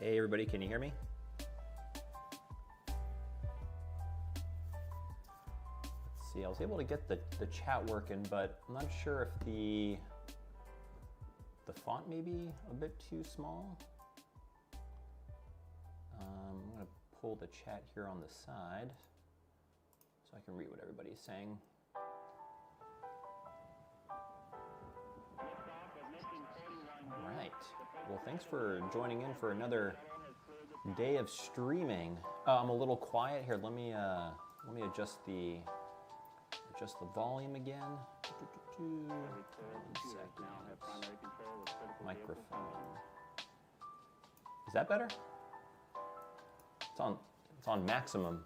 Hey everybody, can you hear me? Let's see, I was able to get the chat working, but I'm not sure if the font may be a bit too small. I'm gonna pull the chat here on the side so I can read what everybody's saying. All right, well thanks for joining in for another day of streaming. I'm a little quiet here. Let me adjust the volume again. 1 second. Microphone. Is that better? It's on maximum.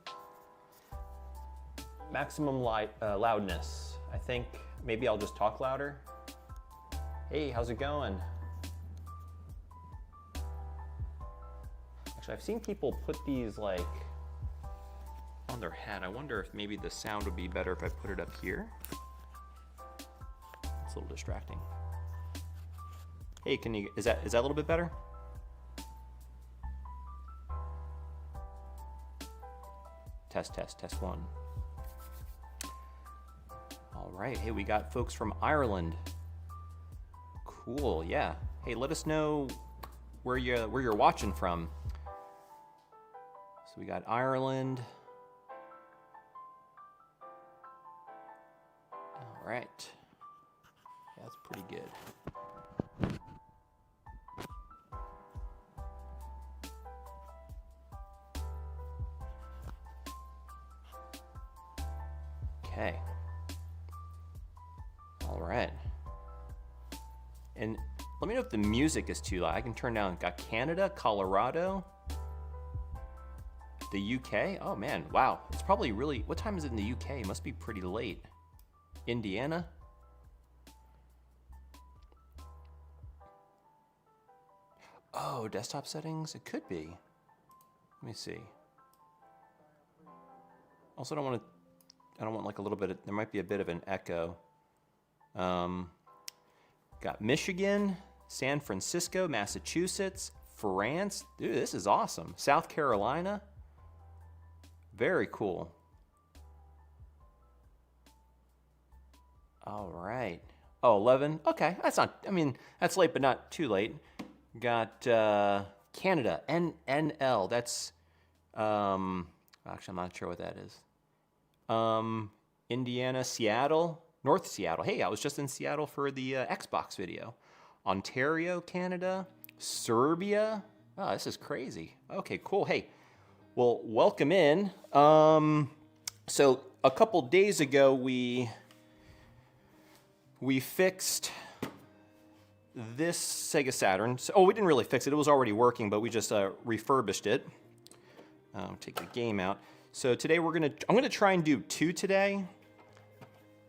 Maximum loudness. I think maybe I'll just talk louder. Hey, how's it going? Actually, I've seen people put these like on their head. I wonder if maybe the sound would be better if I put it up here. It's a little distracting. Hey, is that a little bit better? Test 1. All right, hey, we got folks from Ireland. Cool, yeah. Hey, let us know where you're watching from. So we got Ireland. All right. Yeah, that's pretty good. Okay. All right. And let me know if the music is too loud. I can turn down. Got Canada, Colorado, the UK. Oh man, wow. It's probably really, what time is it in the UK? It must be pretty late. Indiana. Oh, desktop settings? It could be. Let me see. Also, I don't want like a little bit of, there might be a bit of an echo. Got Michigan, San Francisco, Massachusetts, France. Dude, this is awesome. South Carolina. Very cool. All right. Oh, 11. Okay, that's not, I mean, that's late, but not too late. Got Canada, NL. That's, actually, I'm not sure what that is. Indiana, Seattle, North Seattle. Hey, I was just in Seattle for the Xbox video. Ontario, Canada, Serbia. Oh, this is crazy. Okay, cool. Hey, well, welcome in. So a couple days ago, we fixed this Sega Saturn. Oh, we didn't really fix it. It was already working, but we just refurbished it. Take the game out. So today I'm gonna try and do 2 today.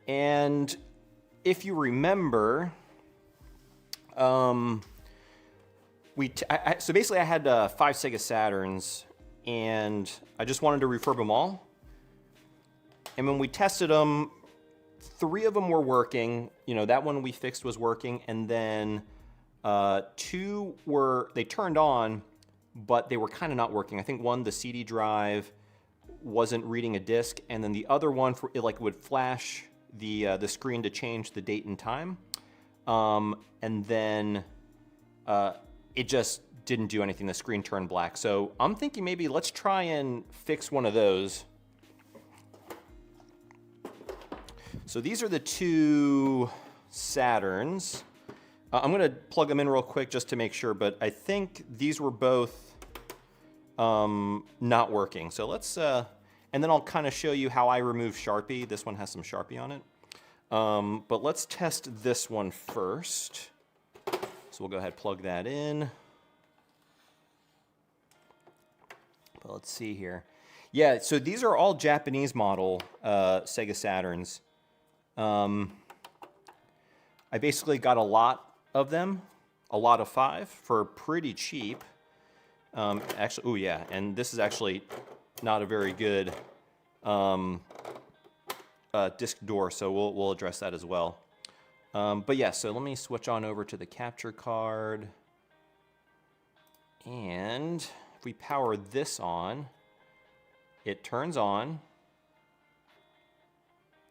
And if you remember, so basically I had 5 Sega Saturns, and I just wanted to refurb them all. And when we tested them, 3 of them were working. You know, that one we fixed was working, and then 2 they turned on, but they were kind of not working. I think one, the CD drive, wasn't reading a disc, and then the other one, it like would flash the screen to change the date and time, and then it just didn't do anything. The screen turned black. So I'm thinking maybe let's try and fix one of those. So these are the 2 Saturns. I'm gonna plug them in real quick just to make sure, but I think these were both not working. So let's, and then I'll kind of show you how I remove Sharpie. This one has some Sharpie on it. But let's test this one first. So we'll go ahead and plug that in. But let's see here. Yeah, so these are all Japanese model Sega Saturns. I basically got a lot of them, a lot of 5 for pretty cheap. Actually, oh yeah, and this is actually not a very good disk door, so we'll address that as well. But yeah, so let me switch on over to the capture card. And if we power this on, it turns on.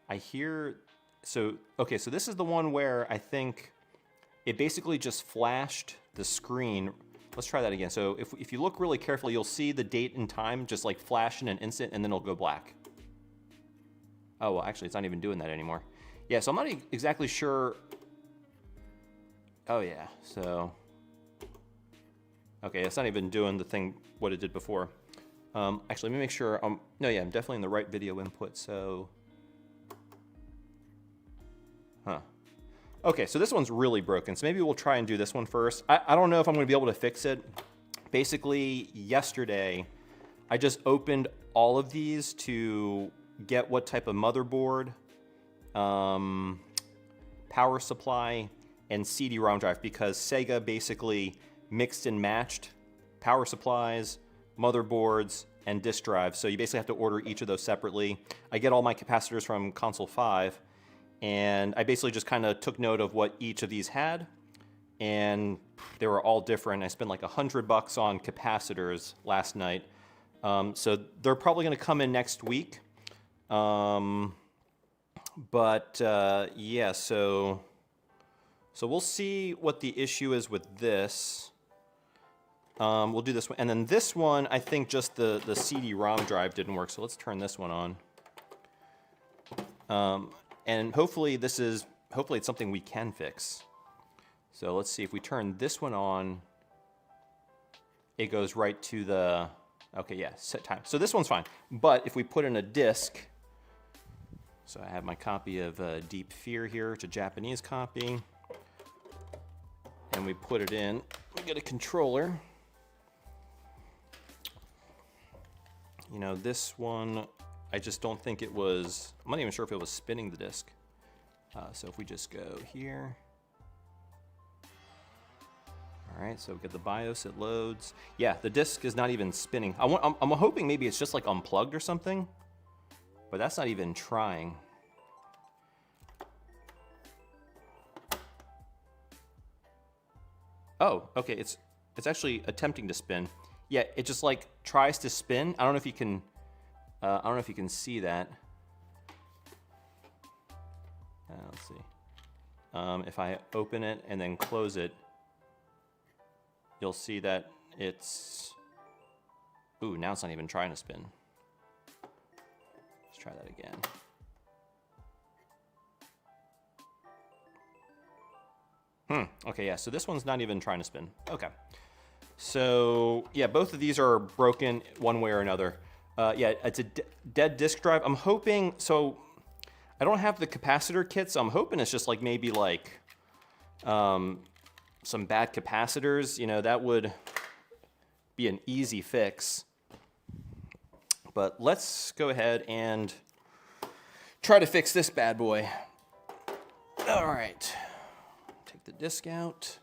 I hear, so, okay, so this is the one where I think it basically just flashed the screen. Let's try that again. So if you look really carefully, you'll see the date and time just like flash in an instant and then it'll go black. Oh, well, actually, it's not even doing that anymore. Yeah, so I'm not exactly sure. Oh, yeah, so. Okay, it's not even doing the thing, what it did before. Actually, let me make sure. No, yeah, I'm definitely in the right video input, so. Huh. Okay, so this one's really broken, so maybe we'll try and do this one first. I don't know if I'm gonna be able to fix it. Basically, yesterday, I just opened all of these to get what type of motherboard, power supply, and CD-ROM drive, because Sega basically mixed and matched power supplies, motherboards, and disk drives. So you basically have to order each of those separately. I get all my capacitors from Console 5, and I basically just kind of took note of what each of these had, and they were all different. I spent like $100 on capacitors last night. So they're probably gonna come in next week. Yeah, so we'll see what the issue is with this. We'll do this one, and then this one, I think just the CD-ROM drive didn't work, so let's turn this one on. And hopefully it's something we can fix. So let's see, if we turn this one on, it goes right to the, okay, yeah, set time. So this one's fine, but if we put in a disk, so I have my copy of Deep Fear here, it's a Japanese copy, and we put it in, we get a controller. You know, this one, I just don't think it was, I'm not even sure if it was spinning the disk. So if we just go here. All right, so we get the BIOS, it loads. Yeah, the disk is not even spinning. I'm hoping maybe it's just like unplugged or something, but that's not even trying. Oh, okay, it's actually attempting to spin. Yeah, it just like tries to spin. I don't know if you can see that. Let's see. If I open it and then close it, you'll see that it's, ooh, now it's not even trying to spin. Let's try that again. Okay, yeah, so this one's not even trying to spin. Okay. So, yeah, both of these are broken one way or another. Yeah, it's a dead disk drive. I'm hoping, so I don't have the capacitor kit, so I'm hoping it's just like maybe like some bad capacitors. You know, that would be an easy fix. But let's go ahead and try to fix this bad boy. All right, take the disk out.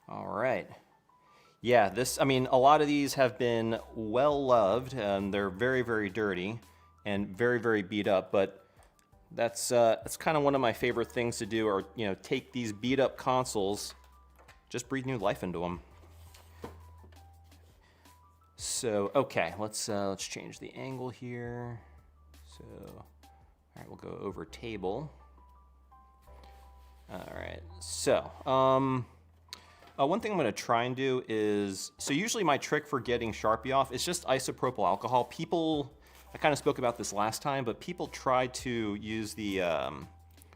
All right. Yeah, I mean, a lot of these have been well loved, and they're very, very dirty and very, very beat up, but that's kind of one of my favorite things to do, or, you know, take these beat up consoles, just breathe new life into them. So, okay, let's change the angle here. So, all right, we'll go over table. All right, so, one thing I'm gonna try and do is, so usually my trick for getting Sharpie off is just isopropyl alcohol. People, I kind of spoke about this last time, but people try to use the,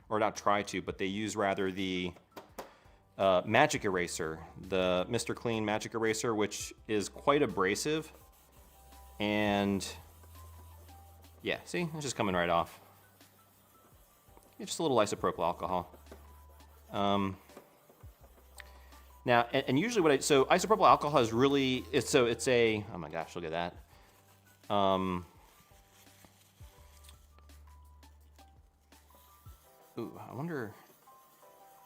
or not try to, but they use rather the magic eraser, the Mr. Clean magic eraser, which is quite abrasive. And yeah, see, it's just coming right off. It's just a little isopropyl alcohol. Now, and usually so isopropyl alcohol is really, it's a, oh my gosh, look at that. Ooh, I wonder,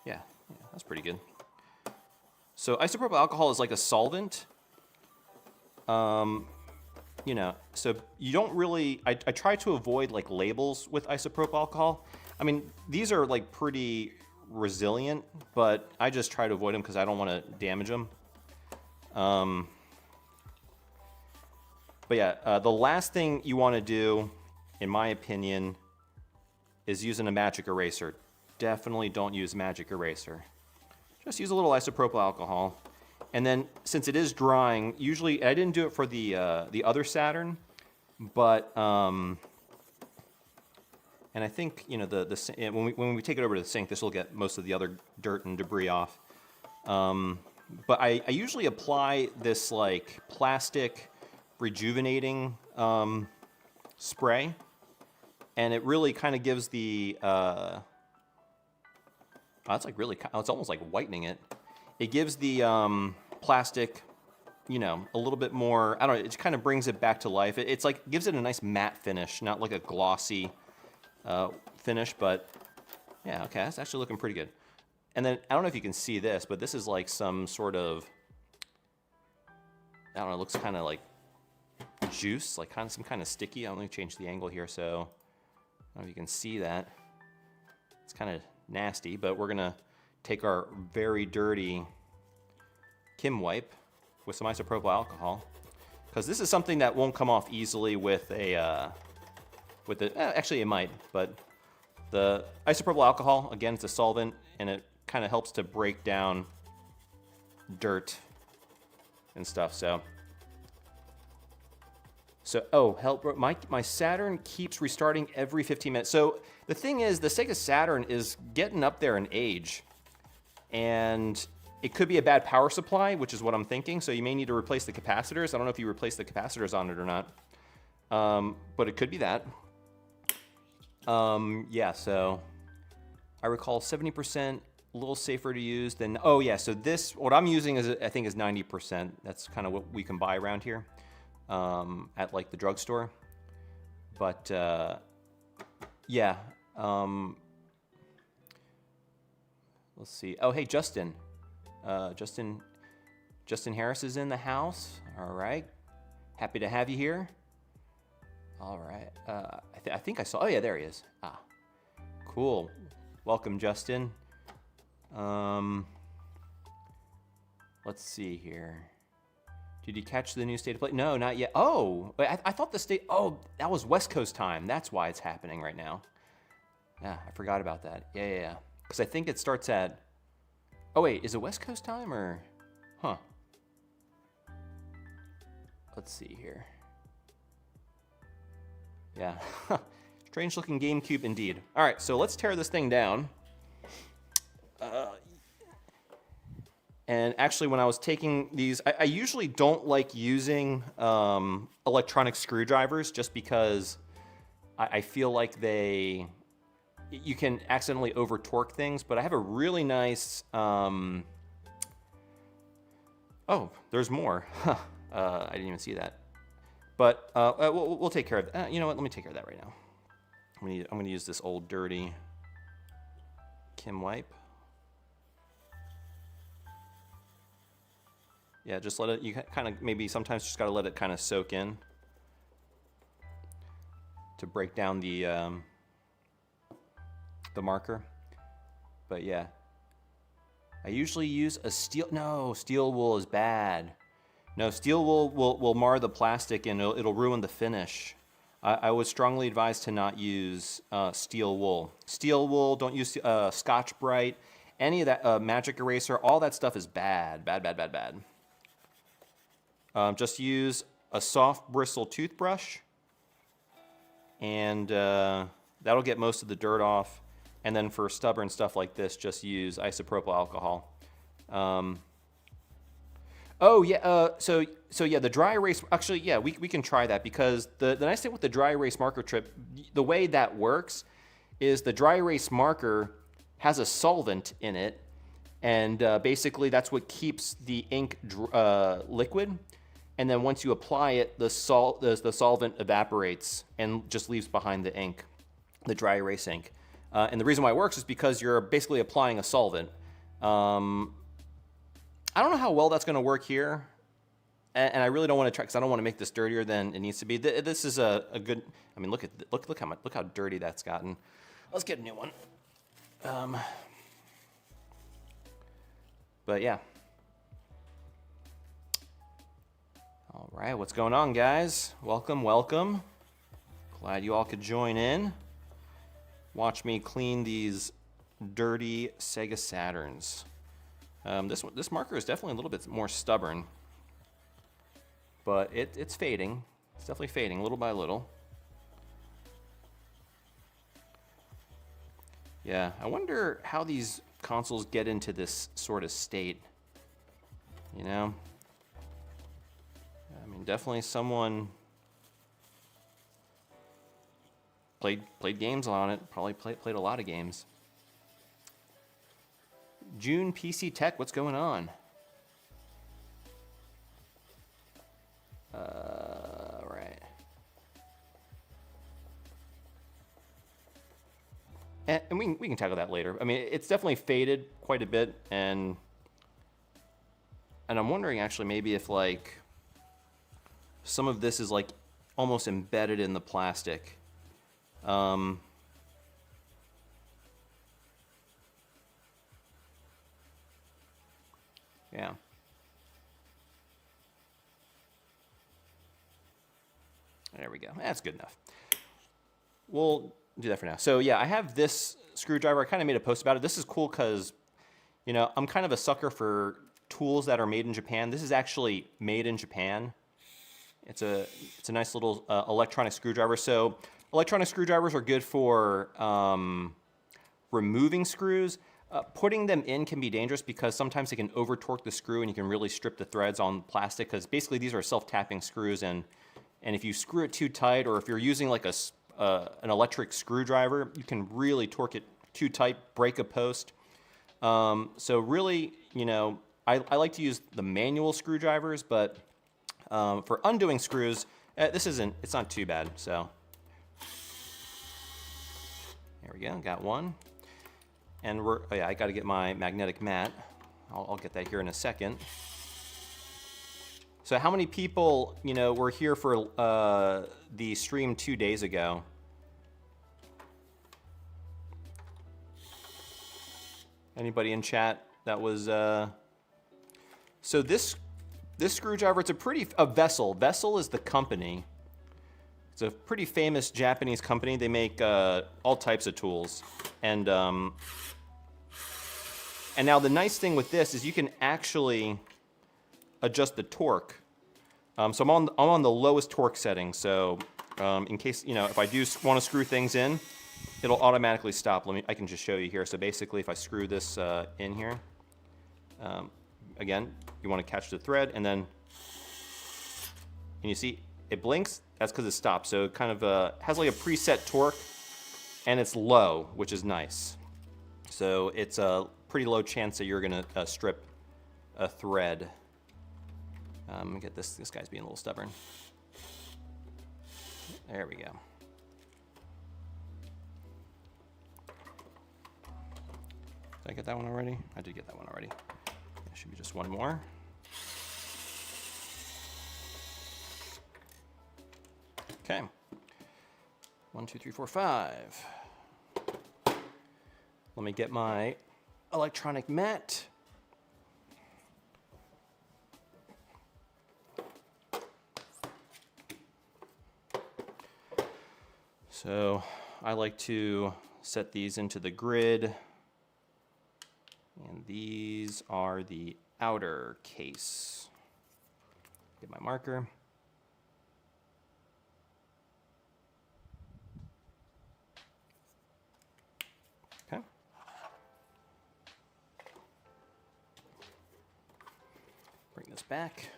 yeah, that's pretty good. So isopropyl alcohol is like a solvent. You know, so you don't really, I try to avoid like labels with isopropyl alcohol. I mean, these are like pretty resilient, but I just try to avoid them because I don't want to damage them. But yeah, the last thing you want to do, in my opinion, is using a magic eraser. Definitely don't use magic eraser. Just use a little isopropyl alcohol. And then, since it is drying, usually, I didn't do it for the other Saturn, but, and I think, you know, when we take it over to the sink, this will get most of the other dirt and debris off. But I usually apply this, like, plastic rejuvenating spray, and it really kind of gives the, it's like really, it's almost like whitening it. It gives the plastic, you know, a little bit more, I don't know, it kind of brings it back to life. It's like, gives it a nice matte finish, not like a glossy finish, but yeah, okay, that's actually looking pretty good. And then, I don't know if you can see this, but this is like some sort of, I don't know, it looks kind of like juice, like some kind of sticky. I'm going to change the angle here so I don't know if you can see that. It's kind of nasty, but we're going to take our very dirty Kim wipe with some isopropyl alcohol, because this is something that won't come off easily with a, actually it might, but the isopropyl alcohol, again, it's a solvent, and it kind of helps to break down dirt and stuff, so oh, help, my Saturn keeps restarting every 15 minutes. So the thing is, the Sega Saturn is getting up there in age, and it could be a bad power supply, which is what I'm thinking, so you may need to replace the capacitors. I don't know if you replace the capacitors on it or not, but it could be that. Yeah, so I recall 70%, a little safer to use than, oh yeah, so this, what I'm using is, I think is 90%. That's kind of what we can buy around here. At like the drugstore, but yeah. Let's see. Oh, hey, Justin. Justin Harris is in the house. All right. Happy to have you here. All right. I think I saw. Oh yeah, there he is. Ah, cool. Welcome, Justin. Let's see here. Did you catch the new state of play? No, not yet. Oh, I thought the state, oh, that was West Coast time. That's why it's happening right now. Yeah, I forgot about that. Yeah. Because I think it starts at, oh wait, is it West Coast time or, huh? Let's see here. Yeah, strange looking GameCube indeed. All right, so let's tear this thing down. And actually, when I was taking these, I usually don't like using electronic screwdrivers just because I feel like you can accidentally over torque things, but I have a really nice, oh, there's more. I didn't even see that. But we'll take care of that. You know what, let me take care of that right now. I'm gonna use this old dirty Kim wipe. Yeah, just let it, you kind of, maybe sometimes just gotta let it kind of soak in to break down the marker. But yeah, I usually use a steel, no, steel wool is bad. No, steel wool will mar the plastic and it'll ruin the finish. I would strongly advise to not use steel wool. Steel wool, don't use Scotch Brite, any of that, magic eraser, all that stuff is bad, bad, bad, bad, bad. Just use a soft bristle toothbrush, and that'll get most of the dirt off. And then for stubborn stuff like this, just use isopropyl alcohol. Oh yeah, so yeah, the dry erase. Actually, yeah, we can try that, because the nice thing with the dry erase marker trip, the way that works, is the dry erase marker has a solvent in it, and basically that's what keeps the ink liquid. And then once you apply it, the solvent evaporates and just leaves behind the ink, the dry erase ink. And the reason why it works is because you're basically applying a solvent. I don't know how well that's going to work here, and I really don't want to try, because I don't want to make this dirtier than it needs to be. This is a good. I mean, look how dirty that's gotten. Let's get a new one. But yeah. All right, what's going on, guys? Welcome, welcome. Glad you all could join in. Watch me clean these dirty Sega Saturns. This marker is definitely a little bit more stubborn, but it's fading. It's definitely fading little by little. Yeah, I wonder how these consoles get into this sort of state. You know? I mean, definitely someone played games on it. Probably played a lot of games. June PC Tech, what's going on? Right. And we can tackle that later. I mean, it's definitely faded quite a bit, and I'm wondering actually maybe if like some of this is like almost embedded in the plastic. Yeah. There we go. That's good enough. We'll do that for now. So yeah, I have this screwdriver. I kind of made a post about it. This is cool because, you know, I'm kind of a sucker for tools that are made in Japan. This is actually made in Japan. It's a nice little electronic screwdriver. So electronic screwdrivers are good for removing screws. Putting them in can be dangerous because sometimes they can over torque the screw and you can really strip the threads on plastic, because basically these are self-tapping screws, and if you screw it too tight, or if you're using like an electric screwdriver, you can really torque it too tight, break a post. So really, you know, I like to use the manual screwdrivers, but for undoing screws, it's not too bad. So there we go, got one. And I got to get my magnetic mat. I'll get that here in a second. So how many people, you know, were here for the stream 2 days ago? Anybody in chat that was? So this screwdriver, it's a Vessel. Vessel is the company. It's a pretty famous Japanese company. They make all types of tools, and now the nice thing with this is you can actually adjust the torque. So I'm on the lowest torque setting. So in case, you know, if I do want to screw things in, it'll automatically stop. I can just show you here. So basically, if I screw this in here, again, you want to catch the thread, and you see it blinks. That's because it stopped. So it kind of has like a preset torque, and it's low, which is nice. So it's a pretty low chance that you're going to strip a thread. Get this guy's being a little stubborn. There we go. Did I get that one already? I did get that one already. There should be just one more. Okay. 1, 2, 3, 4, 5. Let me get my electronic mat. So I like to set these into the grid, and these are the outer case. Get my marker. Okay. Bring this back.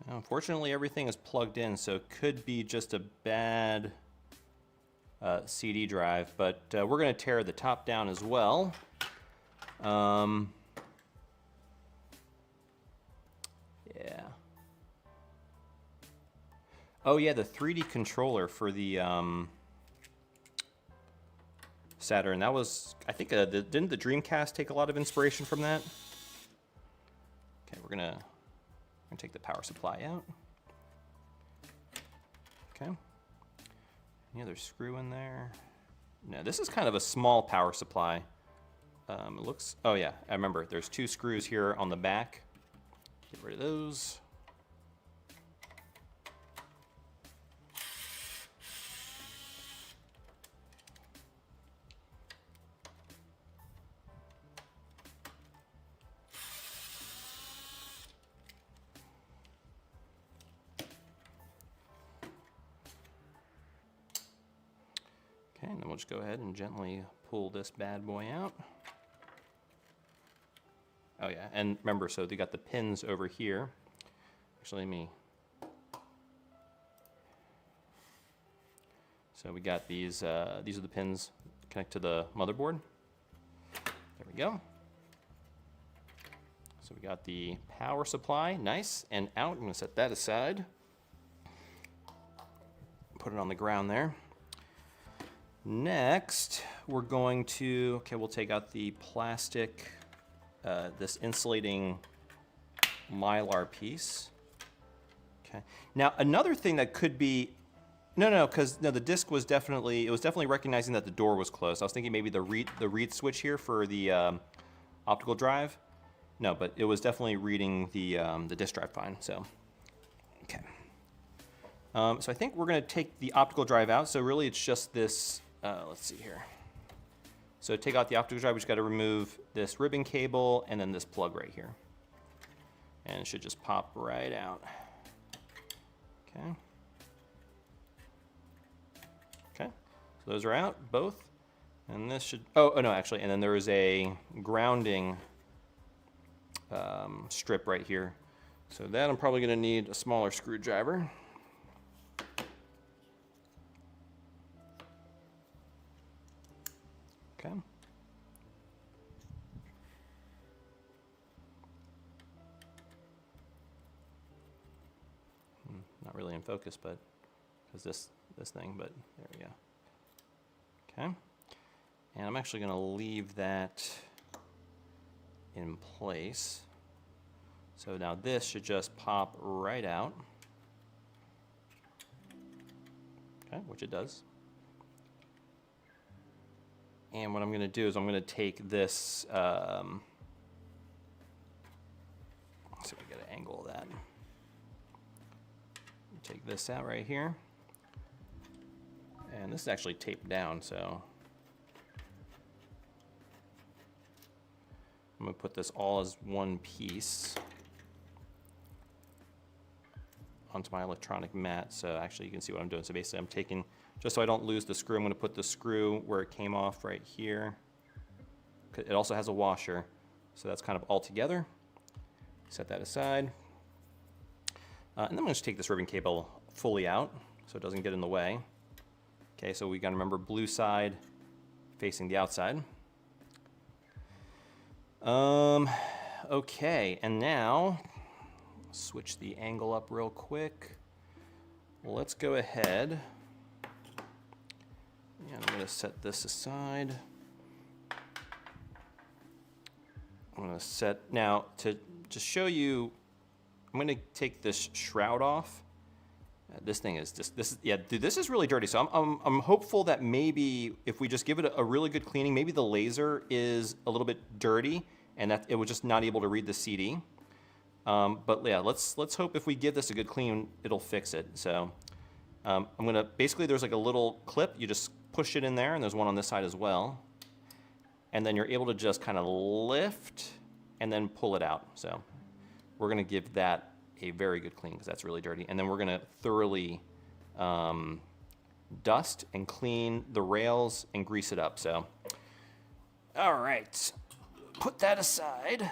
Unfortunately, everything is plugged in, so it could be just a bad CD drive, but we're going to tear the top down as well. Yeah. Oh yeah, the 3D controller for the Saturn. That was, I think, didn't the Dreamcast take a lot of inspiration from that? Okay, we're gonna take the power supply out. Okay. Any other screw in there? No, this is kind of a small power supply. It looks, oh yeah, I remember. There's 2 screws here on the back. Get rid of those. Okay, and then we'll just go ahead and gently pull this bad boy out. Oh yeah, and remember, so they got the pins over here. Actually, let me. So we got these are the pins connect to the motherboard. There we go. So we got the power supply, nice, and out. I'm gonna set that aside. Put it on the ground there. Next, we're going to, okay, we'll take out the plastic, this insulating mylar piece. Okay. Now, another thing that could be, because the disc was definitely, it was definitely recognizing that the door was closed. I was thinking maybe the read switch here for the optical drive. No, but it was definitely reading the disk drive fine, so, okay. So I think we're gonna take the optical drive out. So really it's just this, let's see here. So to take out the optical drive, we just got to remove this ribbon cable and then this plug right here. And it should just pop right out. Okay. Okay, so those are out, both. And this should, oh no, actually, and then there is a grounding strip right here. So that I'm probably going to need a smaller screwdriver. Okay. Not really in focus, but because this thing, but there we go. Okay. And I'm actually going to leave that in place. So now this should just pop right out. Okay, which it does. And what I'm going to do is I'm going to take this, let's see if we get an angle of that. Take this out right here. And this is actually taped down, so I'm going to put this all as one piece onto my electronic mat. So actually you can see what I'm doing. So basically I'm taking, just so I don't lose the screw, I'm going to put the screw where it came off right here. It also has a washer, so that's kind of all together. Set that aside. And then I'm going to just take this ribbon cable fully out so it doesn't get in the way. Okay, so we got to remember blue side facing the outside. Okay, and now switch the angle up real quick. Let's go ahead. And I'm going to set this aside. I'm going to set, now to show you, I'm going to take this shroud off. This thing is just, yeah, dude, this is really dirty. So I'm hopeful that maybe if we just give it a really good cleaning, maybe the laser is a little bit dirty and that it was just not able to read the CD. But yeah, let's hope if we give this a good clean, it'll fix it. So I'm gonna, basically there's like a little clip, you just push it in there, and there's one on this side as well. And then you're able to just kind of lift and then pull it out. So we're gonna give that a very good clean because that's really dirty. And then we're gonna thoroughly dust and clean the rails and grease it up. So, all right, put that aside.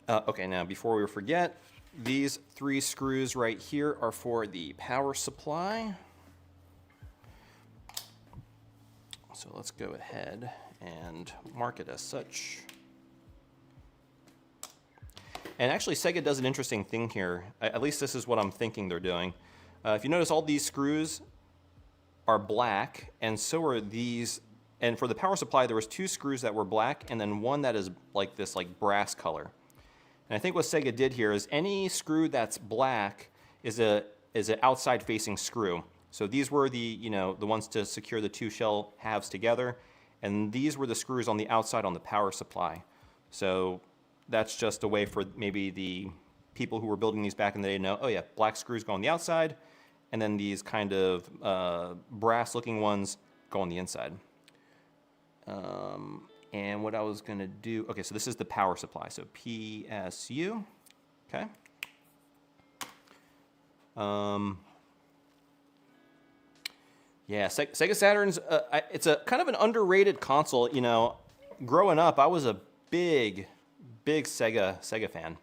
Okay, now before we forget, these 3 screws right here are for the power supply. So let's go ahead and mark it as such. And actually, Sega does an interesting thing here. At least this is what I'm thinking they're doing. If you notice, all these screws are black, and so are these. And for the power supply, there was 2 screws that were black, and then one that is like this, like brass color. And I think what Sega did here is any screw that's black is is an outside facing screw. So these were the, the ones to secure the two shell halves together, and these were the screws on the outside on the power supply. So that's just a way for maybe the people who were building these back in the day to know, oh yeah, black screws go on the outside, and then these kind of brass looking ones go on the inside. And what I was gonna do, okay, so this is the power supply, so PSU, okay. Yeah, Sega Saturns, it's a kind of an underrated console. Growing up, I was a big Sega fan.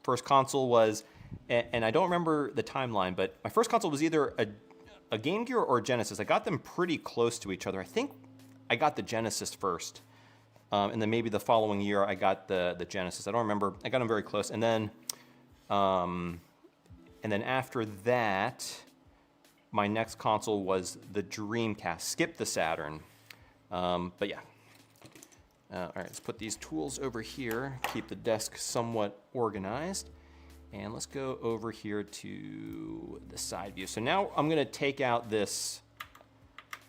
First console was, and I don't remember the timeline, but my first console was either a Game Gear or a Genesis. I got them pretty close to each other. I think I got the Genesis first, and then maybe the following year I got the Genesis. I don't remember. I got them very close, and then after that, my next console was the Dreamcast. Skip the Saturn, but yeah. All right, let's put these tools over here, keep the desk somewhat organized, and let's go over here to the side view. So now I'm gonna take out this,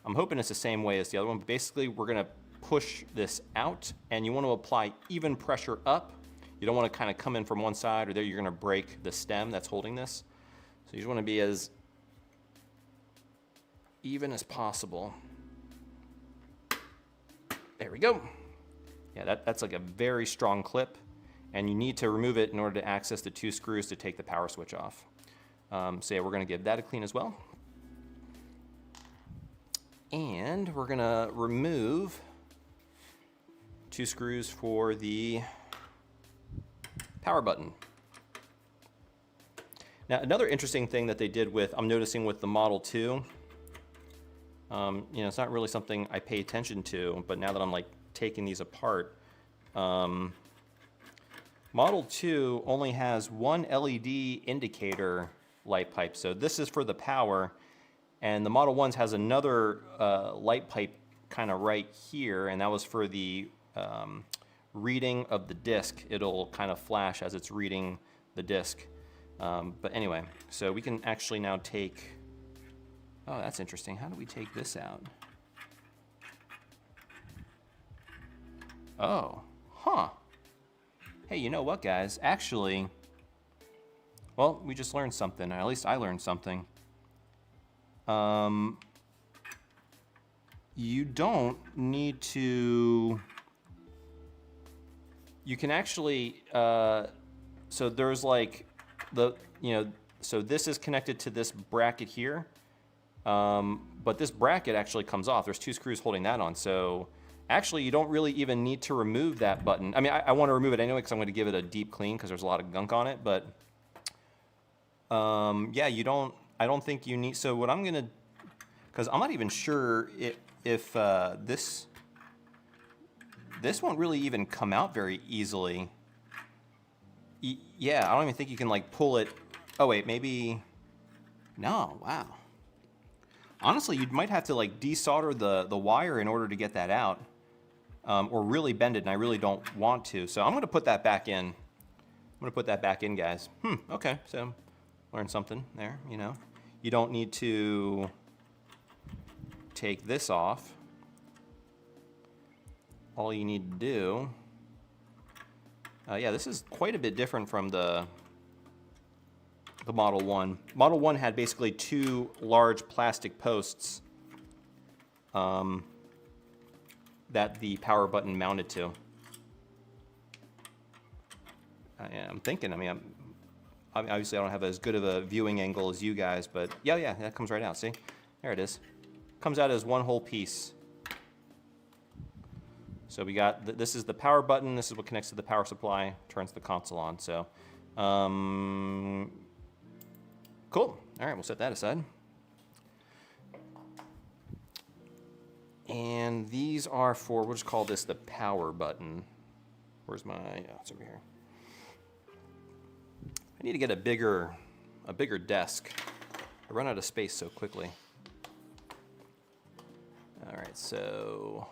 I'm hoping it's the same way as the other one, but basically we're gonna push this out, and you wanna apply even pressure up. You don't wanna kinda come in from one side, or there you're gonna break the stem that's holding this. So you just wanna be as even as possible. There we go. Yeah, that's like a very strong clip, and you need to remove it in order to access the two screws to take the power switch off. So yeah, we're gonna give that a clean as well. And we're gonna remove two screws for the power button. Now, another interesting thing that they did with, I'm noticing with the Model 2, it's not really something I pay attention to, but now that I'm like taking these apart, Model 2 only has one LED indicator light pipe. So this is for the power, and the Model 1s has another light pipe kind of right here, and that was for the reading of the disc. It'll kind of flash as it's reading the disc. But anyway, so we can actually now take, oh, that's interesting. How do we take this out? Oh, huh. Hey, you know what, guys? Actually, well, we just learned something, or at least I learned something. You don't need to, you can actually, so there's like the, so this is connected to this bracket here, but this bracket actually comes off. There's two screws holding that on, so actually, you don't really even need to remove that button. I mean, I want to remove it anyway because I'm going to give it a deep clean because there's a lot of gunk on it. But yeah, I don't think you need. So what I'm going to, because I'm not even sure if this won't really even come out very easily. Yeah, I don't even think you can like pull it. Oh wait, maybe. No, wow. Honestly, you might have to like desolder the wire in order to get that out. Or really bend it, and I really don't want to. So I'm going to put that back in. I'm going to put that back in, guys. Okay, so learn something there, You don't need to take this off. All you need to do, yeah, this is quite a bit different from the Model 1. Model 1 had basically two large plastic posts that the power button mounted to. I'm thinking, I mean, obviously I don't have as good of a viewing angle as you guys, but yeah, that comes right out, see? There it is. Comes out as one whole piece. So we got, this is the power button, this is what connects to the power supply, turns the console on, so. Cool, all right, we'll set that aside. And these are for, we'll just call this the power button. Where's my, oh, it's over here. I need to get a bigger desk. I run out of space so quickly. All right, so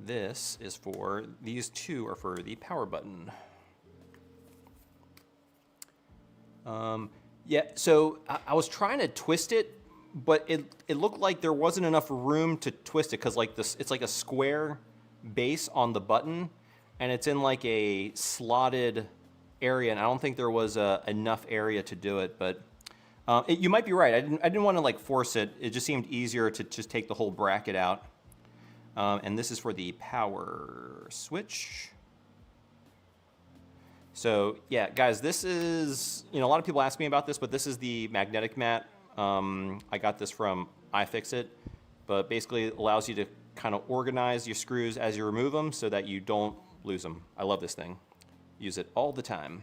this is for, these two are for the power button. Yeah, so I was trying to twist it, but it looked like there wasn't enough room to twist it because like this, it's like a square base on the button, and it's in like a slotted area, and I don't think there was enough area to do it. But you might be right. I didn't want to like force it. It just seemed easier to just take the whole bracket out. And this is for the power switch. So yeah, guys, this is, a lot of people ask me about this, but this is the magnetic mat. I got this from iFixit, but basically it allows you to kind of organize your screws as you remove them so that you don't lose them. I love this thing. Use it all the time.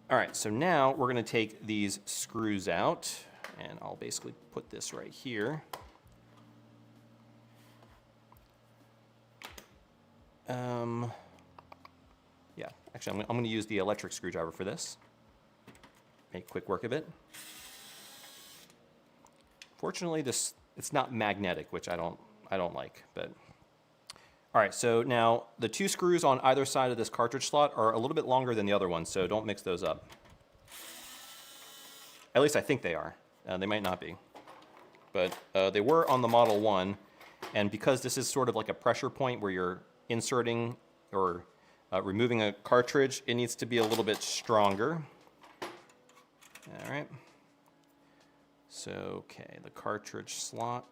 All right, so now we're gonna take these screws out, and I'll basically put this right here. Yeah, actually, I'm going to use the electric screwdriver for this. Make quick work of it. Fortunately, it's not magnetic, which I don't like. But all right, so now the two screws on either side of this cartridge slot are a little bit longer than the other ones, so don't mix those up. At least I think they are. They might not be, but they were on the Model 1, and because this is sort of like a pressure point where you're inserting or removing a cartridge, it needs to be a little bit stronger. All right. So, okay, the cartridge slot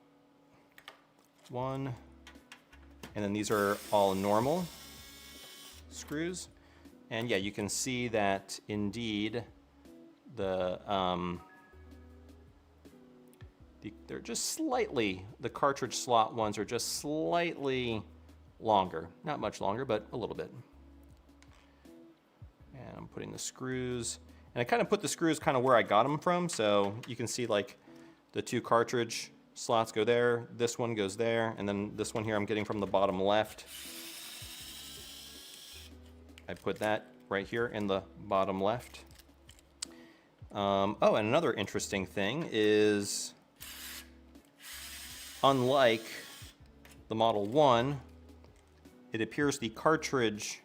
1, and then these are all normal screws. And yeah, you can see that indeed they're just slightly, the cartridge slot ones are just slightly longer. Not much longer, but a little bit. And I'm putting the screws, and I kind of put the screws kind of where I got them from, so you can see like the two cartridge slots go there, this one goes there, and then this one here I'm getting from the bottom left. I put that right here in the bottom left. Oh, and another interesting thing is, unlike the Model 1, it appears the cartridge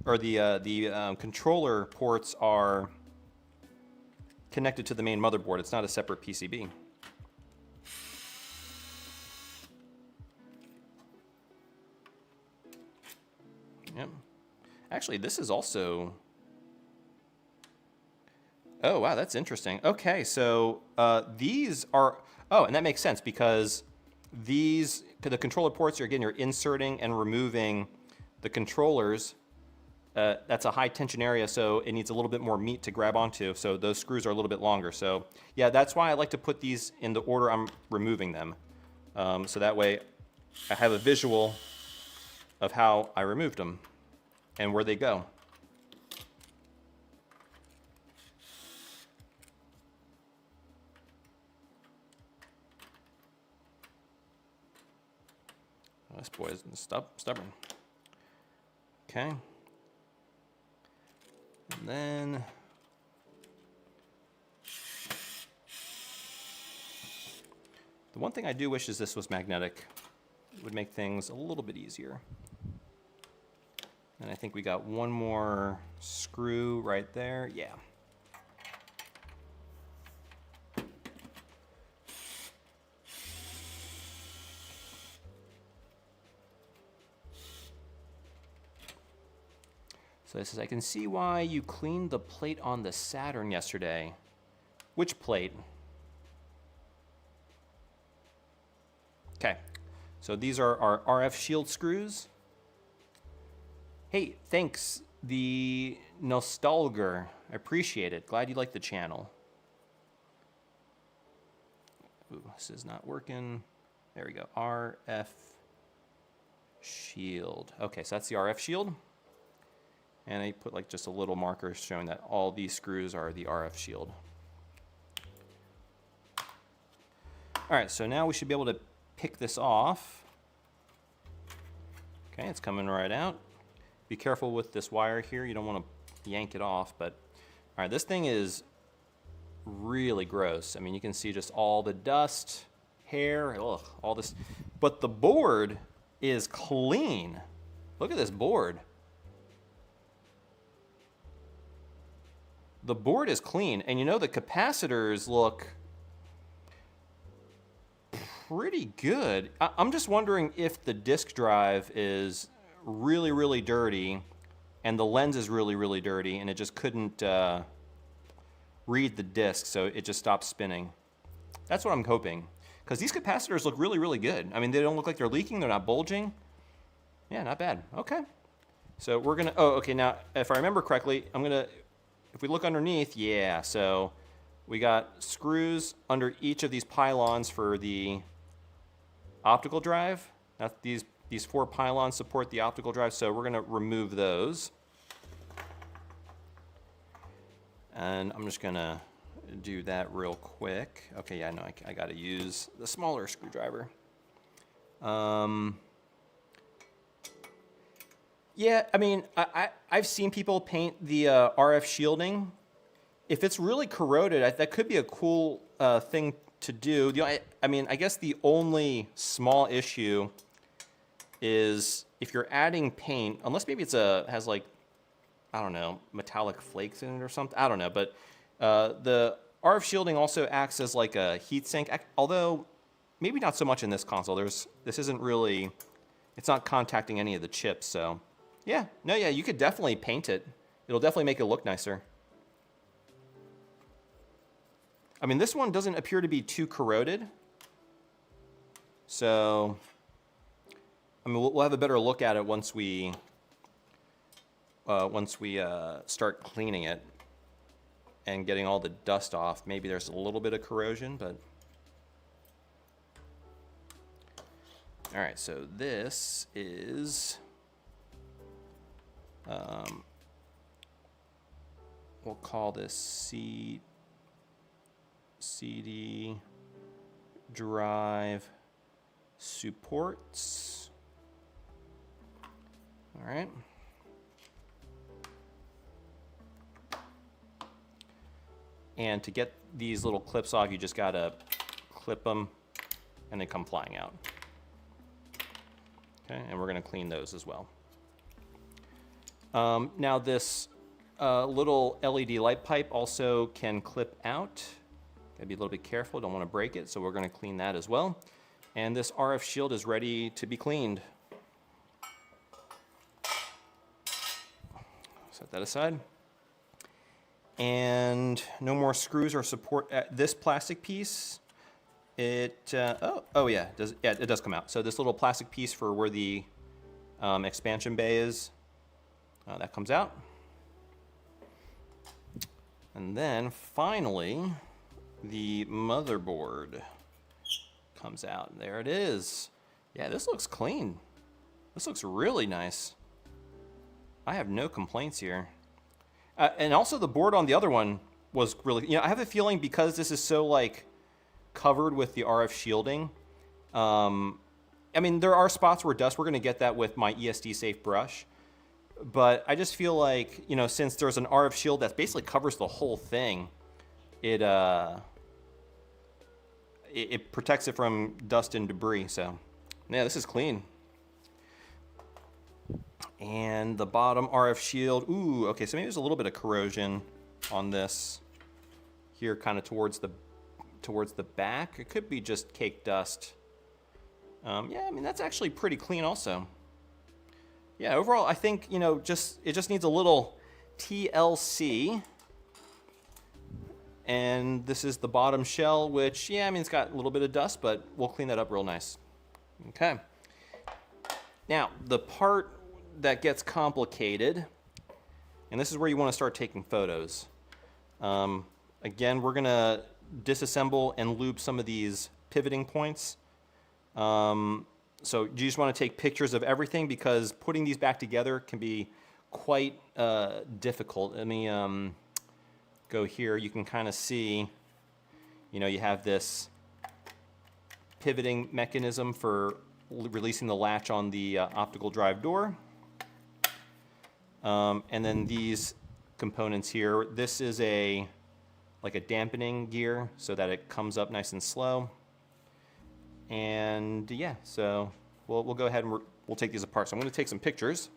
or the controller ports are connected to the main motherboard. It's not a separate PCB. Yep. Actually, this is also... Oh, wow, that's interesting. Okay, so these are... Oh, and that makes sense because these, the controller ports, you're inserting and removing the controllers. That's a high tension area, so it needs a little bit more meat to grab onto, so those screws are a little bit longer. So yeah, that's why I like to put these in the order I'm removing them. So that way I have a visual of how I removed them and where they go. Oh, this boy is stubborn. Okay. And then the one thing I do wish is this was magnetic. It would make things a little bit easier. And I think we got one more screw right there. Yeah. So it says, I can see why you cleaned the plate on the Saturn yesterday. Which plate? Okay, so these are our RF shield screws. Hey, thanks, the Nostalger. I appreciate it. Glad you like the channel. Ooh, this is not working. There we go, RF shield. Okay, so that's the RF shield. And I put like just a little marker showing that all these screws are the RF shield. All right, so now we should be able to pick this off. Okay, it's coming right out. Be careful with this wire here. You don't want to yank it off, but all right, this thing is really gross. I mean, you can see just all the dust, hair, ugh, all this, but the board is clean. Look at this board. the board is clean, and you know the capacitors look pretty good. I'm just wondering if the disk drive is really, really dirty and the lens is really, really dirty and it just couldn't read the disk, so it just stopped spinning. That's what I'm hoping, because these capacitors look really, really good. I mean, they don't look like they're leaking, they're not bulging. Yeah, not bad. Okay. So we're gonna, oh, okay, now, if I remember correctly, if we look underneath, yeah, so we got screws under each of these pylons for the optical drive. Now, these 4 pylons support the optical drive, so we're gonna remove those. And I'm just gonna do that real quick. Okay, yeah, no, I gotta use the smaller screwdriver. Yeah, I mean, I've seen people paint the RF shielding. If it's really corroded, that could be a cool thing to do. You know, I mean, I guess the only small issue is if you're adding paint, unless maybe has like, I don't know, metallic flakes in it or something. I don't know, but the RF shielding also acts as like a heat sink, although maybe not so much in this console. This isn't really, it's not contacting any of the chips, so yeah. No, yeah, you could definitely paint it. It'll definitely make it look nicer. I mean, this one doesn't appear to be too corroded. So, I mean, we'll have a better look at it once we start cleaning it and getting all the dust off. Maybe there's a little bit of corrosion, but... All right, so this is... we'll call this CD drive supports. All right. And to get these little clips off, you just gotta clip them and they come flying out. Okay, and we're gonna clean those as well. Now this little LED light pipe also can clip out. Gotta be a little bit careful, don't wanna break it, so we're gonna clean that as well. And this RF shield is ready to be cleaned. Set that aside. And no more screws or support. This plastic piece, it does come out. So this little plastic piece for where the expansion bay is, that comes out. And then finally, the motherboard comes out. There it is. Yeah, this looks clean. This looks really nice. I have no complaints here. And also the board on the other one was really, I have a feeling because this is so like covered with the RF shielding. I mean, there are spots where dust, we're gonna get that with my ESD safe brush. But I just feel like, since there's an RF shield that basically covers the whole thing, it protects it from dust and debris. So yeah, this is clean. And the bottom RF shield, ooh, okay, so maybe there's a little bit of corrosion on this here, kind of towards the back. It could be just cake dust. Yeah, I mean, that's actually pretty clean also. Yeah, overall, I think, it just needs a little TLC. And this is the bottom shell, which, yeah, I mean, it's got a little bit of dust, but we'll clean that up real nice. Okay. Now, the part that gets complicated, and this is where you want to start taking photos. Again, we're gonna disassemble and lube some of these pivoting points. So you just want to take pictures of everything because putting these back together can be quite difficult. Let me go here. You can kind of see, you have this pivoting mechanism for releasing the latch on the optical drive door. And then these components here, this is like a dampening gear so that it comes up nice and slow. And yeah, so we'll go ahead and we'll take these apart. So I'm going to take some pictures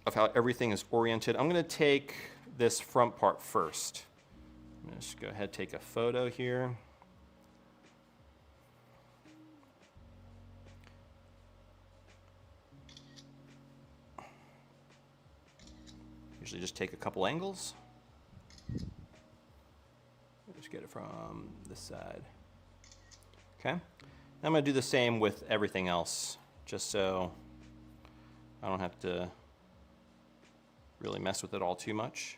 of how everything is oriented. I'm going to take this front part first. I'm going to just go ahead and take a photo here. Usually just take a couple angles. Just get it from this side. Okay. I'm going to do the same with everything else, just so I don't have to really mess with it all too much.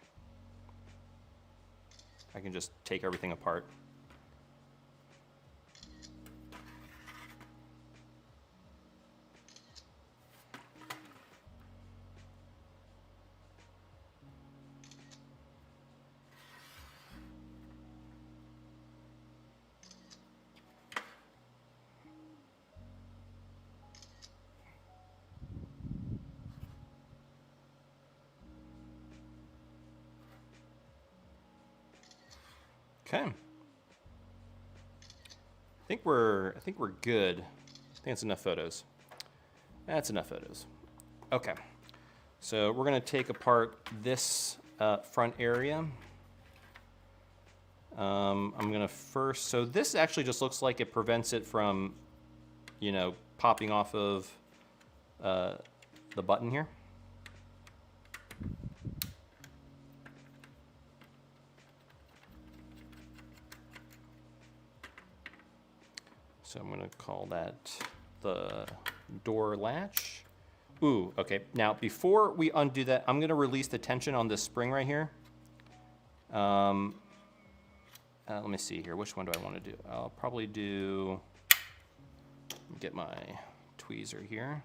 I can just take everything apart. Okay. I think we're good. I think it's enough photos. That's enough photos. Okay. So we're going to take apart this front area. I'm going to first, so this actually just looks like it prevents it from, you know, popping off of the button here. So I'm going to call that the door latch. Ooh, okay. Now, before we undo that, I'm going to release the tension on this spring right here. Let me see here. Which one do I want to do? I'll probably do, get my tweezer here.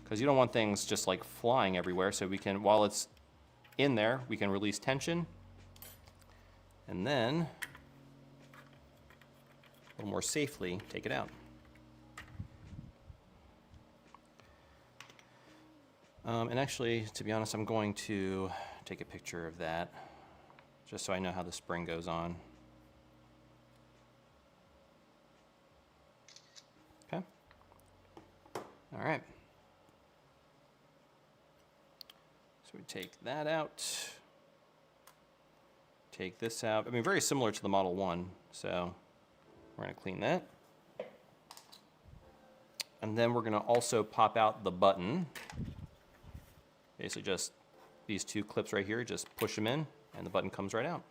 Because you don't want things just like flying everywhere. So we can, while it's in there, we can release tension. And then, a little more safely, take it out. And actually, to be honest, I'm going to take a picture of that, just so I know how the spring goes on. Okay. All right. So we take that out. Take this out. I mean, very similar to the Model 1, so we're going to clean that. And then we're going to also pop out the button. Basically just these two clips right here, just push them in and the button comes right out.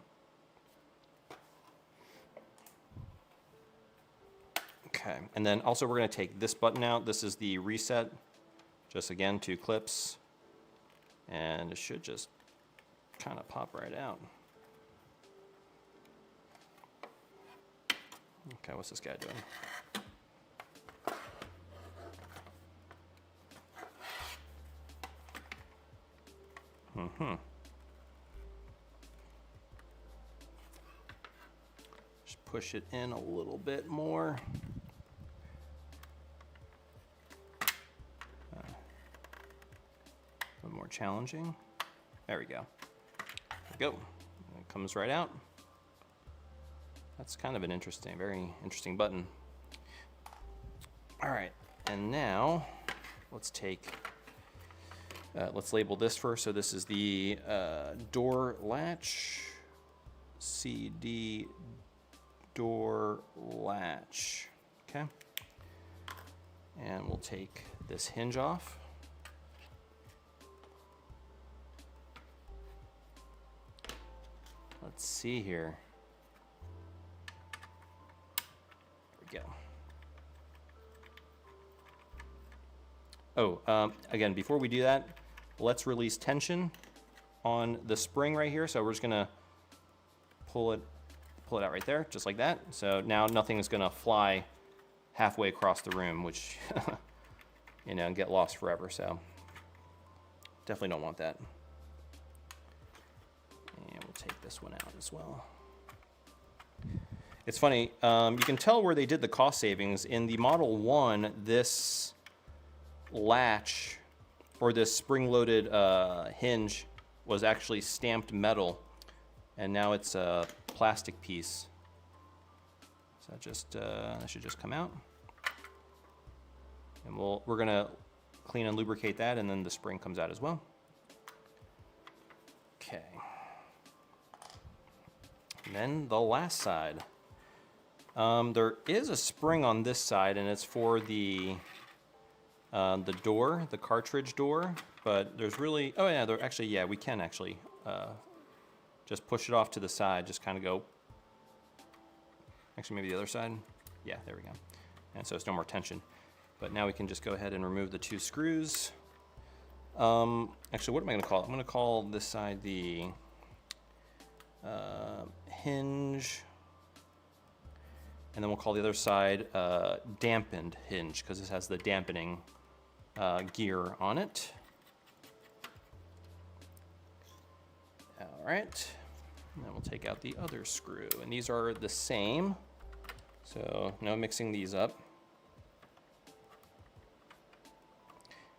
Okay, and then also we're going to take this button out. This is the reset. Just again, two clips. And it should just kind of pop right out. Okay, what's this guy doing? Just push it in a little bit more. A little more challenging. There we go. There we go. And it comes right out. That's kind of an interesting, very interesting button. All right, and now let's take, let's label this first. So this is the door latch, CD door latch, okay? And we'll take this hinge off. Let's see here. Go. Oh, again, before we do that, let's release tension on the spring right here. So we're just gonna pull it out right there, just like that. So now nothing is gonna fly halfway across the room, which you know, and get lost forever. So definitely don't want that. And we'll take this one out as well. It's funny, you can tell where they did the cost savings. In the Model 1, this latch, or this spring-loaded hinge, was actually stamped metal, and now it's a plastic piece. So that should just come out. And we're gonna clean and lubricate that, and then the spring comes out as well. Okay. And then the last side. There is a spring on this side, and it's for the door, the cartridge door. But there's really, oh yeah, there actually, yeah, we can actually just push it off to the side, just kind of go. Actually, maybe the other side. Yeah, there we go. And so it's no more tension. But now we can just go ahead and remove the 2 screws. Actually, what am I going to call it? I'm going to call this side the hinge. And then we'll call the other side dampened hinge, because this has the dampening gear on it. All right. And then we'll take out the other screw. And these are the same. So no mixing these up.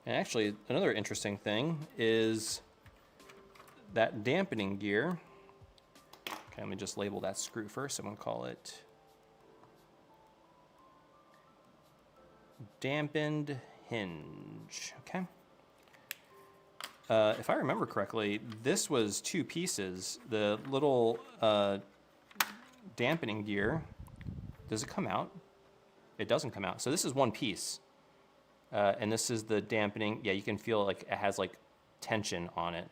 And actually, another interesting thing is that dampening gear. Okay, let me just label that screw first. I'm going to call it dampened hinge. Okay. If I remember correctly, this was 2 pieces. The little dampening gear, does it come out? It doesn't come out. So this is 1 piece. And this is the dampening. Yeah, you can feel like it has like tension on it.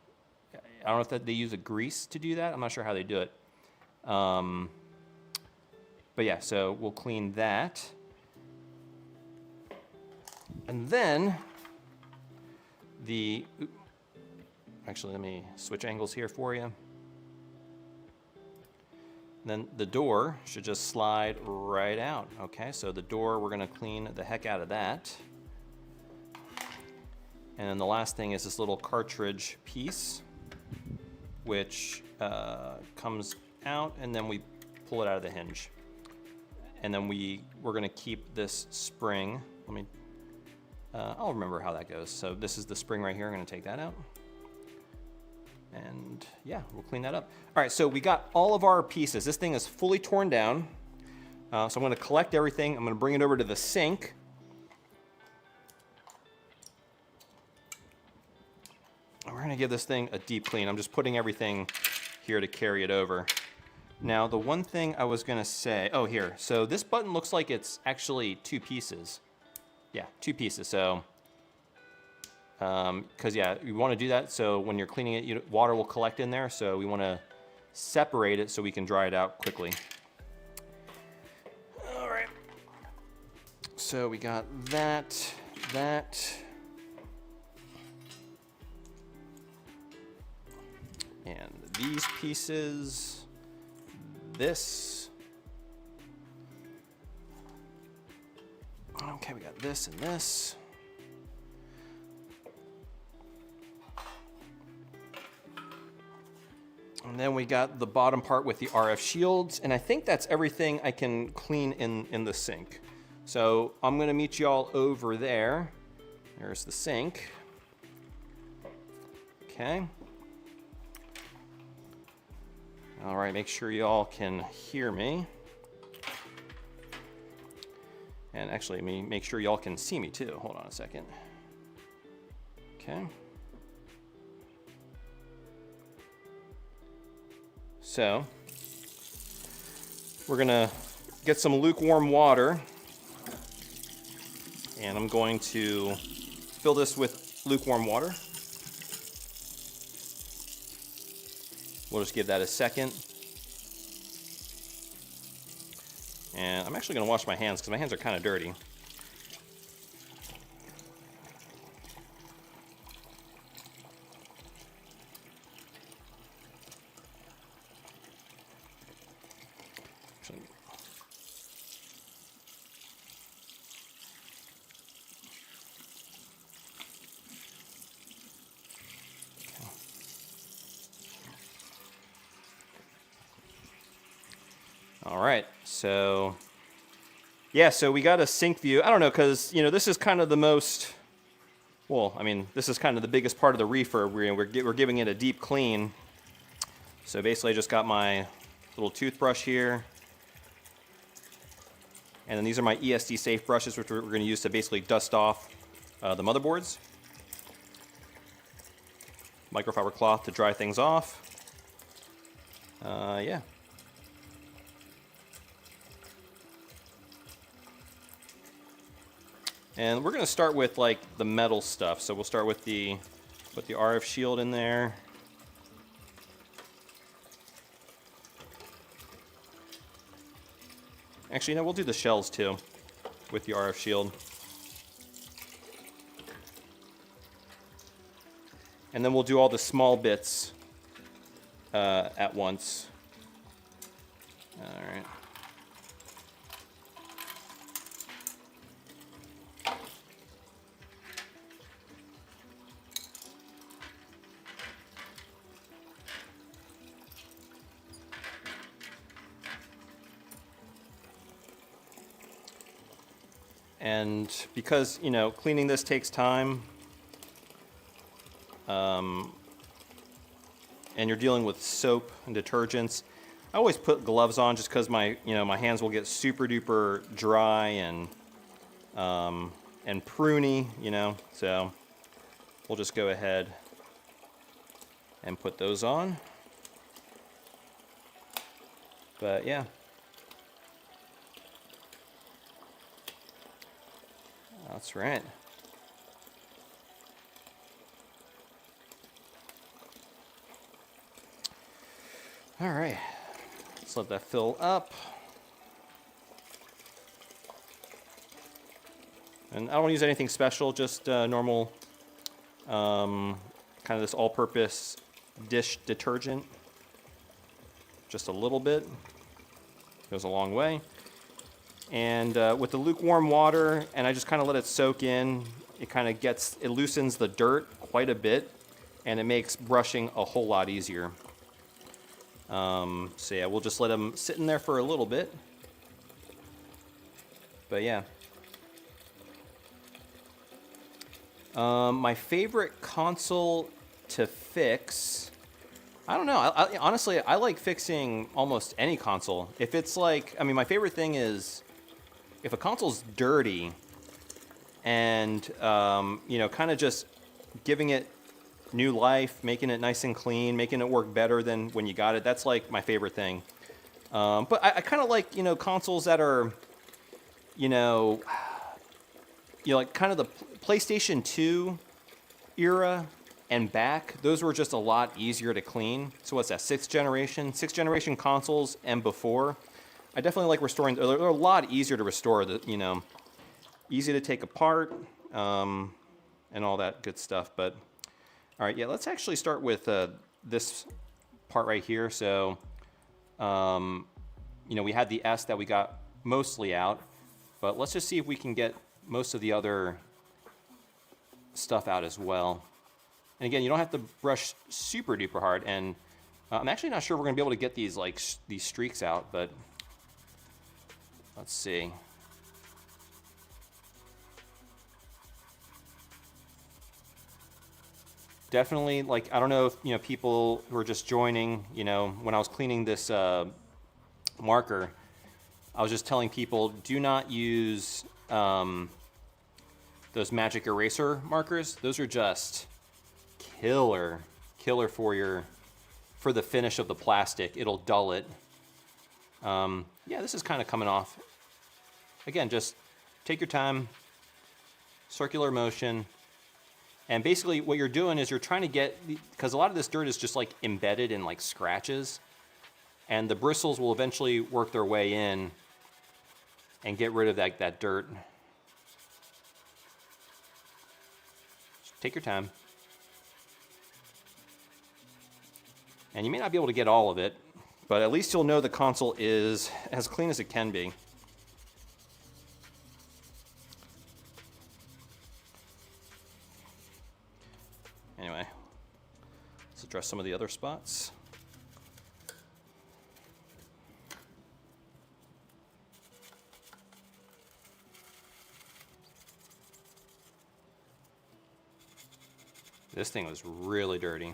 I don't know if they use a grease to do that. I'm not sure how they do it. But yeah, so we'll clean that. And then actually, let me switch angles here for you. Then the door should just slide right out. Okay, so the door, we're gonna clean the heck out of that. And then the last thing is this little cartridge piece, which comes out, and then we pull it out of the hinge. And then we're gonna keep this spring. Let me, I'll remember how that goes. So this is the spring right here. I'm gonna take that out. And yeah, we'll clean that up. All right, so we got all of our pieces. This thing is fully torn down. So I'm gonna collect everything. I'm gonna bring it over to the sink. We're gonna give this thing a deep clean. I'm just putting everything here to carry it over. Now, the one thing I was gonna say, oh, here. So this button looks like it's actually 2 pieces. Yeah, 2 pieces, so, because yeah, you wanna do that so when you're cleaning it, water will collect in there, so we wanna separate it so we can dry it out quickly. All right. So we got that. And these pieces, this. Okay, we got this and this. And then we got the bottom part with the RF shields, and I think that's everything I can clean in the sink. So I'm gonna meet y'all over there. There's the sink. Okay. All right, make sure y'all can hear me. And actually, make sure y'all can see me too. Hold on a second. Okay. So, we're gonna get some lukewarm water, and I'm going to fill this with lukewarm water. We'll just give that a second. And I'm actually gonna wash my hands because my hands are kind of dirty. All right, so yeah, so we got a sink view. I don't know, because this is kind of the most, well, I mean, this is kind of the biggest part of the refurb. We're giving it a deep clean. So basically, I just got my little toothbrush here, and then these are my ESD safe brushes, which we're going to use to basically dust off the motherboards. Microfiber cloth to dry things off. Yeah. And we're gonna start with like the metal stuff. So we'll start with the RF shield in there. Actually, no, we'll do the shells too with the RF shield. And then we'll do all the small bits at once. All right. And because, you know, cleaning this takes time, and you're dealing with soap and detergents, I always put gloves on just because my hands will get super duper dry and pruny, you know. So we'll just go ahead and put those on. But yeah. That's right. All right, let's let that fill up. And I don't use anything special, just normal, kind of this all-purpose dish detergent. Just a little bit, goes a long way. And with the lukewarm water, and I just kind of let it soak in, it loosens the dirt quite a bit, and it makes brushing a whole lot easier. So yeah, we'll just let them sit in there for a little bit. But yeah. My favorite console to fix, I don't know. Honestly, I like fixing almost any console. If it's like, I mean, my favorite thing is if a console's dirty and, you know, kind of just giving it new life, making it nice and clean, making it work better than when you got it. That's like my favorite thing. But I kind of like, you know, consoles that are, you know, like kind of the PlayStation 2 era and back. Those were just a lot easier to clean. So what's that, sixth generation consoles and before. I definitely like restoring. They're a lot easier to restore. You know, easy to take apart and all that good stuff. But all right, yeah, let's actually start with this part right here. So, you know, we had the S that we got mostly out, but let's just see if we can get most of the other stuff out as well. And again, you don't have to brush super duper hard, and I'm actually not sure we're gonna be able to get these like these streaks out, but let's see. Definitely, like, I don't know if, you know, people who are just joining, you know, when I was cleaning this marker, I was just telling people, do not use those magic eraser markers. Those are just killer for the finish of the plastic. It'll dull it. Yeah, this is kind of coming off. Again, just take your time, circular motion. And basically what you're doing is you're trying to get, because a lot of this dirt is just like embedded in like scratches, and the bristles will eventually work their way in and get rid of that dirt. Just take your time. And you may not be able to get all of it, but at least you'll know the console is as clean as it can be. Anyway, let's address some of the other spots. This thing was really dirty.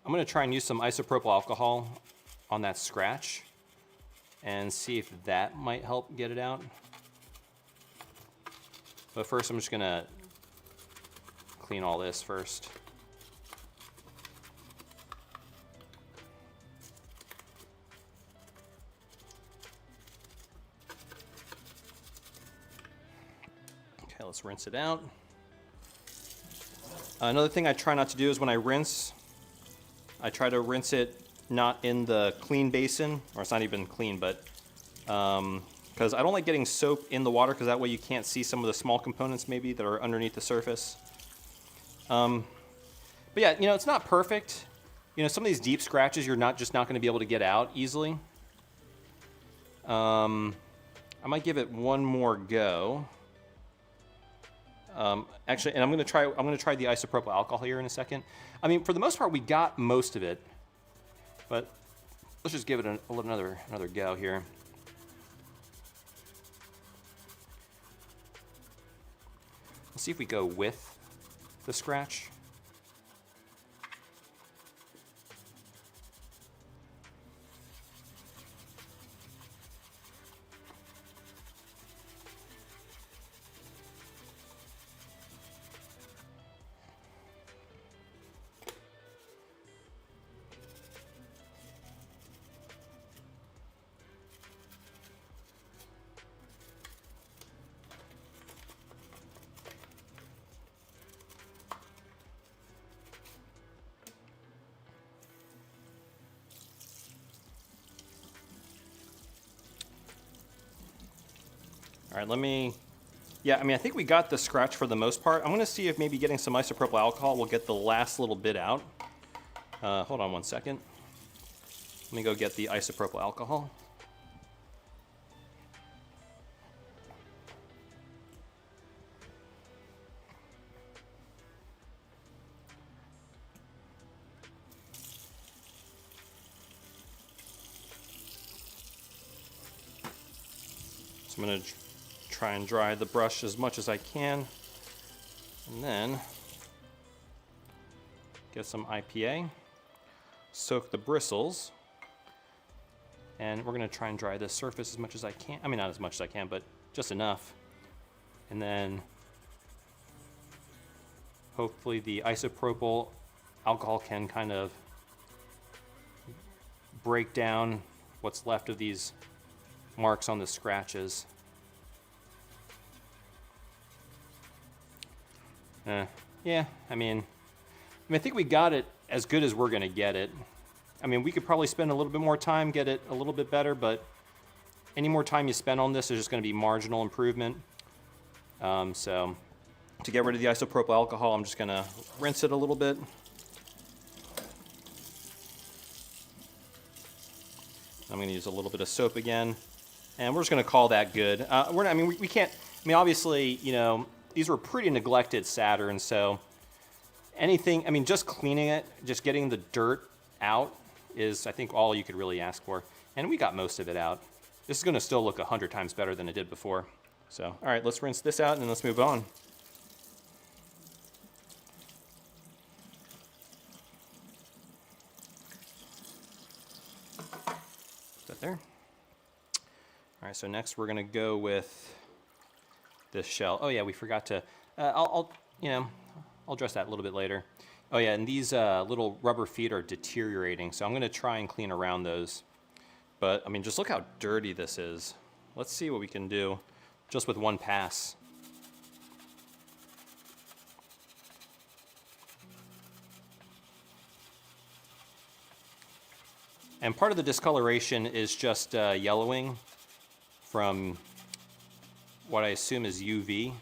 I'm going to try and use some isopropyl alcohol on that scratch and see if that might help get it out. But first, I'm just going to clean all this first. let's rinse it out. Another thing I try not to do is when I rinse, I try to rinse it not in the clean basin, or it's not even clean, but because I don't like getting soap in the water, because that way you can't see some of the small components maybe that are underneath the surface. But yeah, you know, it's not perfect. You know, some of these deep scratches you're just not going to be able to get out easily. I might give it one more go. Actually, and I'm going to try the isopropyl alcohol here in a second. I mean, for the most part, we got most of it, but let's just give it another go here. Let's see if we go with the scratch. All right, yeah, I mean, I think we got the scratch for the most part. I'm gonna see if maybe getting some isopropyl alcohol will get the last little bit out. Hold on one second. Let me go get the isopropyl alcohol. So I'm gonna try and dry the brush as much as I can, and then get some IPA, soak the bristles, and we're going to try and dry this surface as much as I can. I mean, not as much as I can, but just enough. And then hopefully the isopropyl alcohol can kind of break down what's left of these marks on the scratches. Yeah, I mean, I think we got it as good as we're gonna get it. I mean, we could probably spend a little bit more time, get it a little bit better, but any more time you spend on this is just gonna be marginal improvement. So to get rid of the isopropyl alcohol, I'm just gonna rinse it a little bit. I'm gonna use a little bit of soap again, and we're just gonna call that good. We can't, I mean, obviously, you know, these were pretty neglected Saturns, so anything, I mean, just cleaning it, just getting the dirt out is, I think, all you could really ask for. And we got most of it out. This is gonna still look 100 times better than it did before. So, all right, let's rinse this out and then let's move on. Is that there? All right, so next we're gonna go with this shell. Oh yeah, we forgot to, I'll address that a little bit later. Oh yeah, and these little rubber feet are deteriorating, so I'm gonna try and clean around those. But I mean, just look how dirty this is. Let's see what we can do just with one pass. And part of the discoloration is just yellowing from what I assume is UV,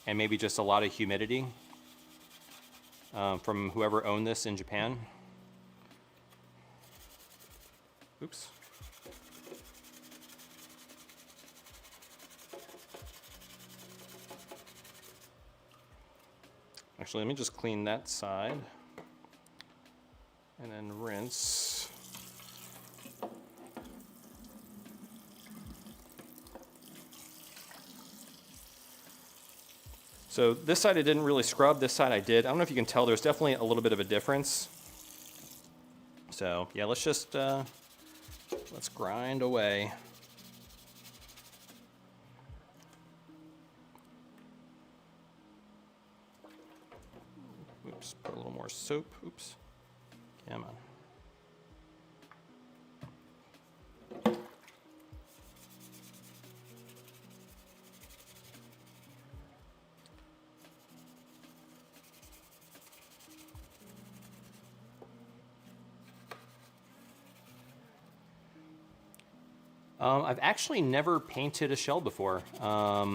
and maybe just a lot of humidity from whoever owned this in Japan. Oops. Actually, let me just clean that side and then rinse. So this side I didn't really scrub, this side I did. I don't know if you can tell, there's definitely a little bit of a difference. So yeah, let's just, let's grind away. Oops, put a little more soap, oops, come on. I've actually never painted a shell before. Let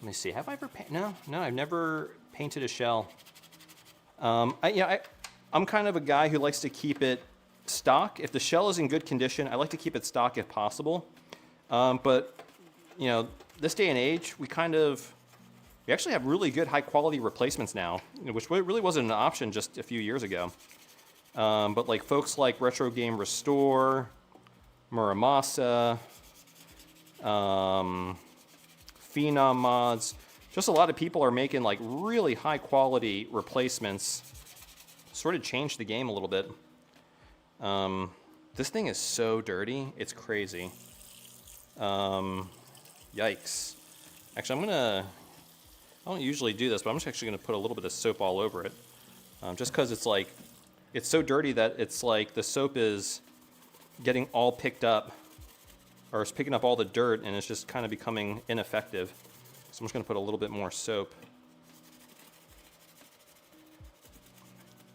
me see. Have I ever painted? No, I've never painted a shell. I'm kind of a guy who likes to keep it stock. If the shell is in good condition, I like to keep it stock if possible. But you know, this day and age, we actually have really good high quality replacements now, which really wasn't an option just a few years ago. But like folks like Retro Game Restore, Muramasa, Phenom Mods, just a lot of people are making like really high quality replacements. Sort of changed the game a little bit. This thing is so dirty, it's crazy. Yikes. Actually, I don't usually do this, but I'm just actually going to put a little bit of soap all over it. Just because it's like, it's so dirty that it's like the soap is getting all picked up, or it's picking up all the dirt, and it's just kind of becoming ineffective. So I'm just going to put a little bit more soap.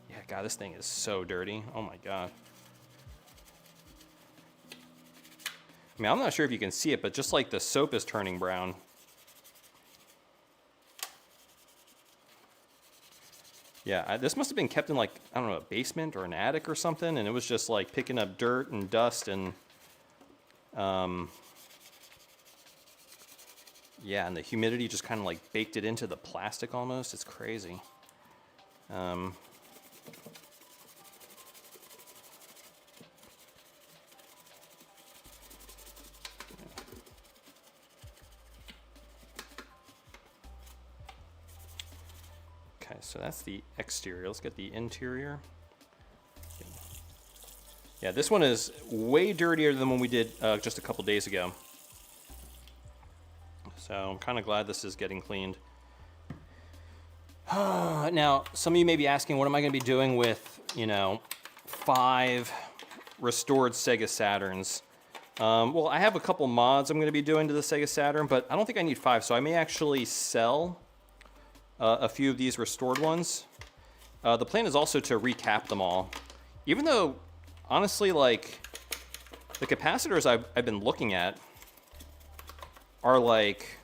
Yeah, God, this thing is so dirty. Oh my God. I mean, I'm not sure if you can see it, but just like the soap is turning brown. Yeah, this must have been kept in like, I don't know, a basement or an attic or something, and it was just like picking up dirt and dust and, yeah, and the humidity just kind of like baked it into the plastic almost. It's crazy. Okay, so that's the exterior. Let's get the interior. Yeah, this one is way dirtier than one we did just a couple days ago. So I'm kind of glad this is getting cleaned. Now, some of you may be asking, what am I going to be doing with, 5 restored Sega Saturns? Well, I have a couple mods I'm going to be doing to the Sega Saturn, but I don't think I need 5, so I may actually sell a few of these restored ones. The plan is also to recap them all. Even though, honestly, like, the capacitors I've been looking at are like,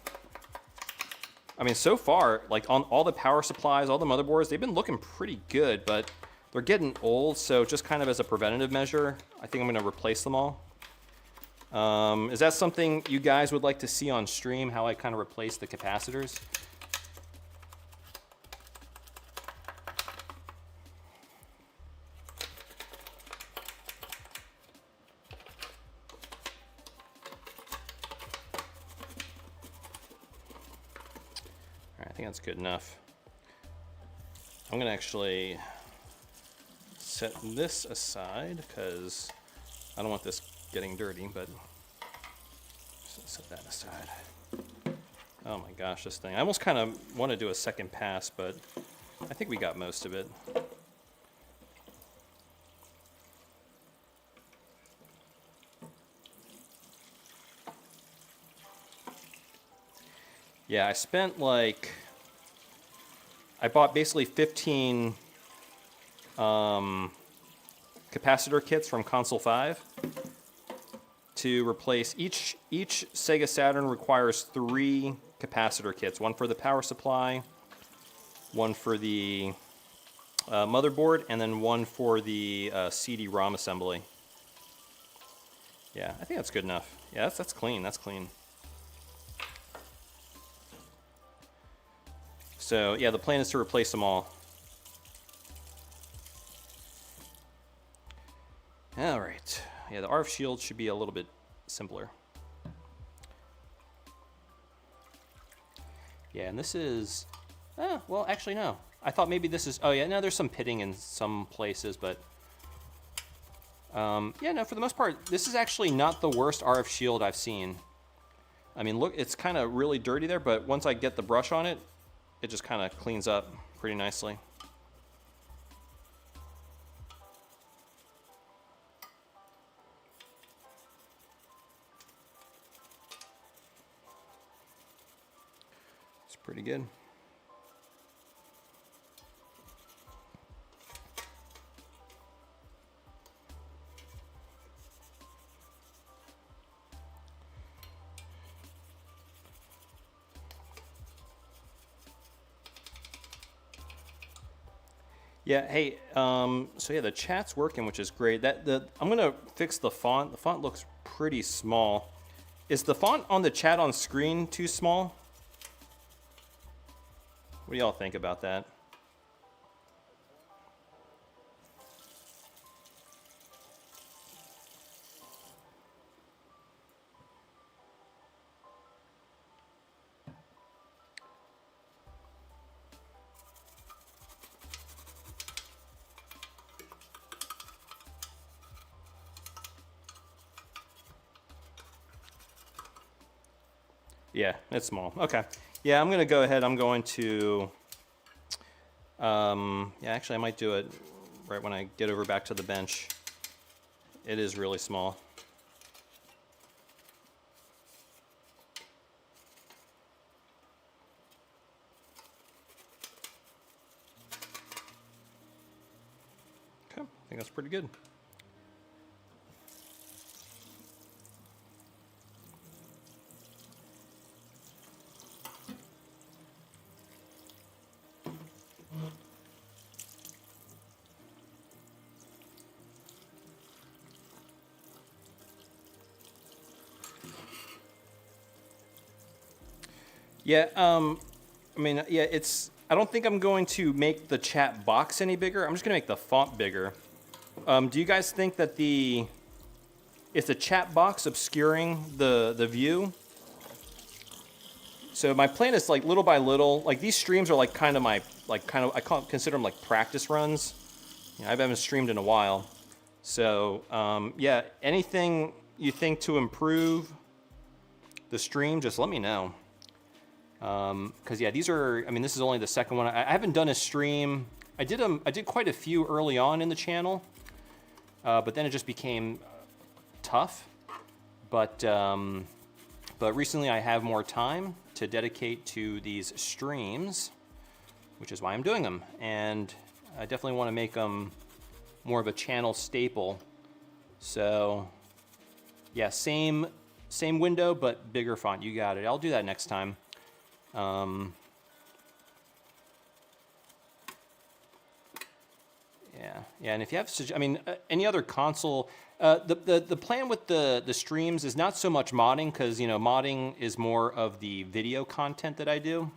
I mean, so far, like on all the power supplies, all the motherboards, they've been looking pretty good, but they're getting old, so just kind of as a preventative measure, I think I'm going to replace them all. Is that something you guys would like to see on stream, how I kind of replace the capacitors? I think that's good enough. I'm going to actually set this aside because I don't want this getting dirty, but set that aside. Oh my gosh, this thing. I almost kind of want to do a second pass, but I think we got most of it. Yeah, I spent like, I bought basically 15 capacitor kits from Console 5 to replace each Sega Saturn requires 3 capacitor kits, one for the power supply, one for the motherboard, and then one for the CD-ROM assembly. Yeah, I think that's good enough. Yeah, that's clean. That's clean. So yeah, the plan is to replace them all. All right. Yeah, the RF shield should be a little bit simpler. Yeah, and this is, well, actually no. I thought maybe this is, oh yeah, no, there's some pitting in some places, but yeah, no, for the most part, this is actually not the worst RF shield I've seen. I mean, look, it's kind of really dirty there, but once I get the brush on it, it just kind of cleans up pretty nicely. It's pretty good. Yeah, hey, so yeah, the chat's working, which is great. I'm gonna fix the font. The font looks pretty small. Is the font on the chat on screen too small? What do y'all think about that? Yeah, it's small. Okay. Yeah, I'm going to go ahead. I'm going to, yeah, actually I might do it right when I get over back to the bench. It is really small. Okay, I think that's pretty good. Yeah, I mean, yeah, I don't think I'm going to make the chat box any bigger. I'm just going to make the font bigger. Do you guys think that is the chat box obscuring the view? So my plan is like little by little, like these streams are like kind of I consider them like practice runs. You know, I haven't streamed in a while. So, yeah, anything you think to improve the stream, just let me know. Because yeah, these are, I mean, this is only the second one. I haven't done a stream. I did quite a few early on in the channel, but then it just became tough. But recently I have more time to dedicate to these streams, which is why I'm doing them. And I definitely want to make them more of a channel staple. So yeah, same window, but bigger font. You got it. I'll do that next time. Yeah, and if you have, I mean, any other console, the plan with the streams is not so much modding, because, you know, modding is more of the video content that I do.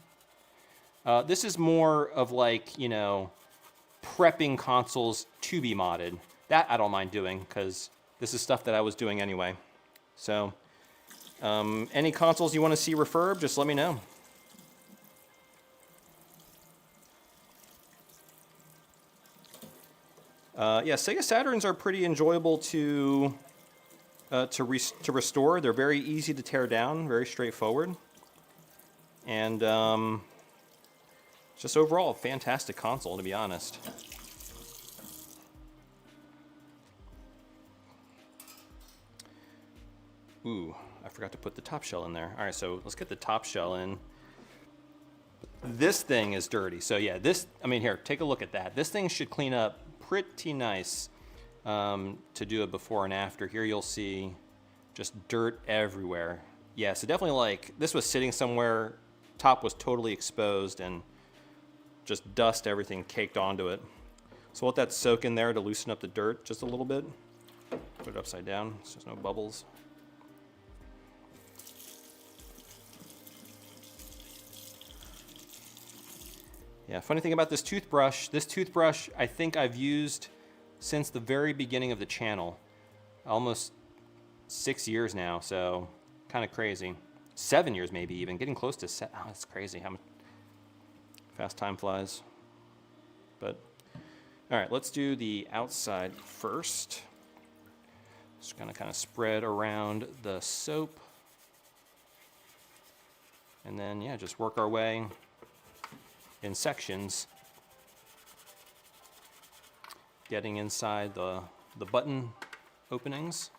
This is more of like, you know, prepping consoles to be modded. That I don't mind doing, because this is stuff that I was doing anyway. So, any consoles you want to see refurb, just let me know. Yeah, Sega Saturns are pretty enjoyable to restore. They're very easy to tear down, very straightforward, and just overall a fantastic console, to be honest. Ooh, I forgot to put the top shell in there. All right, so let's get the top shell in. This thing is dirty. So yeah, I mean, here, take a look at that. This thing should clean up pretty nice to do a before and after. Here you'll see just dirt everywhere. Yeah, so definitely, like, this was sitting somewhere, top was totally exposed, and just dust, everything caked onto it. So let that soak in there to loosen up the dirt just a little bit. Put it upside down so there's no bubbles. Yeah, funny thing about this toothbrush I think I've used since the very beginning of the channel. Almost 6 years now, so kind of crazy. 7 years maybe even, getting close to oh, that's crazy how fast time flies. But, all right, let's do the outside first. Just gonna kind of spread around the soap. And then, yeah, just work our way in sections, getting inside the button openings.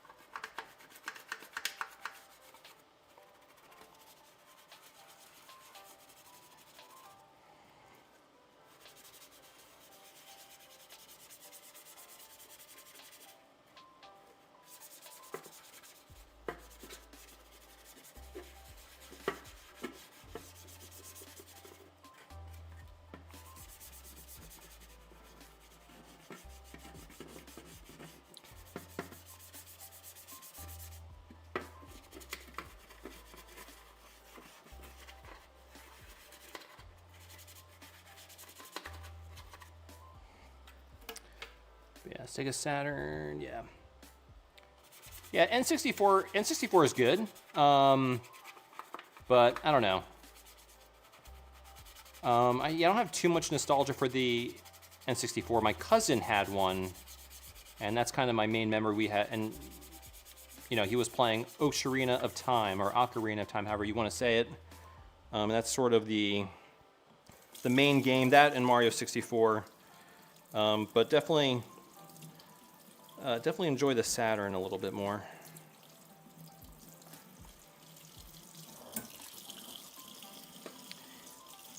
Sega Saturn, yeah. Yeah, N64 is good, but I don't know. I don't have too much nostalgia for the N64. My cousin had one, and that's kind of my main memory we had. And, you know, he was playing Ocarina of Time, or Ocarina of Time, however you want to say it. That's sort of the main game, that and Mario 64. But definitely enjoy the Saturn a little bit more.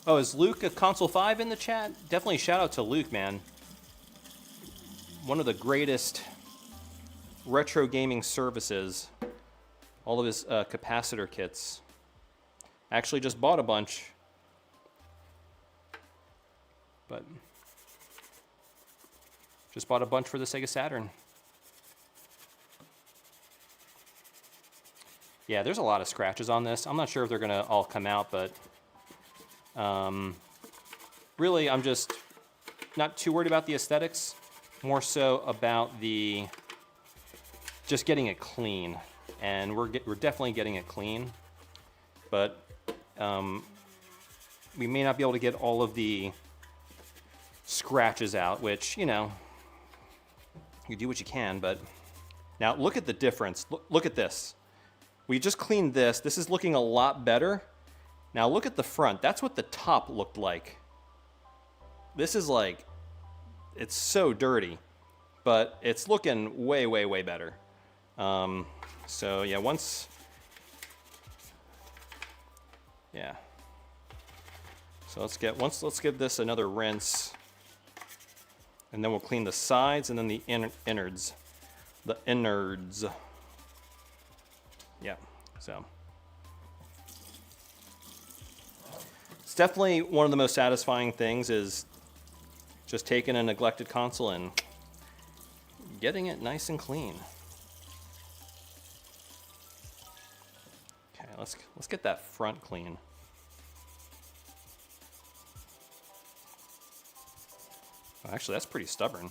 Oh, is Luke a Console 5 in the chat? Definitely shout out to Luke, man. One of the greatest retro gaming services. All of his capacitor kits. Actually just bought a bunch. But just bought a bunch for the Sega Saturn. Yeah, there's a lot of scratches on this. I'm not sure if they're gonna all come out, but really, I'm just not too worried about the aesthetics, more so about the just getting it clean. And we're definitely getting it clean, but we may not be able to get all of the scratches out, which, you know, you do what you can. But now look at the difference. Look at this. We just cleaned this. This is looking a lot better. Now look at the front. That's what the top looked like. This is like, it's so dirty, but it's looking way, way, way better. So yeah, yeah. So let's give this another rinse, and then we'll clean the sides and then the innards. The innards. Yeah, so. It's definitely one of the most satisfying things is just taking a neglected console and getting it nice and clean. Okay, let's get that front clean. Oh, actually, that's pretty stubborn.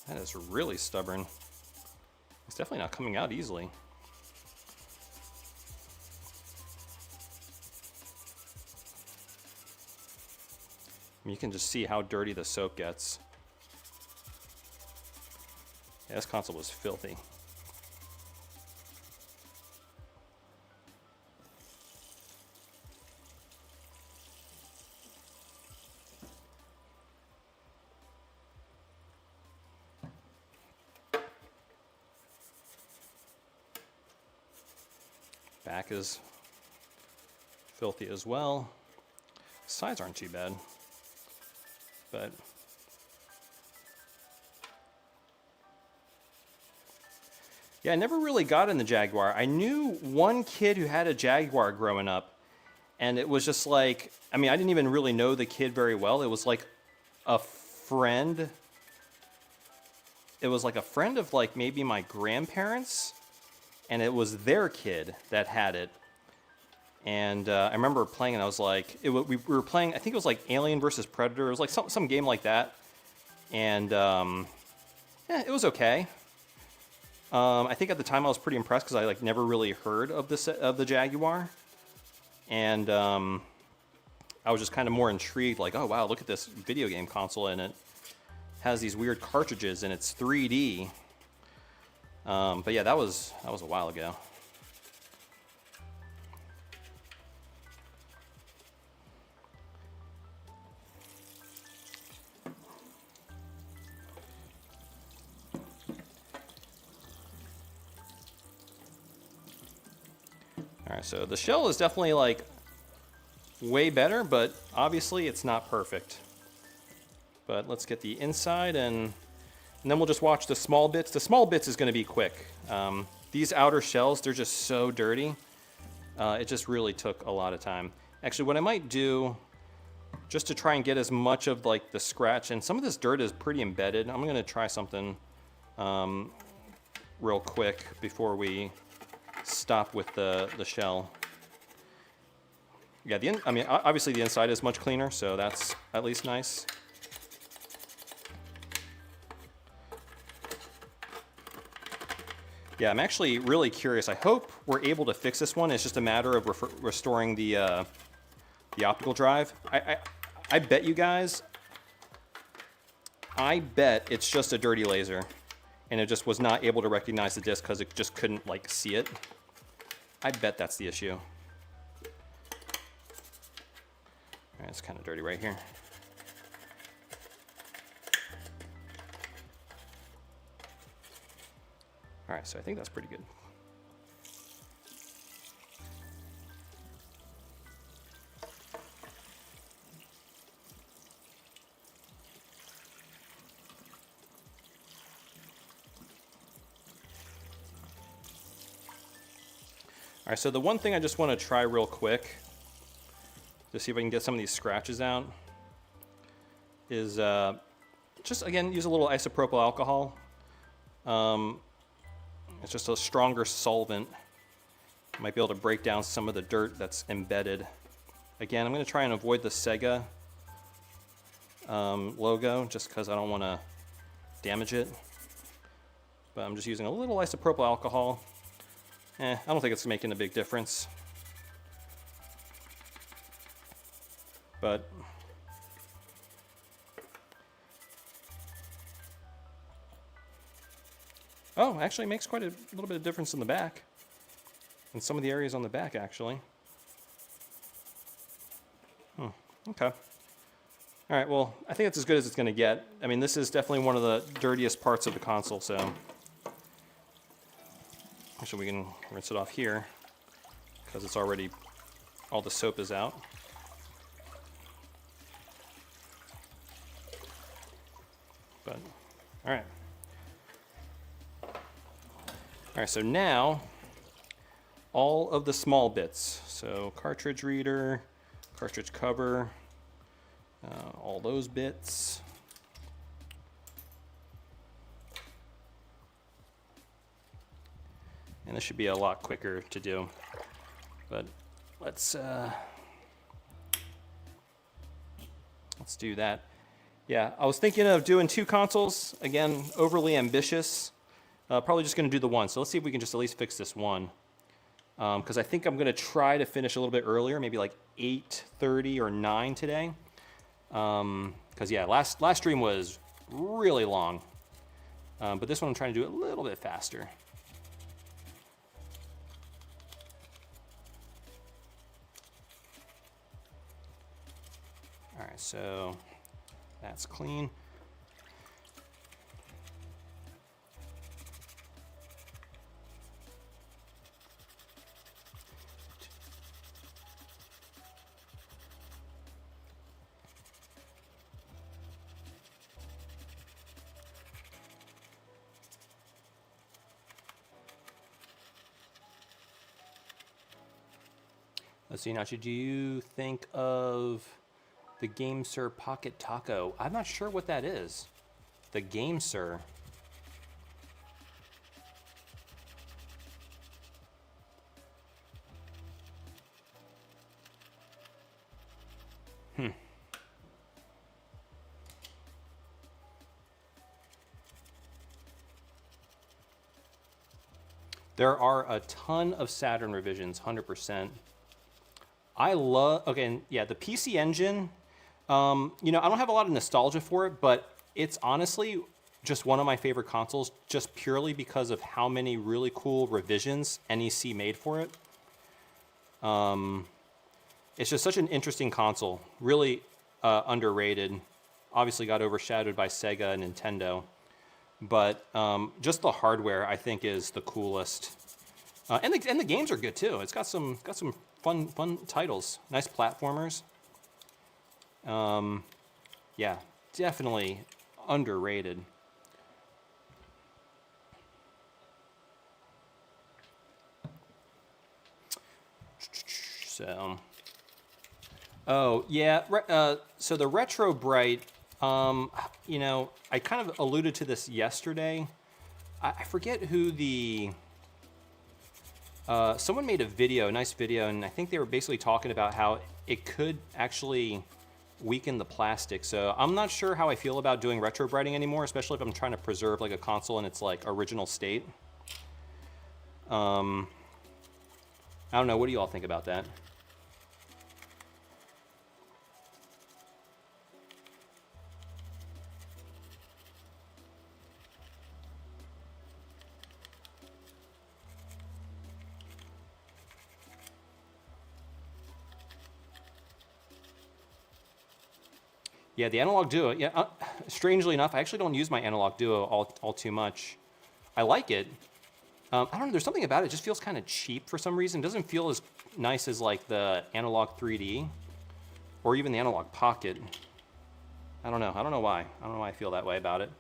That is really stubborn. It's definitely not coming out easily. You can just see how dirty the soap gets. Yeah, this console was filthy. Back is filthy as well. Sides aren't too bad. But yeah, I never really got in the Jaguar. I knew one kid who had a Jaguar growing up, and it was just like, I mean, I didn't even really know the kid very well. It was like a friend. It was like a friend of like maybe my grandparents, and it was their kid that had it. And I remember playing, and I was like, we were playing, I think it was like Alien versus Predator. It was like some game like that. And yeah, it was okay. I think at the time I was pretty impressed because I like never really heard of the Jaguar. And I was just kind of more intrigued, like, oh wow, look at this video game console, and it has these weird cartridges, and it's 3D. But yeah, that was a while ago. Alright, so the shell is definitely like way better, but obviously it's not perfect. But let's get the inside, and then we'll just watch the small bits. The small bits is going to be quick. These outer shells, they're just so dirty. It just really took a lot of time. Actually, what I might do, just to try and get as much of like the scratch, and some of this dirt is pretty embedded. I'm going to try something real quick before we stop with the shell. Yeah, I mean, obviously the inside is much cleaner, so that's at least nice. Yeah, I'm actually really curious. I hope we're able to fix this one. It's just a matter of restoring the optical drive. I bet you guys, I bet it's just a dirty laser, and it just was not able to recognize the disc because it just couldn't like see it. I bet that's the issue. All right, it's kind of dirty right here. All right, so I think that's pretty good. All right, so the one thing I just want to try real quick to see if I can get some of these scratches out is just, again, use a little isopropyl alcohol. It's just a stronger solvent. Might be able to break down some of the dirt that's embedded. Again, I'm going to try and avoid the Sega logo just because I don't want to damage it. But I'm just using a little isopropyl alcohol. I don't think it's making a big difference. But oh, actually it makes quite a little bit of difference in the back. In some of the areas on the back, actually. Okay. All right, well, I think it's as good as it's going to get. I mean, this is definitely one of the dirtiest parts of the console, so actually we can rinse it off here because it's already, all the soap is out. But, all right. All right, so now all of the small bits. So cartridge reader, cartridge cover, all those bits. And this should be a lot quicker to do. But let's do that. Yeah, I was thinking of doing 2 consoles. Again, overly ambitious. Probably just going to do the one. So let's see if we can just at least fix this one. Because I think I'm going to try to finish a little bit earlier, maybe like 8:30 or 9 today. Because yeah, last stream was really long. But this one I'm trying to do it a little bit faster. All right, so that's clean. Let's see, Nacho, do you think of the Game Sir Pocket Taco? I'm not sure what that is. The Game Sir. There are a ton of Saturn revisions, 100%. I love, okay, yeah, the PC Engine, you know, I don't have a lot of nostalgia for it, but it's honestly just one of my favorite consoles, just purely because of how many really cool revisions NEC made for it. It's just such an interesting console, really underrated. Obviously got overshadowed by Sega and Nintendo, but just the hardware I think is the coolest, and the games are good too. It's got some fun titles, nice platformers. Yeah, definitely underrated. So, oh yeah, so the Retro Bright, you know, I kind of alluded to this yesterday. I forget who the Someone made a video, a nice video, and I think they were basically talking about how it could actually weaken the plastic. So I'm not sure how I feel about doing retrobreading anymore, especially if I'm trying to preserve like a console in its like original state. I don't know. What do you all think about that? Yeah, the Analog Duo. Yeah, strangely enough, I actually don't use my Analog Duo all too much. I like it. I don't know. There's something about it. It just feels kind of cheap for some reason. It doesn't feel as nice as like the Analog 3D or even the Analog Pocket. I don't know. I don't know why. I don't know why I feel that way about it.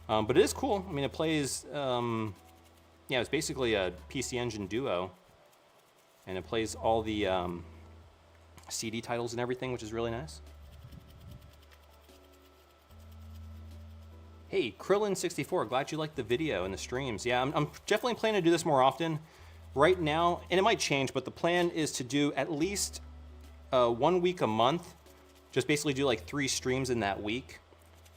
But it is cool. I mean, it plays. Yeah, it's basically a PC Engine Duo, and it plays all the CD titles and everything, which is really nice. Hey, Krillin64, glad you liked the video and the streams. Yeah, I'm definitely planning to do this more often. Right now, and it might change, but the plan is to do at least 1 week a month. Just basically do like 3 streams in that week.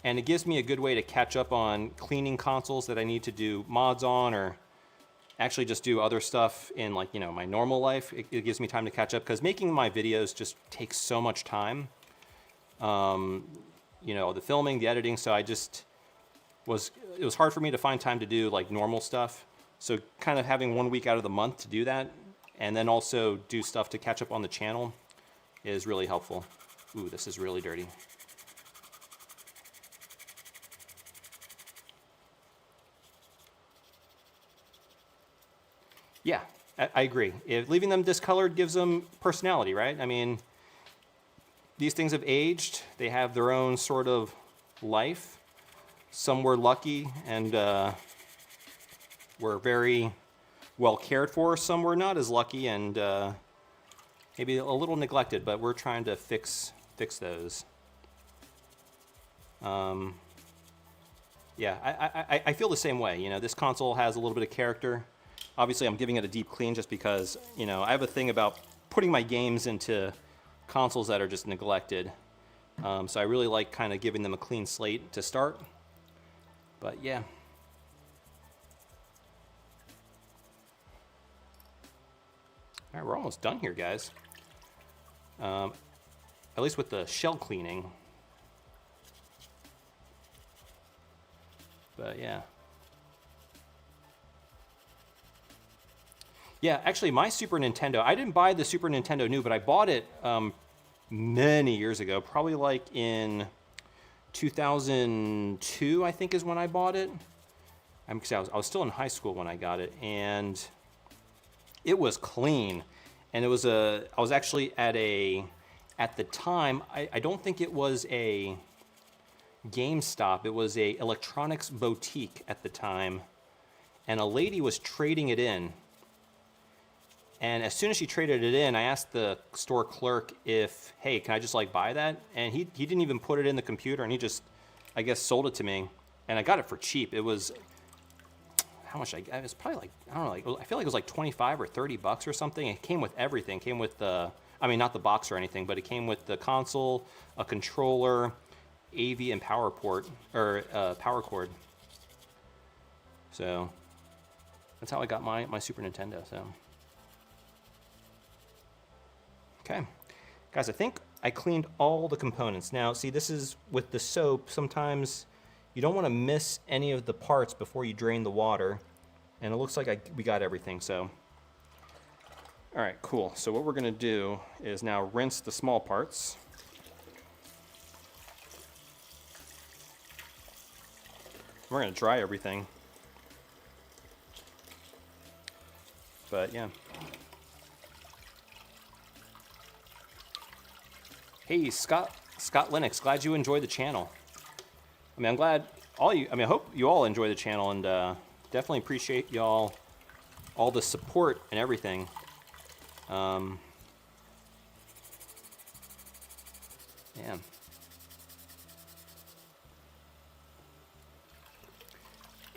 And it gives me a good way to catch up on cleaning consoles that I need to do mods on, or actually just do other stuff in like, you know, my normal life. It gives me time to catch up, because making my videos just takes so much time. You know, the filming, the editing, so it was hard for me to find time to do like normal stuff. So kind of having 1 week out of the month to do that, and then also do stuff to catch up on the channel, is really helpful. Ooh, this is really dirty. Yeah, I agree. Leaving them discolored gives them personality, right? I mean, these things have aged. They have their own sort of life. Some were lucky and were very well cared for. Some were not as lucky and maybe a little neglected, but we're trying to fix those. Yeah, I feel the same way. You know, this console has a little bit of character. Obviously, I'm giving it a deep clean just because, you know, I have a thing about putting my games into consoles that are just neglected. So I really like kind of giving them a clean slate to start. But yeah. All right, we're almost done here, guys. At least with the shell cleaning. But yeah. Yeah, actually, my Super Nintendo, I didn't buy the Super Nintendo new, but I bought it many years ago, probably like in 2002, I think is when I bought it. I was still in high school when I got it, and it was clean. And it was I was actually at the time, I don't think it was a GameStop, it was a electronics boutique at the time, and a lady was trading it in. And as soon as she traded it in, I asked the store clerk if, hey, can I just like buy that? And he didn't even put it in the computer, and he just, I guess, sold it to me. And I got it for cheap. It was, how much? It was probably like, I don't know, like, I feel like it was like 25 or 30 bucks or something. It came with everything. It came with the, I mean, not the box or anything, but it came with the console, a controller, AV and power port, or power cord. So that's how I got my Super Nintendo, so. Okay, guys, I think I cleaned all the components. Now, see, this is with the soap. Sometimes you don't want to miss any of the parts before you drain the water. And it looks like we got everything, so. All right, cool. So what we're gonna do is now rinse the small parts. We're gonna dry everything. But yeah. Hey, Scott Linux, glad you enjoyed the channel. I mean, I'm glad I hope you all enjoy the channel, and definitely appreciate y'all, all the support and everything. Yeah.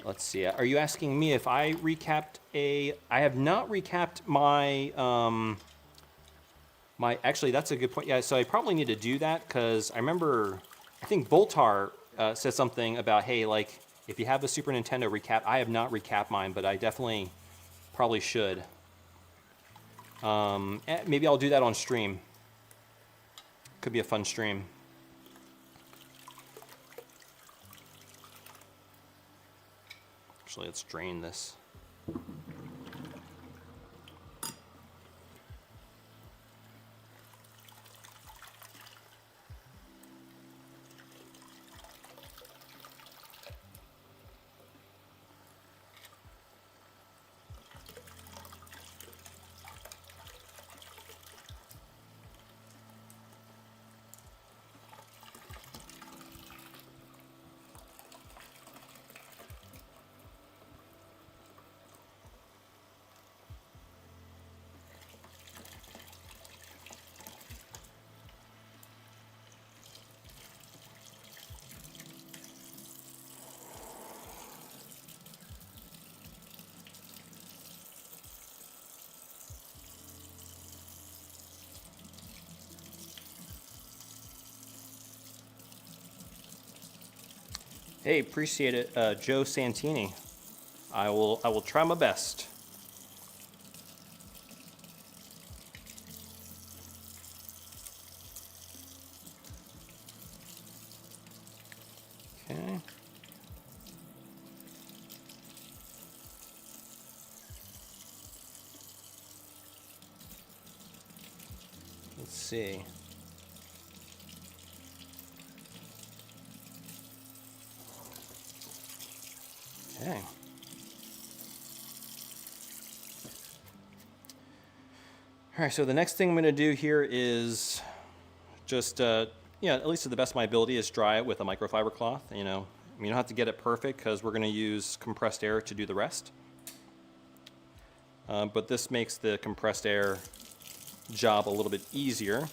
Let's see. Are you asking me if I recapped a... I have not recapped my... Actually, that's a good point. Yeah, so I probably need to do that because I remember... I think Voltar said something about, hey, like, if you have a Super Nintendo recap... I have not recapped mine, but I definitely probably should. Maybe I'll do that on stream. Could be a fun stream. Actually, let's drain this. Hey, appreciate it, Joe Santini. I will try my best. Okay. Let's see. Okay. All right, so the next thing I'm going to do here is just, at least to the best of my ability, is dry it with a microfiber cloth. You know, I mean, you don't have to get it perfect because we're going to use compressed air to do the rest. But this makes the compressed air job a little bit easier.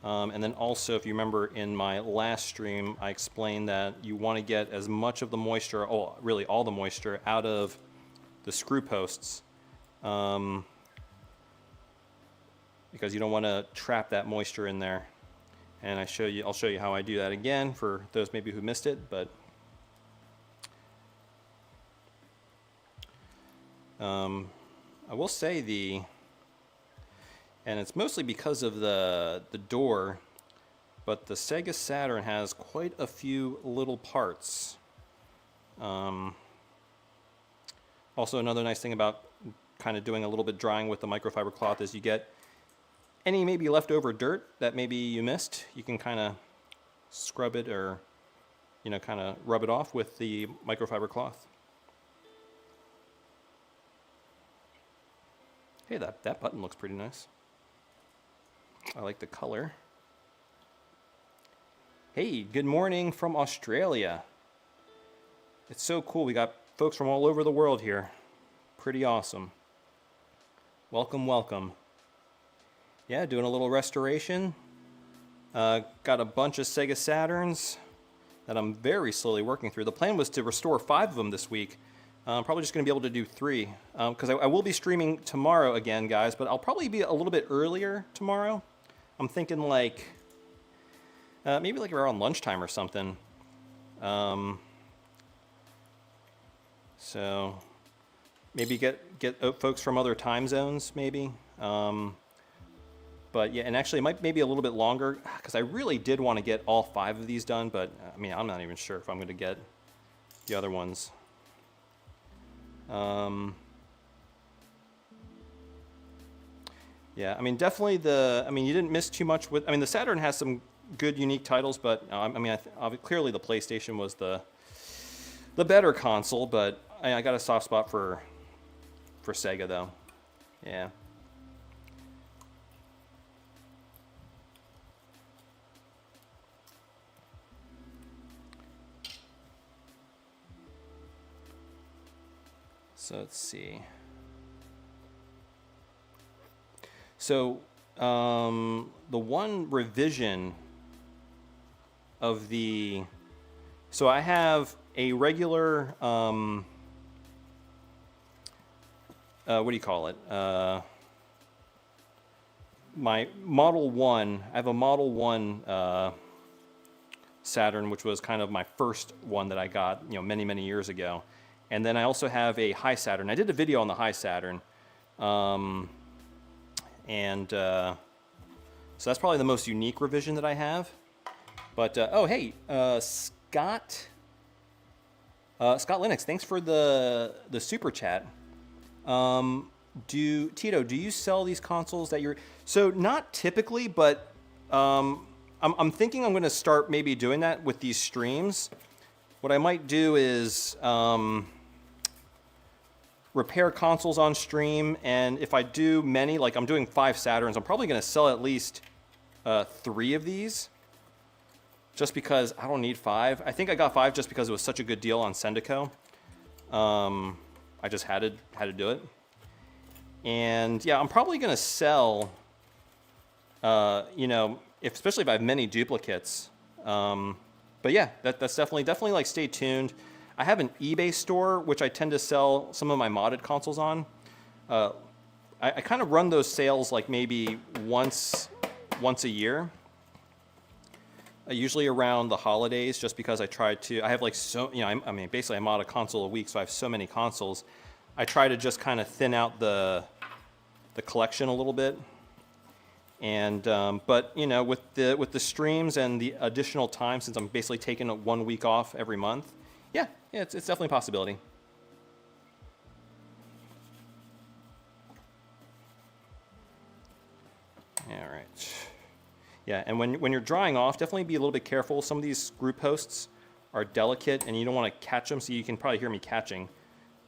And then also, if you remember in my last stream, I explained that you want to get as much of the moisture, really all the moisture, out of the screw posts. Because you don't want to trap that moisture in there. And I'll show you how I do that again for those maybe who missed it. But I will say and it's mostly because of the door, but the Sega Saturn has quite a few little parts. Also, another nice thing about kind of doing a little bit drying with the microfiber cloth is you get any maybe leftover dirt that maybe you missed. You can kind of scrub it or, kind of rub it off with the microfiber cloth. Hey, that button looks pretty nice. I like the color. Hey, good morning from Australia. It's so cool. We got folks from all over the world here. Pretty awesome. Welcome, welcome. Yeah, doing a little restoration. Got a bunch of Sega Saturns that I'm very slowly working through. The plan was to restore 5 of them this week. I'm probably just going to be able to do 3. Because I will be streaming tomorrow again, guys, but I'll probably be a little bit earlier tomorrow. I'm thinking like, maybe like around lunchtime or something. So maybe get folks from other time zones, maybe. But yeah, and actually it might maybe a little bit longer because I really did want to get all 5 of these done, but I mean, I'm not even sure if I'm going to get the other ones. Yeah, I mean, definitely you didn't miss too much with, the Saturn has some good, unique titles, but, clearly the PlayStation was the better console, but I got a soft spot for Sega, though. Yeah. So let's see. So the one revision of so I have a regular, what do you call it? My Model 1, I have a Model 1 Saturn, which was kind of my first one that I got, you know, many, many years ago. And then I also have a high Saturn. I did a video on the high Saturn. So that's probably the most unique revision that I have. But, oh, hey, Scott Linux, thanks for the super chat. Tito, do you sell these consoles that you're... So not typically, but I'm thinking I'm going to start maybe doing that with these streams. What I might do is repair consoles on stream, and if I do many, like I'm doing 5 Saturns, I'm probably going to sell at least 3 of these, just because I don't need 5. I think I got 5 just because it was such a good deal on Sendico. I just had to do it. And yeah, I'm probably going to sell, you know, especially if I have many duplicates. But yeah, that's definitely like, stay tuned. I have an eBay store, which I tend to sell some of my modded consoles on. I kind of run those sales like maybe once a year. Usually around the holidays, just because I have like so, you know, I mean, basically I mod a console a week, so I have so many consoles. I try to just kind of thin out the collection a little bit. And but you know, with the streams and the additional time, since I'm basically taking 1 week off every month, yeah, it's definitely a possibility. All right. Yeah, and when you're drying off, definitely be a little bit careful. Some of these screw posts are delicate, and you don't want to catch them. So you can probably hear me catching.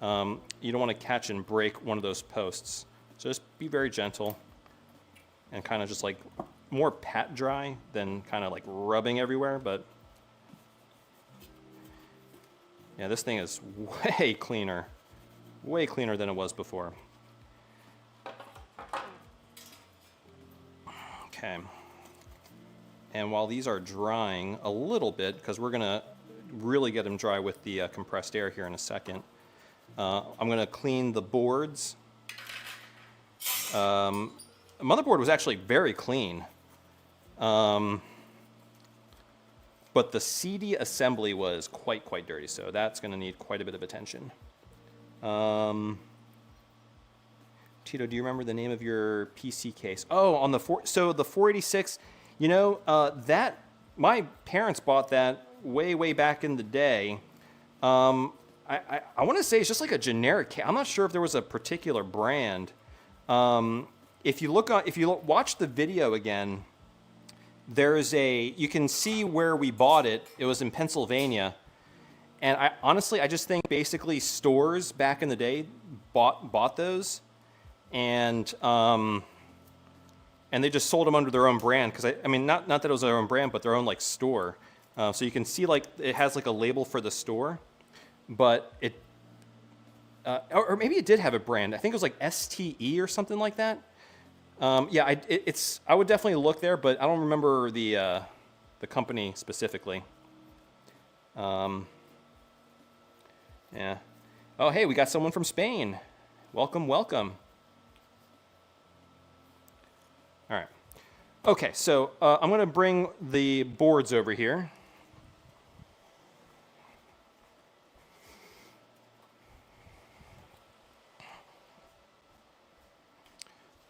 You don't want to catch and break one of those posts. So just be very gentle, and kind of just like more pat dry than kind of like rubbing everywhere. But yeah, this thing is way cleaner than it was before. Okay. And while these are drying a little bit, because we're going to really get them dry with the compressed air here in a second, I'm going to clean the boards. The motherboard was actually very clean. But the CD assembly was quite dirty, so that's going to need quite a bit of attention. Tito, do you remember the name of your PC case? Oh, on the the 486... You know, that my parents bought that way back in the day. I want to say it's just like a generic. I'm not sure if there was a particular brand. If you watch the video again, you can see where we bought it. It was in Pennsylvania, and I just think basically stores back in the day bought those, and they just sold them under their own brand, because I mean, not that it was their own brand, but their own like store. So you can see like it has like a label for the store, but it, or maybe it did have a brand. I think it was like STE or something like that. Yeah, I would definitely look there, but I don't remember the company specifically. Yeah. Oh, hey, we got someone from Spain. Welcome. All right. Okay, so I'm going to bring the boards over here.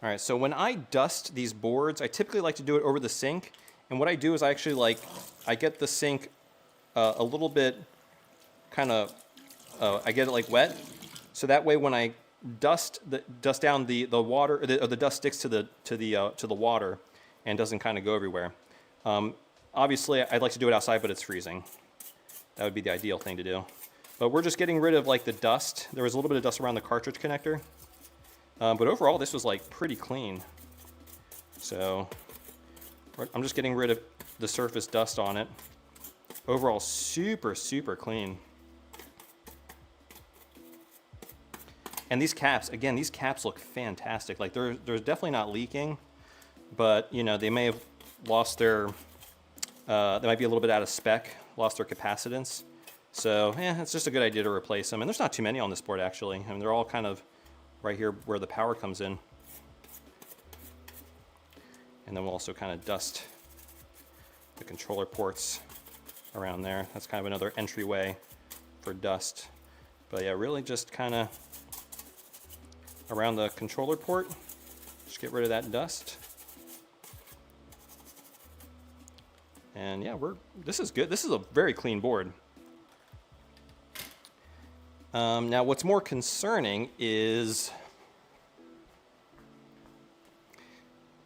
All right, so when I dust these boards, I typically like to do it over the sink. And what I do is I get the sink a little bit kind of, I get it like wet. So that way when I dust down the water, or the dust sticks to the water and doesn't kind of go everywhere. Obviously, I'd like to do it outside, but it's freezing. That would be the ideal thing to do. But we're just getting rid of like the dust. There was a little bit of dust around the cartridge connector, but overall this was like pretty clean. So I'm just getting rid of the surface dust on it. Overall, super clean. And these caps, again, these caps look fantastic. Like they're definitely not leaking, but you know, they may have lost their, they might be a little bit out of spec, lost their capacitance. So yeah, it's just a good idea to replace them. And there's not too many on this board actually. I mean, they're all kind of right here where the power comes in. And then we'll also kind of dust the controller ports around there. That's kind of another entryway for dust. But yeah, really just kind of around the controller port, just get rid of that dust. And yeah, this is good. This is a very clean board. Now what's more concerning is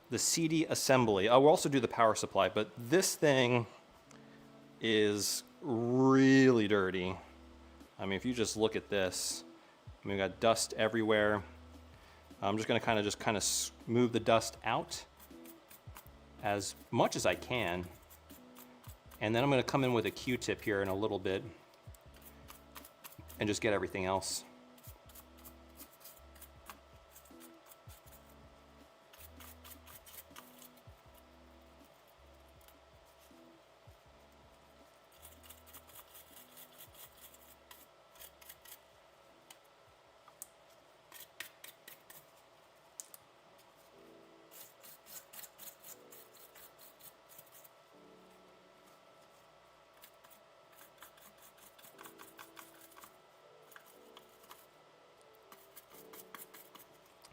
the CD assembly. We'll also do the power supply, but this thing is really dirty. I mean, if you just look at this, I mean, we got dust everywhere. I'm just going to kind of smooth the dust out as much as I can. And then I'm going to come in with a Q-tip here in a little bit and just get everything else.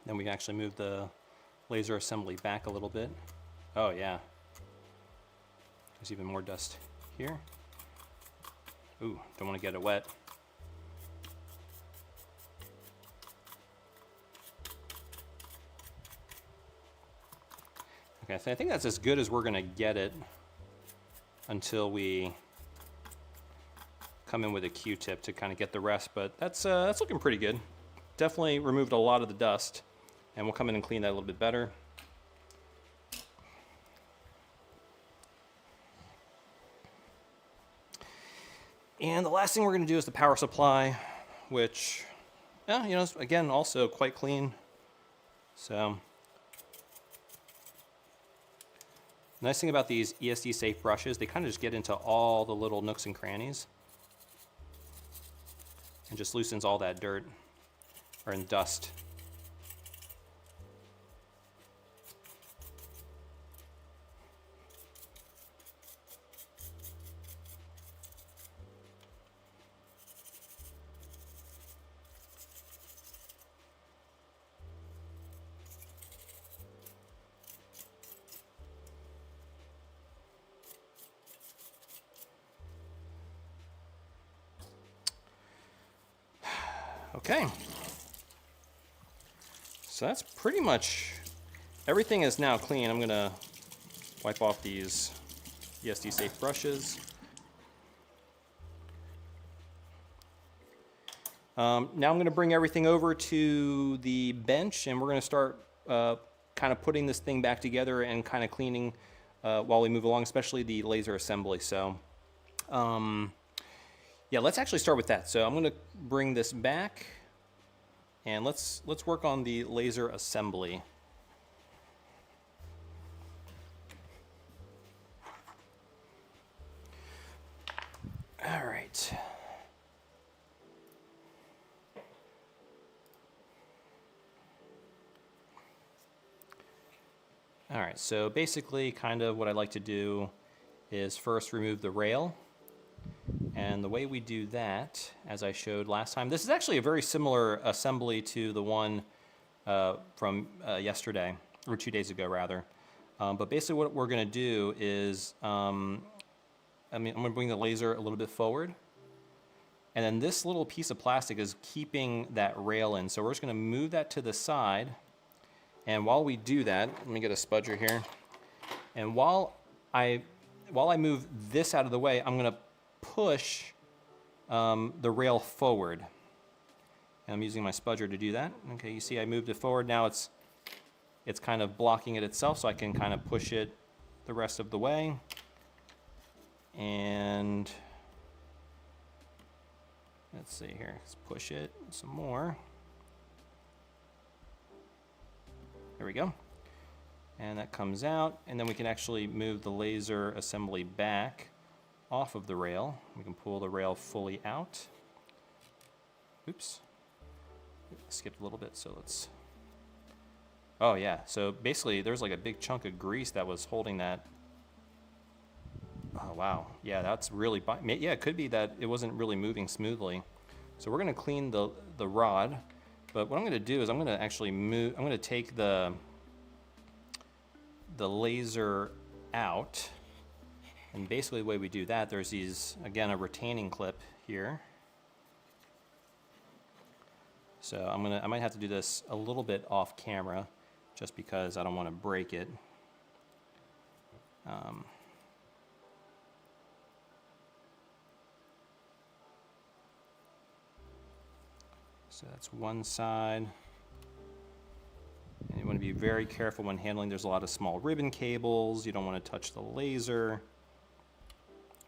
Then we can actually move the laser assembly back a little bit. Oh yeah. There's even more dust here. Ooh, don't want to get it wet. Okay, so I think that's as good as we're going to get it until we come in with a Q-tip to kind of get the rest, but that's looking pretty good. Definitely removed a lot of the dust. And we'll come in and clean that a little bit better. And the last thing we're going to do is the power supply, which, yeah, you know, is, again, also quite clean. So, the nice thing about these ESD safe brushes, they kind of just get into all the little nooks and crannies and just loosens all that dirt or dust. Okay, so that's pretty much everything is now clean. I'm gonna wipe off these ESD safe brushes. Now I'm gonna bring everything over to the bench and we're gonna start kind of putting this thing back together and kind of cleaning while we move along, especially the laser assembly. So yeah, let's actually start with that. So I'm going to bring this back and let's work on the laser assembly. All right. All right, so basically kind of what I like to do is first remove the rail. And the way we do that, as I showed last time, this is actually a very similar assembly to the one from yesterday, or 2 days ago rather. But basically what we're going to do is, I'm going to bring the laser a little bit forward. And then this little piece of plastic is keeping that rail in. So we're just going to move that to the side. And while we do that, let me get a spudger here. And while I move this out of the way, I'm going to push the rail forward. And I'm using my spudger to do that. Okay, you see I moved it forward. Now it's kind of blocking it itself, so I can kind of push it the rest of the way. And let's see here, let's push it some more. There we go. And that comes out, and then we can actually move the laser assembly back off of the rail. We can pull the rail fully out. Oops. Skipped a little bit, so let's... Oh yeah, so basically there's like a big chunk of grease that was holding that. Oh wow, yeah, that's really... Yeah, it could be that it wasn't really moving smoothly. So we're gonna clean the rod, but what I'm gonna do is I'm gonna actually move... I'm gonna take the laser out. And basically the way we do that, there's these, again, a retaining clip here. So I might have to do this a little bit off camera, just because I don't want to break it. So that's one side. And you want to be very careful when handling. There's a lot of small ribbon cables. You don't want to touch the laser.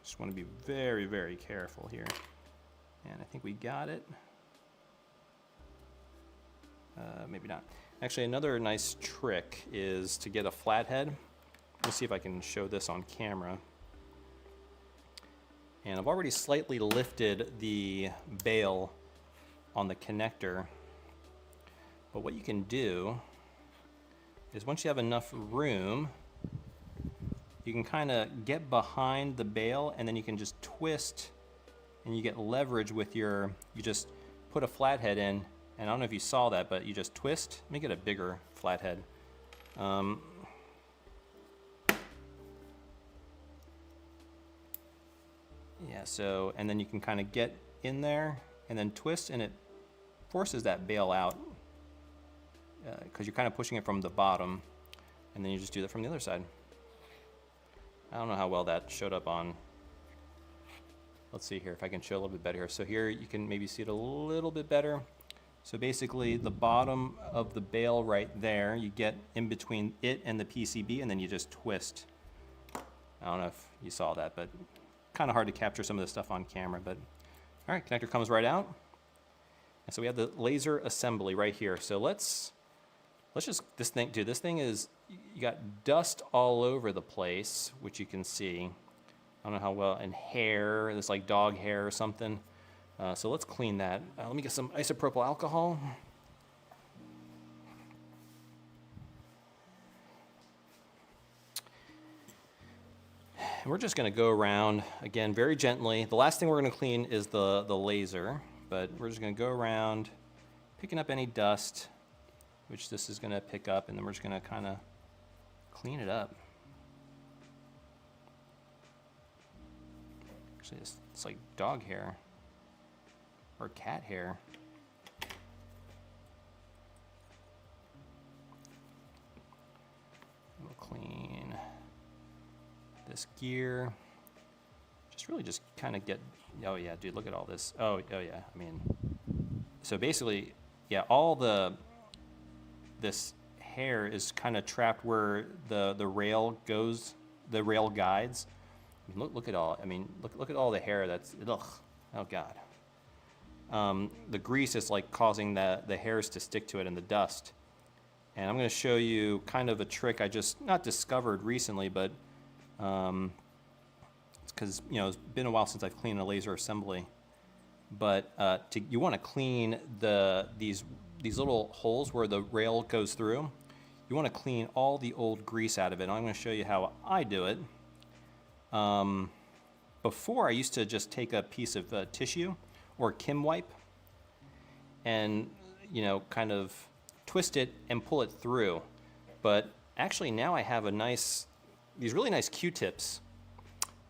Just want to be very, very careful here. And I think we got it. Maybe not. Actually, another nice trick is to get a flathead. Let me see if I can show this on camera. And I've already slightly lifted the bail on the connector. But what you can do is once you have enough room, you can kind of get behind the bail and then you can just twist and you get leverage with your, you just put a flathead in, and I don't know if you saw that, but you just twist. Let me get a bigger flathead. Yeah, so, and then you can kind of get in there and then twist, and it forces that bail out because you're kind of pushing it from the bottom, and then you just do that from the other side. I don't know how well that showed up on, let's see here if I can show a little bit better here. So here you can maybe see it a little bit better. So basically the bottom of the bail right there, you get in between it and the PCB, and then you just twist. I don't know if you saw that, but kind of hard to capture some of this stuff on camera. But all right, connector comes right out. And so we have the laser assembly right here. So let's just, this thing is, you got dust all over the place, which you can see. I don't know how well, and hair, it's like dog hair or something. So let's clean that. Let me get some isopropyl alcohol. And we're just gonna go around, again, very gently. The last thing we're gonna clean is the laser, but we're just gonna go around, picking up any dust, which this is gonna pick up, and then we're just gonna kinda clean it up. Actually, it's like dog hair or cat hair. We'll clean this gear. Just kind of get, oh yeah, dude, look at all this. Oh yeah, I mean, so basically, yeah, all this hair is kind of trapped where the rail goes, the rail guides. I mean, look at all, I mean, look at all the hair that's, ugh, oh God. The grease is like causing the hairs to stick to it and the dust. And I'm going to show you kind of a trick I just not discovered recently, but it's because, you know, it's been a while since I've cleaned a laser assembly. But you want to clean these little holes where the rail goes through. You want to clean all the old grease out of it. I'm going to show you how I do it. Before, I used to just take a piece of tissue or Kim wipe and, you know, kind of twist it and pull it through. But actually now I have these really nice Q-tips.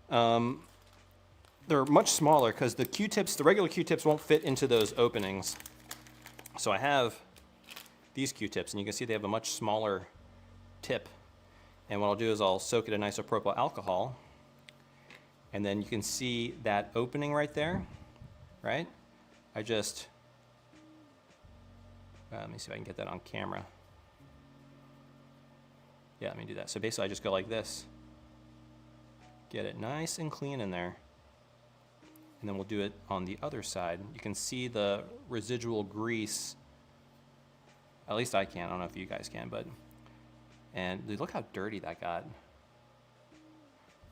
They're much smaller because the regular Q-tips won't fit into those openings. So I have these Q-tips, and you can see they have a much smaller tip. And what I'll do is I'll soak it in isopropyl alcohol, and then you can see that opening right there, right? I just, let me see if I can get that on camera. Yeah, let me do that. So basically I just go like this. Get it nice and clean in there. And then we'll do it on the other side. You can see the residual grease. At least I can. I don't know if you guys can, but, and dude, look how dirty that got.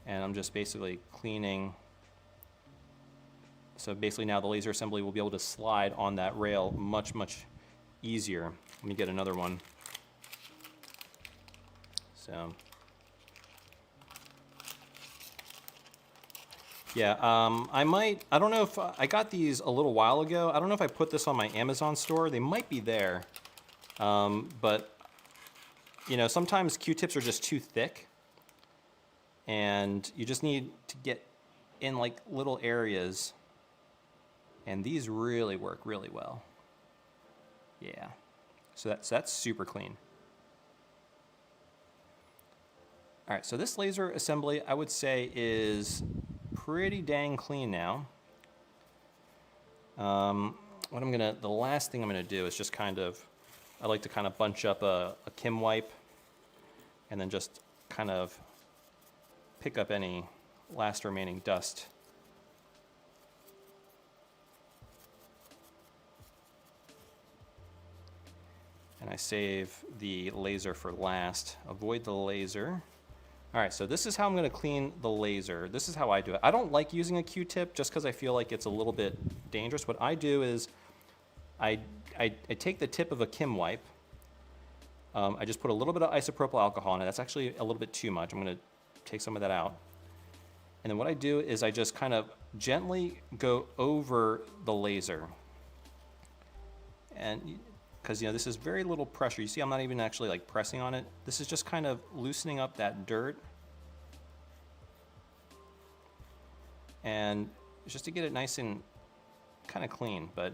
And I'm just basically cleaning So basically now the laser assembly will be able to slide on that rail much, much easier. Let me get another one. So, yeah, I don't know if, I got these a little while ago. I don't know if I put this on my Amazon store. They might be there. But, you know, sometimes Q-tips are just too thick. And you just need to get in like little areas. And these really work really well. Yeah. So that's super clean. All right, so this laser assembly, I would say, is pretty dang clean now. The last thing I'm gonna do is just kind of, I like to kind of bunch up a Kim wipe and then just kind of pick up any last remaining dust. And I save the laser for last. Avoid the laser. All right, so this is how I'm gonna clean the laser. This is how I do it. I don't like using a Q-tip just because I feel like it's a little bit dangerous. What I do is I take the tip of a Kim wipe. I just put a little bit of isopropyl alcohol in it. That's actually a little bit too much. I'm gonna take some of that out. And then what I do is I just kind of gently go over the laser. And because, you know, this is very little pressure. You see, I'm not even actually like pressing on it. This is just kind of loosening up that dirt. And just to get it nice and kind of clean, but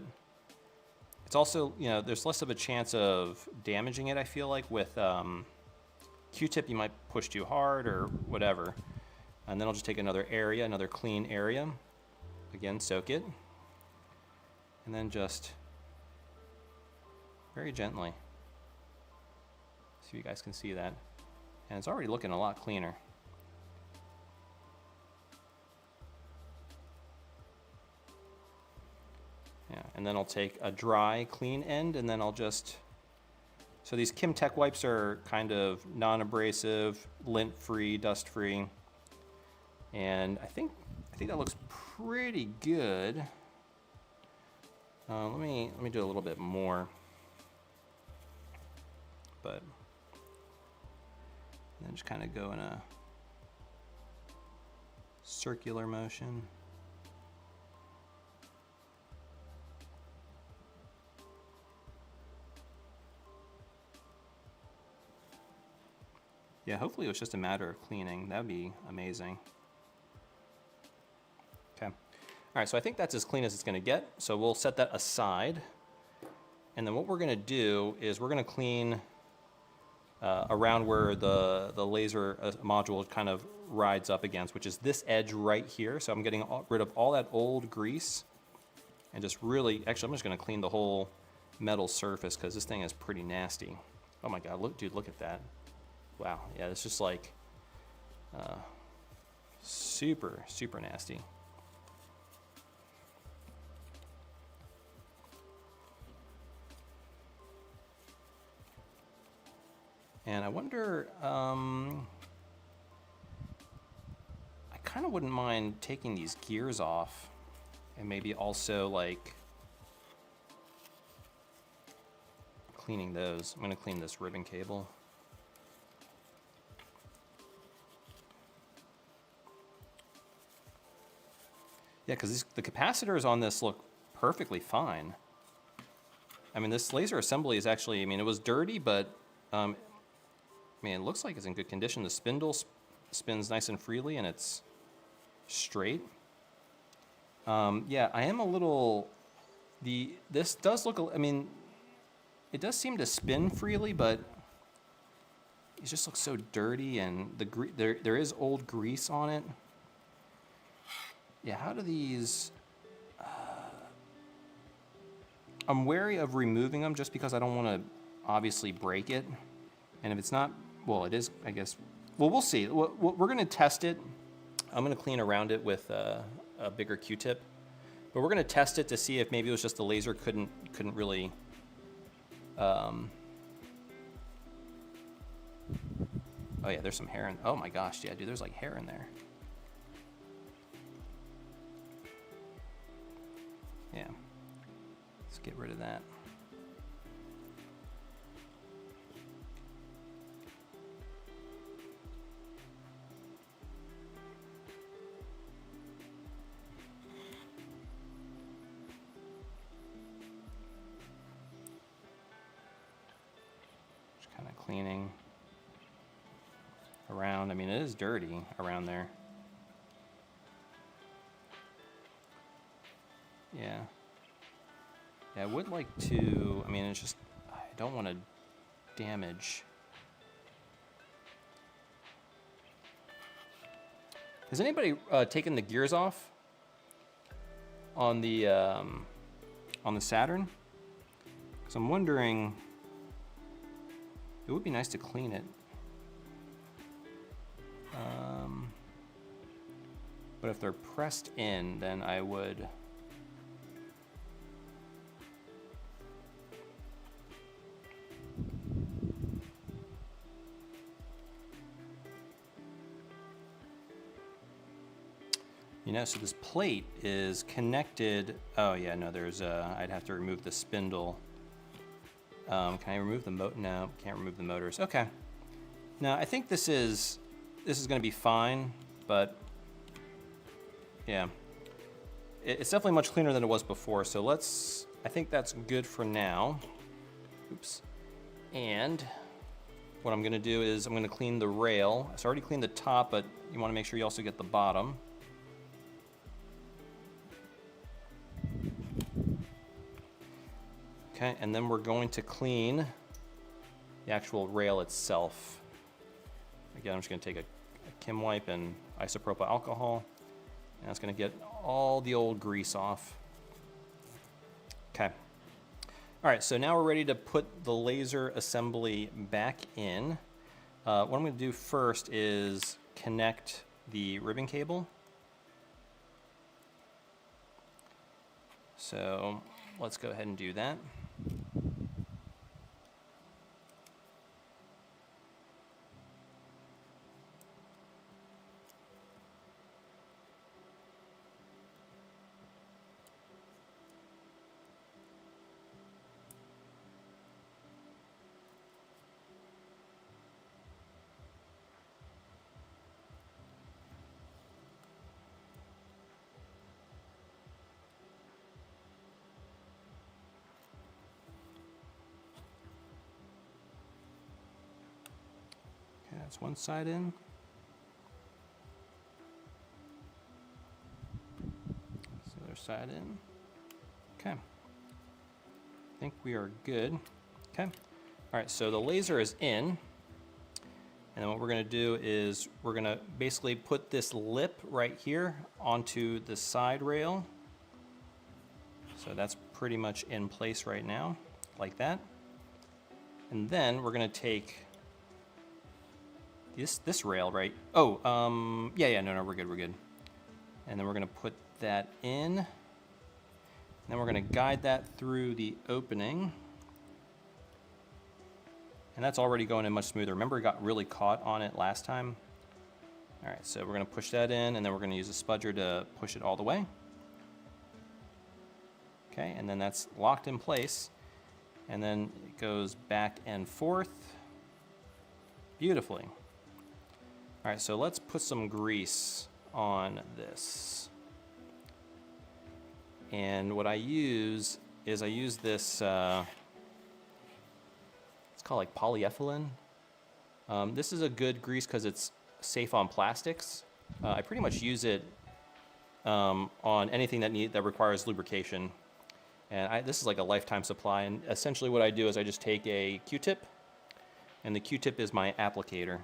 it's also, you know, there's less of a chance of damaging it, I feel like. With Q-tip, you might push too hard or whatever. And then I'll just take another area, another clean area. Again, soak it. And then just very gently. See if you guys can see that. And it's already looking a lot cleaner. Yeah, and then I'll take a dry, clean end, and then I'll just, so these Kim Tech wipes are kind of non-abrasive, lint-free, dust-free. And I think that looks pretty good. Let me do a little bit more. But then just kind of go in a circular motion. Yeah, hopefully it was just a matter of cleaning. That'd be amazing. Okay. All right, so I think that's as clean as it's gonna get. So we'll set that aside. And then what we're gonna do is we're gonna clean around where the laser module kind of rides up against, which is this edge right here. So I'm getting rid of all that old grease and just really, actually I'm just gonna clean the whole metal surface because this thing is pretty nasty. Oh my God, look, dude, look at that. Wow, yeah, it's just like super, super nasty. And I wonder, I kind of wouldn't mind taking these gears off and maybe also like cleaning those. I'm gonna clean this ribbon cable. Yeah, because the capacitors on this look perfectly fine. I mean, this laser assembly is actually, I mean, it was dirty, but man, it looks like it's in good condition. The spindle spins nice and freely, and it's straight. Yeah, I am a little, this does look, I mean, it does seem to spin freely, but it just looks so dirty, and there is old grease on it. Yeah, how do these, I'm wary of removing them just because I don't want to obviously break it. And if it's not, well, it is, I guess, well, we'll see. We're going to test it. I'm going to clean around it with a bigger Q-tip. But we're going to test it to see if maybe it was just the laser couldn't really, oh yeah, there's some hair in, oh my gosh, yeah, dude, there's like hair in there. Let's get rid of that. Just kind of cleaning around. I mean, it is dirty around there. Yeah. Yeah, I would like to, I mean, it's just, I don't want to damage. Has anybody taken the gears off on the Saturn? Because I'm wondering, it would be nice to clean it. But if they're pressed in, then I would. You know, so this plate is connected. Oh yeah, no, there's I'd have to remove the spindle. Can I remove the motor? No, can't remove the motors. Okay. Now I think this is going to be fine, but yeah, it's definitely much cleaner than it was before. So I think that's good for now. Oops. And what I'm going to do is I'm going to clean the rail. So I already cleaned the top, but you want to make sure you also get the bottom. Okay, and then we're going to clean the actual rail itself. Again, I'm just going to take a Kim wipe and isopropyl alcohol, and that's going to get all the old grease off. Okay. All right, so now we're ready to put the laser assembly back in. What I'm going to do first is connect the ribbon cable. So let's go ahead and do that. That's one side in. That's the other side in. Okay. I think we are good. Okay. All right, so the laser is in. And then what we're going to do is we're going to basically put this lip right here onto the side rail. So that's pretty much in place right now, like that. And then we're going to take this rail, right? Oh, no, we're good. And then we're gonna put that in. And then we're gonna guide that through the opening. And that's already going in much smoother. Remember, it got really caught on it last time. All right, so we're gonna push that in, and then we're gonna use a spudger to push it all the way. Okay, and then that's locked in place. And then it goes back and forth beautifully. All right, so let's put some grease on this. And what I use is this, it's called like polyethylene. This is a good grease because it's safe on plastics. I pretty much use it on anything that requires lubrication. And this is like a lifetime supply. And essentially what I do is I just take a Q-tip, and the Q-tip is my applicator.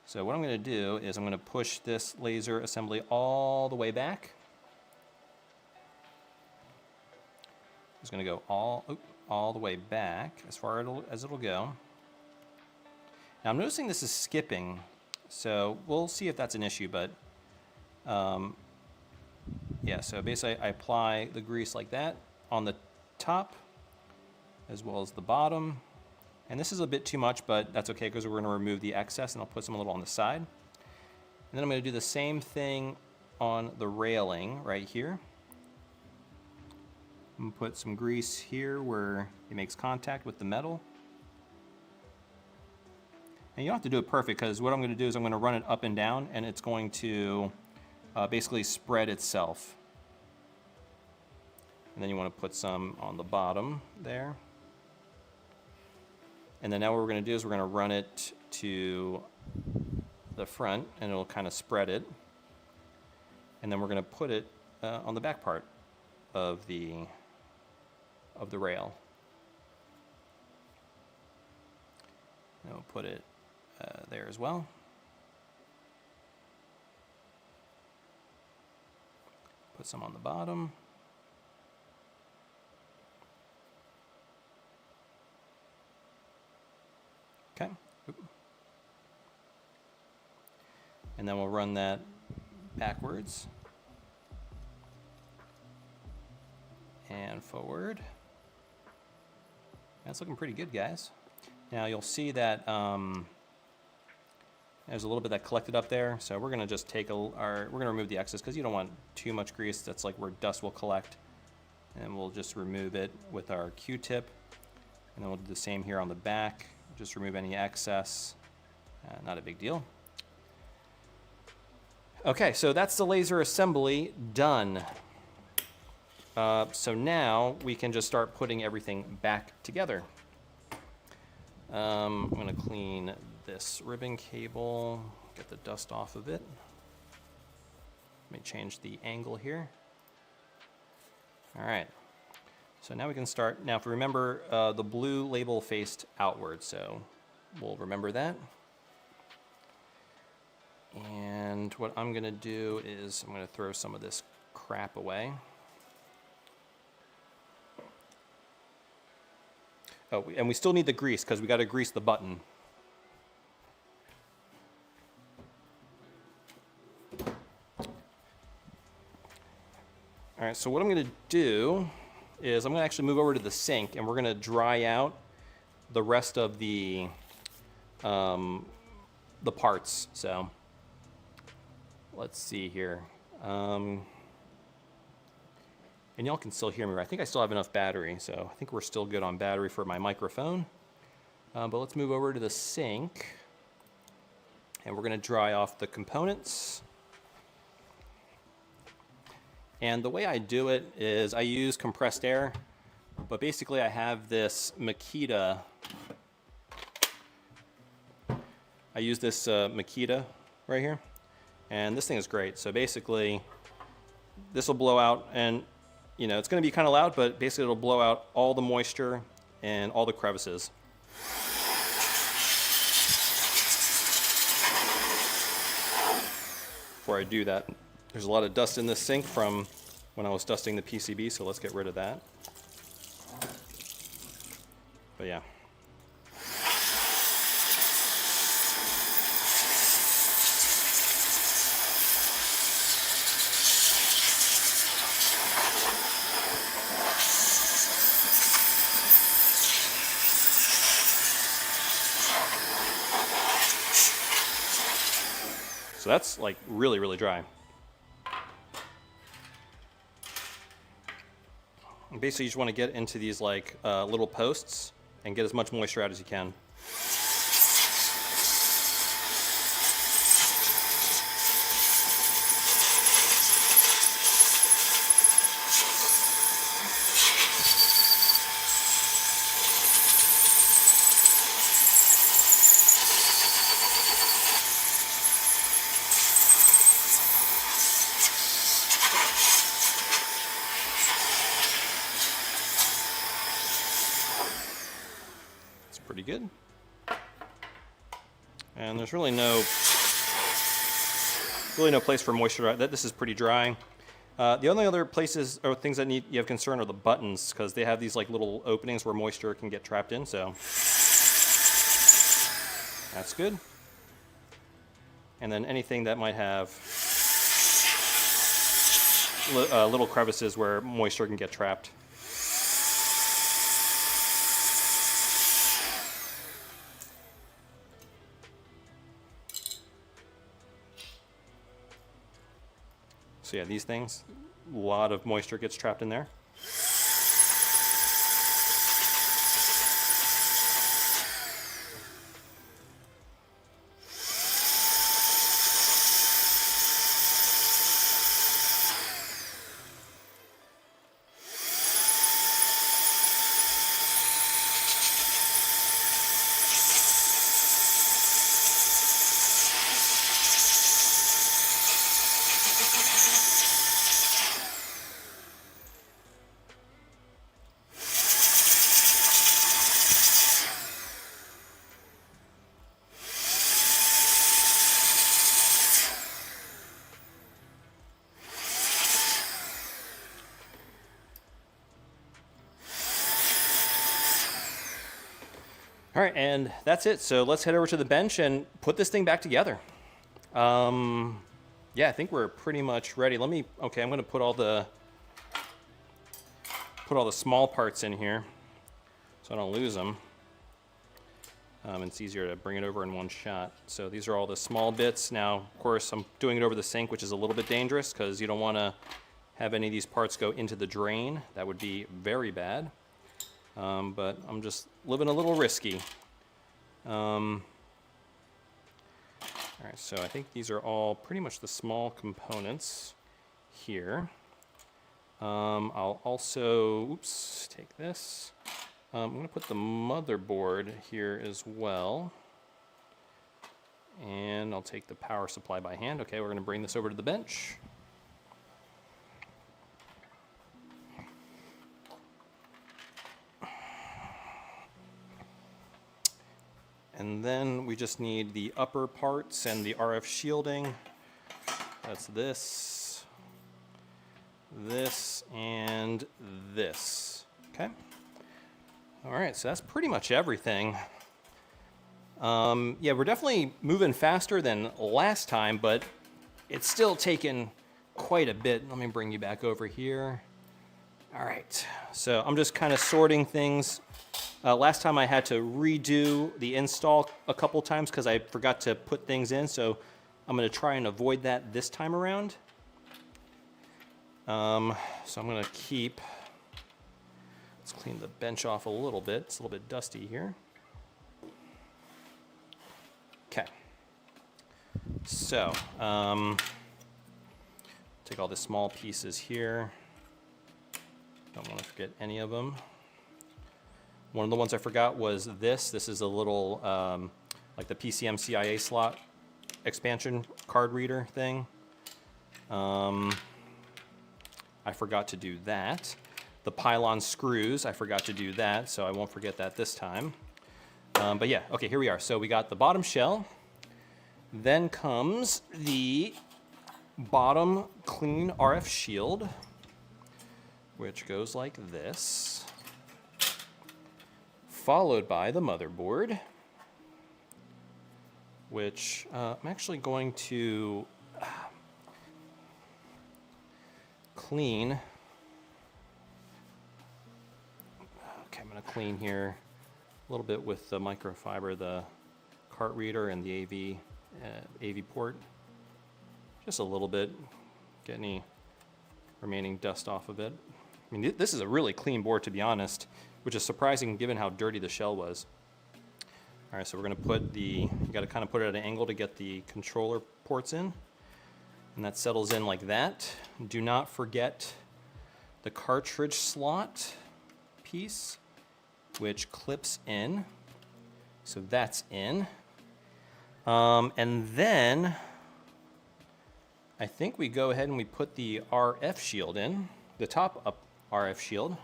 So what I'm going to do is I'm going to push this laser assembly all the way back. It's going to go all the way back as far as it'll go. Now I'm noticing this is skipping, so we'll see if that's an issue, but yeah, so basically I apply the grease like that on the top as well as the bottom. And this is a bit too much, but that's okay because we're going to remove the excess, and I'll put some a little on the side. And then I'm going to do the same thing on the railing right here. I'm gonna put some grease here where it makes contact with the metal. And you don't have to do it perfect, because what I'm gonna do is I'm gonna run it up and down, and it's going to basically spread itself. And then you wanna put some on the bottom there. And then now what we're gonna do is we're gonna run it to the front, and it'll kind of spread it. And then we're gonna put it on the back part of the rail. And we'll put it there as well. Put some on the bottom. Okay. And then we'll run that backwards and forward. That's looking pretty good, guys. Now you'll see that there's a little bit that collected up there, so we're gonna just take we're gonna remove the excess, because you don't want too much grease. That's like where dust will collect, and we'll just remove it with our Q-tip. And then we'll do the same here on the back. Just remove any excess. Not a big deal. Okay, so that's the laser assembly done. So now we can just start putting everything back together. I'm going to clean this ribbon cable, get the dust off of it. Let me change the angle here. All right. So now we can start. Now if you remember, the blue label faced outward, so we'll remember that. And what I'm gonna do is I'm gonna throw some of this crap away. Oh, and we still need the grease, because we gotta grease the button. All right, so what I'm gonna do is I'm gonna actually move over to the sink, and we're gonna dry out the rest of the parts. So let's see here. And y'all can still hear me, right? I think I still have enough battery, so I think we're still good on battery for my microphone. But let's move over to the sink, and we're gonna dry off the components. And the way I do it is I use compressed air, but basically I have this Makita. I use this Makita right here, and this thing is great. So basically this will blow out, and you know, it's going to be kind of loud, but basically it'll blow out all the moisture and all the crevices. Before I do that, there's a lot of dust in this sink from when I was dusting the PCB, so let's get rid of that. But yeah. So that's like really, really dry. And basically you just want to get into these like little posts and get as much moisture out as you can. Pretty good. And there's really no place for moisture. This is pretty dry. The only other places or things that you have concern are the buttons, because they have these like little openings where moisture can get trapped in, so that's good. And then anything that might have little crevices where moisture can get trapped. So yeah, these things, a lot of moisture gets trapped in there. All right, and that's it. So let's head over to the bench and put this thing back together. Yeah, I think we're pretty much ready. Okay, I'm gonna put all the small parts in here so I don't lose them. It's easier to bring it over in one shot. So these are all the small bits. Now, of course, I'm doing it over the sink, which is a little bit dangerous because you don't wanna have any of these parts go into the drain. That would be very bad. But I'm just living a little risky. All right, so I think these are all pretty much the small components here. I'll also, take this. I'm gonna put the motherboard here as well. And I'll take the power supply by hand. Okay, we're gonna bring this over to the bench. And then we just need the upper parts and the RF shielding. That's this, and this. Okay. All right, so that's pretty much everything. Yeah, we're definitely moving faster than last time, but it's still taken quite a bit. Let me bring you back over here. All right, so I'm just kind of sorting things. Last time I had to redo the install a couple times because I forgot to put things in, so I'm going to try and avoid that this time around. So I'm going to let's clean the bench off a little bit. It's a little bit dusty here. Okay. So, take all the small pieces here. Don't want to forget any of them. One of the ones I forgot was this. This is a little, like the PCM CIA slot expansion card reader thing. I forgot to do that. The pylon screws, I forgot to do that, so I won't forget that this time. But yeah, okay, here we are. So we got the bottom shell. Then comes the bottom clean RF shield, which goes like this, followed by the motherboard, which I'm actually going to clean. Okay, I'm going to clean here a little bit with the microfiber, the cart reader and the AV port. Just a little bit, get any remaining dust off of it. I mean, this is a really clean board, to be honest, which is surprising given how dirty the shell was. All right, so we're going to put you got to kind of put it at an angle to get the controller ports in. And that settles in like that. Do not forget the cartridge slot piece, which clips in. So that's in. And then I think we go ahead and we put the RF shield in, the top up RF shield,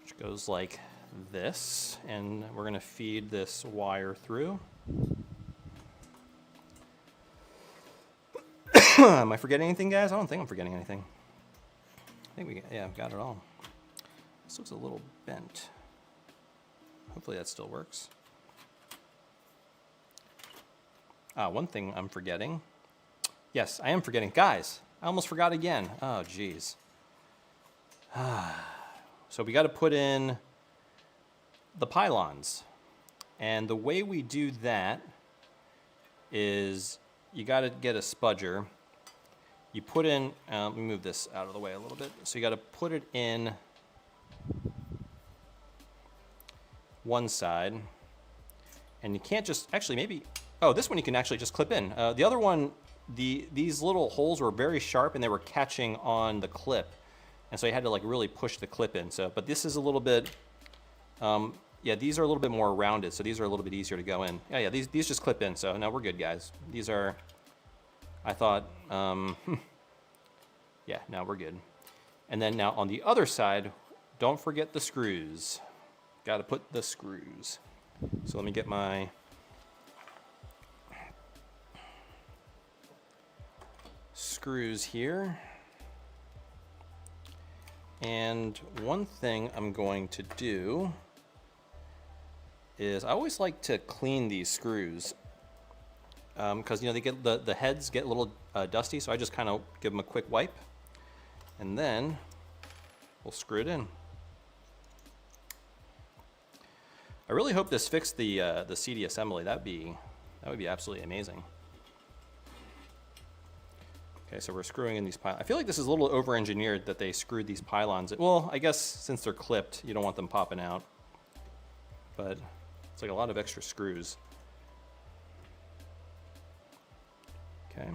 which goes like this, and we're going to feed this wire through. Am I forgetting anything, guys? I don't think I'm forgetting anything. I think I've got it all. This looks a little bent. Hopefully that still works. One thing I'm forgetting. Yes, I am forgetting. Guys, I almost forgot again. Oh, geez. So we got to put in the pylons. And the way we do that is you got to get a spudger. You put in, let me move this out of the way a little bit. So you got to put it in one side. And you can't just, actually maybe, oh, this one you can actually just clip in. The other one, these little holes were very sharp and they were catching on the clip. And so you had to like really push the clip in. So, but this is a little bit, yeah, these are a little bit more rounded. So these are a little bit easier to go in. Yeah, these just clip in. So now we're good, guys. These are, I thought, yeah, now we're good. And then now on the other side, don't forget the screws. Got to put the screws. So let me get my screws here. And one thing I'm going to do is I always like to clean these screws because you know they get the heads get a little dusty, so I just kind of give them a quick wipe, and then we'll screw it in. I really hope this fixed the CD assembly. That would be absolutely amazing. Okay, so we're screwing in these pylons. I feel like this is a little over-engineered that they screwed these pylons. Well, I guess since they're clipped, you don't want them popping out. But it's like a lot of extra screws. Okay.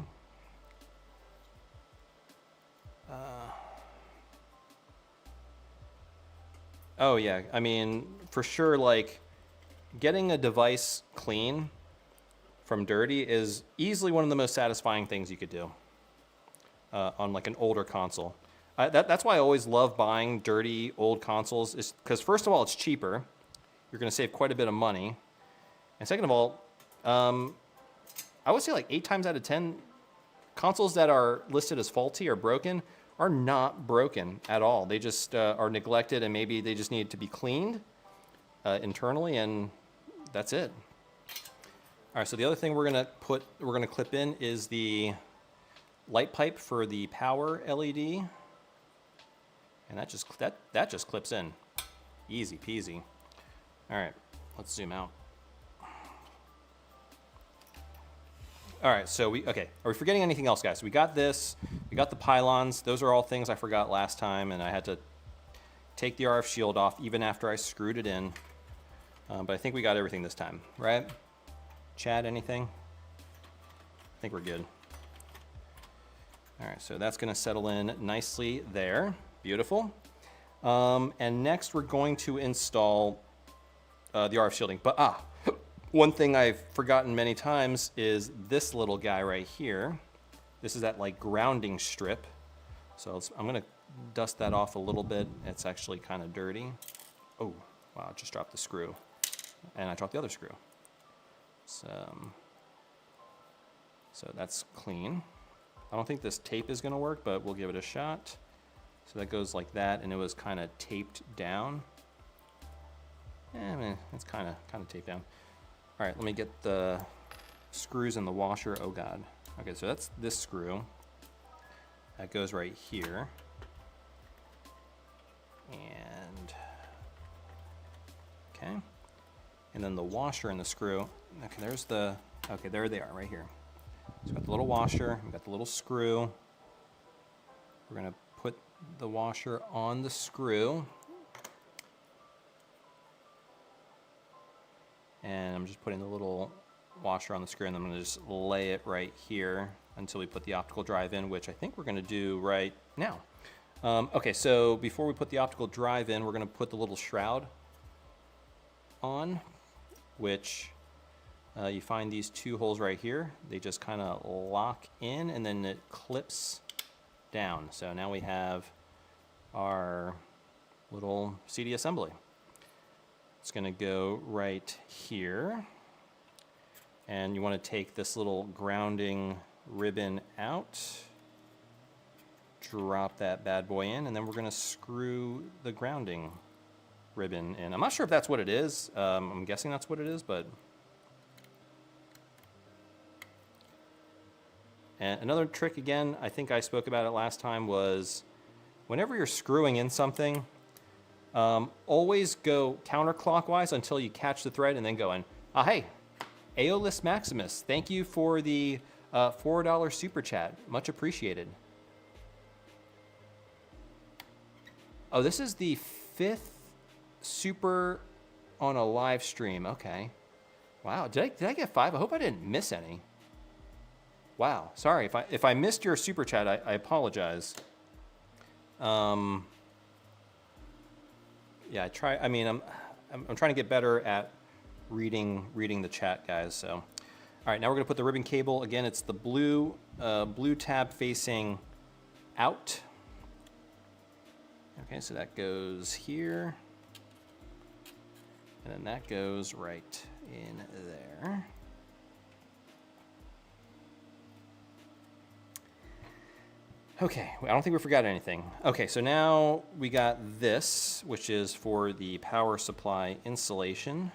Oh yeah, I mean, for sure, like, getting a device clean from dirty is easily one of the most satisfying things you could do. On like an older console. That's why I always love buying dirty old consoles, is because first of all, it's cheaper. You're going to save quite a bit of money. And second of all, I would say like 8 times out of 10, consoles that are listed as faulty or broken are not broken at all. They just are neglected, and maybe they just need to be cleaned internally, and that's it. All right, so the other thing we're going to clip in is the light pipe for the power LED, and that just clips in, easy peasy. All right, let's zoom out. All right, so are we forgetting anything else, guys? We got this, we got the pylons. Those are all things I forgot last time, and I had to take the RF shield off even after I screwed it in. But I think we got everything this time, right? Chad, anything? I think we're good. All right, so that's going to settle in nicely there. Beautiful. And next we're going to install the RF shielding. But one thing I've forgotten many times is this little guy right here. This is that like grounding strip. So I'm going to dust that off a little bit. It's actually kind of dirty. Oh, wow, I just dropped the screw. And I dropped the other screw. So that's clean. I don't think this tape is going to work, but we'll give it a shot. So that goes like that, and it was kind of taped down. I mean, it's kind of taped down. All right, let me get the screws in the washer. Oh God. Okay, so that's this screw. That goes right here. And okay. And then the washer and the screw. Okay, there they are right here. So we've got the little washer, we've got the little screw. We're going to put the washer on the screw. And I'm just putting the little washer on the screw, and I'm going to just lay it right here until we put the optical drive in, which I think we're going to do right now. Okay, so before we put the optical drive in, we're going to put the little shroud on, which you find these 2 holes right here. They just kind of lock in, and then it clips down. So now we have our little CD assembly. It's going to go right here. And you want to take this little grounding ribbon out, drop that bad boy in, and then we're going to screw the grounding ribbon in. I'm not sure if that's what it is. I'm guessing that's what it is, but... And another trick, again, I think I spoke about it last time, was whenever you're screwing in something, always go counterclockwise until you catch the thread, and then go in. Hey, Aeolus Maximus, thank you for the $4 super chat. Much appreciated. Oh, this is the 5th super on a live stream. Okay. Wow, did I get 5? I hope I didn't miss any. Wow, sorry if I missed your super chat. I apologize. Yeah, I mean, I'm trying to get better at reading the chat, guys. So, all right, now we're gonna put the ribbon cable. Again, it's the blue tab facing out. Okay, so that goes here, and then that goes right in there. Okay, I don't think we forgot anything. Okay, so now we got this, which is for the power supply insulation.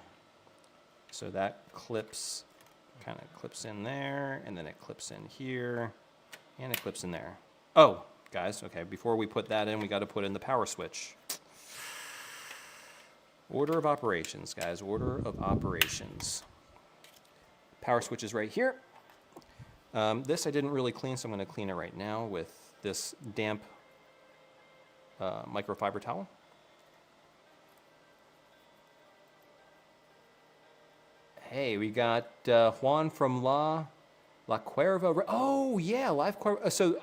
So that clips, kind of clips in there, and then it clips in here, and it clips in there. Oh, guys, okay, before we put that in, we got to put in the power switch. Order of operations, guys, order of operations. Power switch is right here. This I didn't really clean, so I'm going to clean it right now with this damp microfiber towel. Hey, we got Juan from La Cuerva. Oh yeah, Live Cuerva. So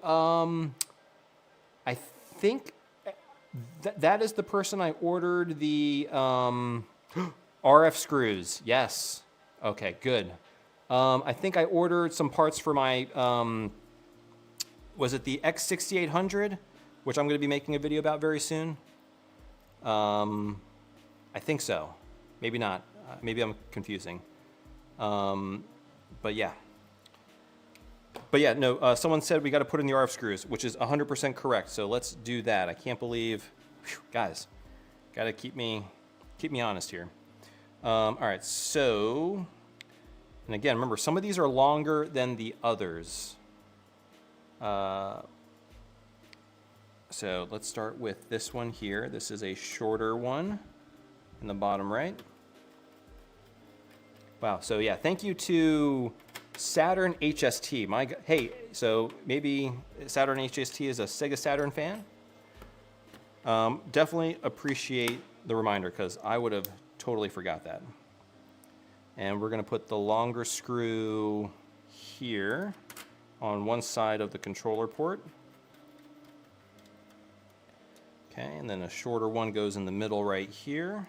I think that is the person I ordered the RF screws. Yes. Okay, good. I think I ordered some parts for my was it the X6800, which I'm going to be making a video about very soon? I think so. Maybe not. Maybe I'm confusing. But yeah. But yeah, no, someone said we got to put in the RF screws, which is 100% correct. So let's do that. I can't believe, whew, guys, got to keep me honest here. All right, so, and again, remember, some of these are longer than the others. So let's start with this one here. This is a shorter one in the bottom right. Wow, so yeah, thank you to Saturn HST. Hey, so maybe Saturn HST is a Sega Saturn fan? Definitely appreciate the reminder because I would have totally forgot that. And we're gonna put the longer screw here on one side of the controller port. Okay, and then a shorter one goes in the middle right here.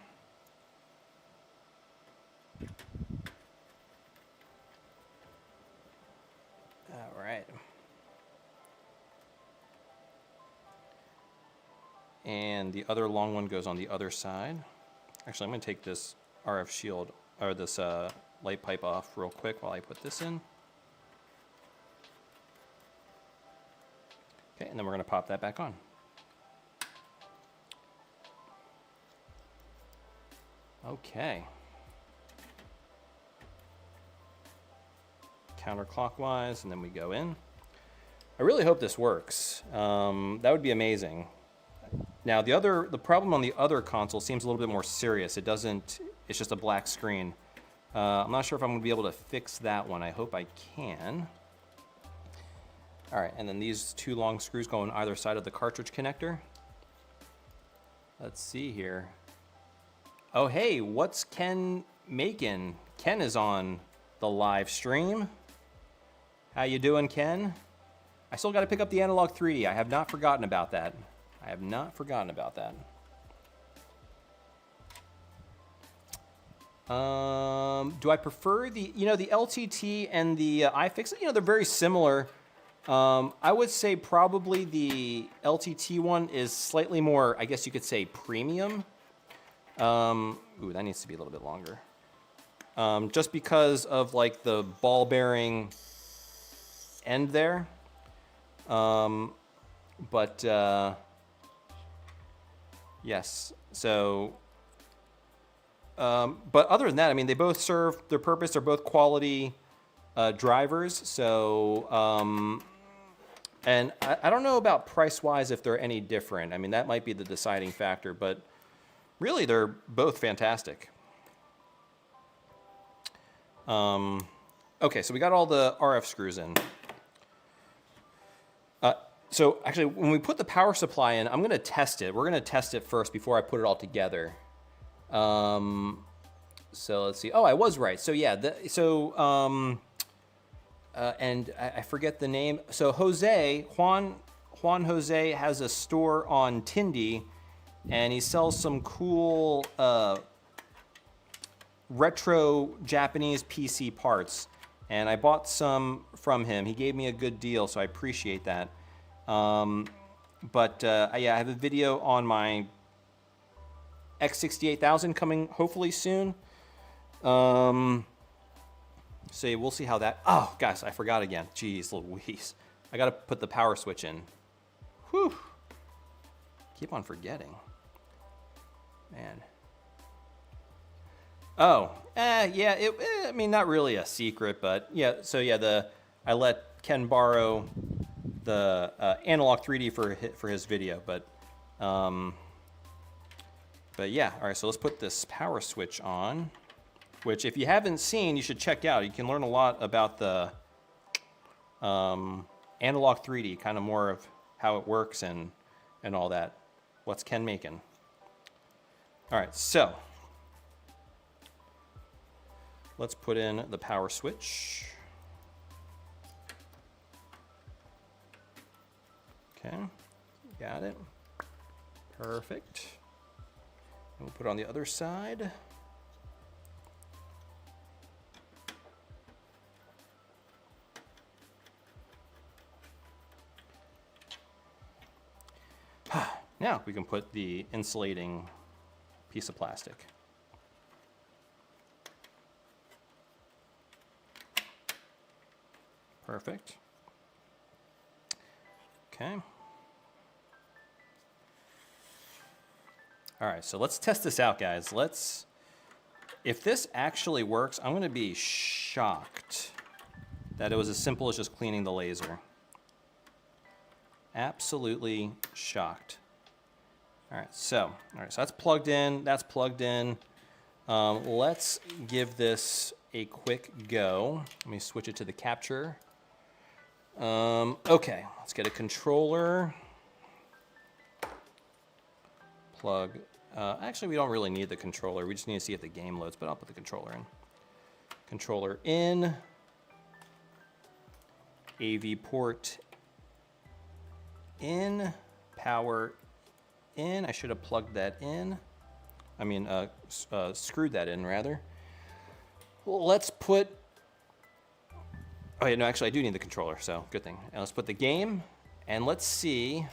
All right. And the other long one goes on the other side. Actually, I'm going to take this RF shield, or this light pipe off real quick while I put this in. Okay, and then we're going to pop that back on. Okay. Counterclockwise, and then we go in. I really hope this works. That would be amazing. Now the problem on the other console seems a little bit more serious. It's just a black screen. I'm not sure if I'm gonna be able to fix that one. I hope I can. All right, and then these two long screws go on either side of the cartridge connector. Let's see here. Oh, hey, what's Ken making? Ken is on the live stream. How you doing, Ken? I still got to pick up the Analog 3D. I have not forgotten about that. I have not forgotten about that. Do I prefer the LTT and the iFix? They're very similar. I would say probably the LTT one is slightly more, I guess you could say, premium. Ooh, that needs to be a little bit longer. Just because of like the ball bearing end there. Yes, so, but other than that, I mean, they both serve their purpose. They're both quality drivers. So, and I don't know about price-wise if they're any different. I mean, that might be the deciding factor, but really they're both fantastic. Okay, so we got all the RF screws in. So actually, when we put the power supply in, I'm going to test it. We're going to test it first before I put it all together. So let's see. Oh, I was right. So yeah, and I forget the name. So Juan Jose has a store on Tindy, and he sells some cool retro Japanese PC parts. And I bought some from him. He gave me a good deal, so I appreciate that. Yeah, I have a video on my X68000 coming hopefully soon. So we'll see how that. Oh, guys, I forgot again. Jeez Louise, I got to put the power switch in. Whew. Keep on forgetting. Man. Oh, yeah, I mean, not really a secret, but yeah, so yeah, I let Ken borrow the analog 3D for his video, but yeah, all right, so let's put this power switch on, which if you haven't seen, you should check out. You can learn a lot about the analog 3D, kind of more of how it works and all that. What's Ken making? All right, so let's put in the power switch. Okay, got it. Perfect. And we'll put it on the other side. Now we can put the insulating piece of plastic. Perfect. Okay. All right, so let's test this out, guys. If this actually works, I'm gonna be shocked that it was as simple as just cleaning the laser. Absolutely shocked. All right, so that's plugged in, that's plugged in. Let's give this a quick go. Let me switch it to the capture. Okay, let's get a controller. Plug. Actually, we don't really need the controller. We just need to see if the game loads, but I'll put the controller in. Controller in. AV port in. Power in. I should have plugged that in. I mean, screwed that in, rather. Well, let's put... Oh, yeah, no, actually, I do need the controller, so good thing. And let's put the game, and let's see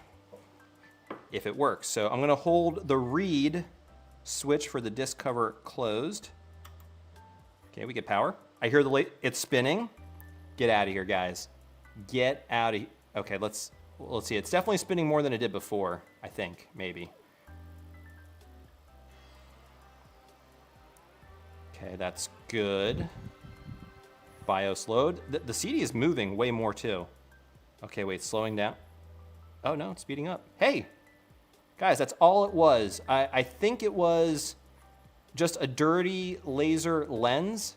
if it works. So I'm going to hold the read switch for the disk cover closed. Okay, we get power. I hear it's spinning. Get out of here, guys. Get out of here. Okay, let's see. It's definitely spinning more than it did before, I think, maybe. Okay, that's good. BIOS load. The CD is moving way more too. Okay, wait, slowing down. Oh no, it's speeding up. Hey, guys, that's all it was. I think it was just a dirty laser lens,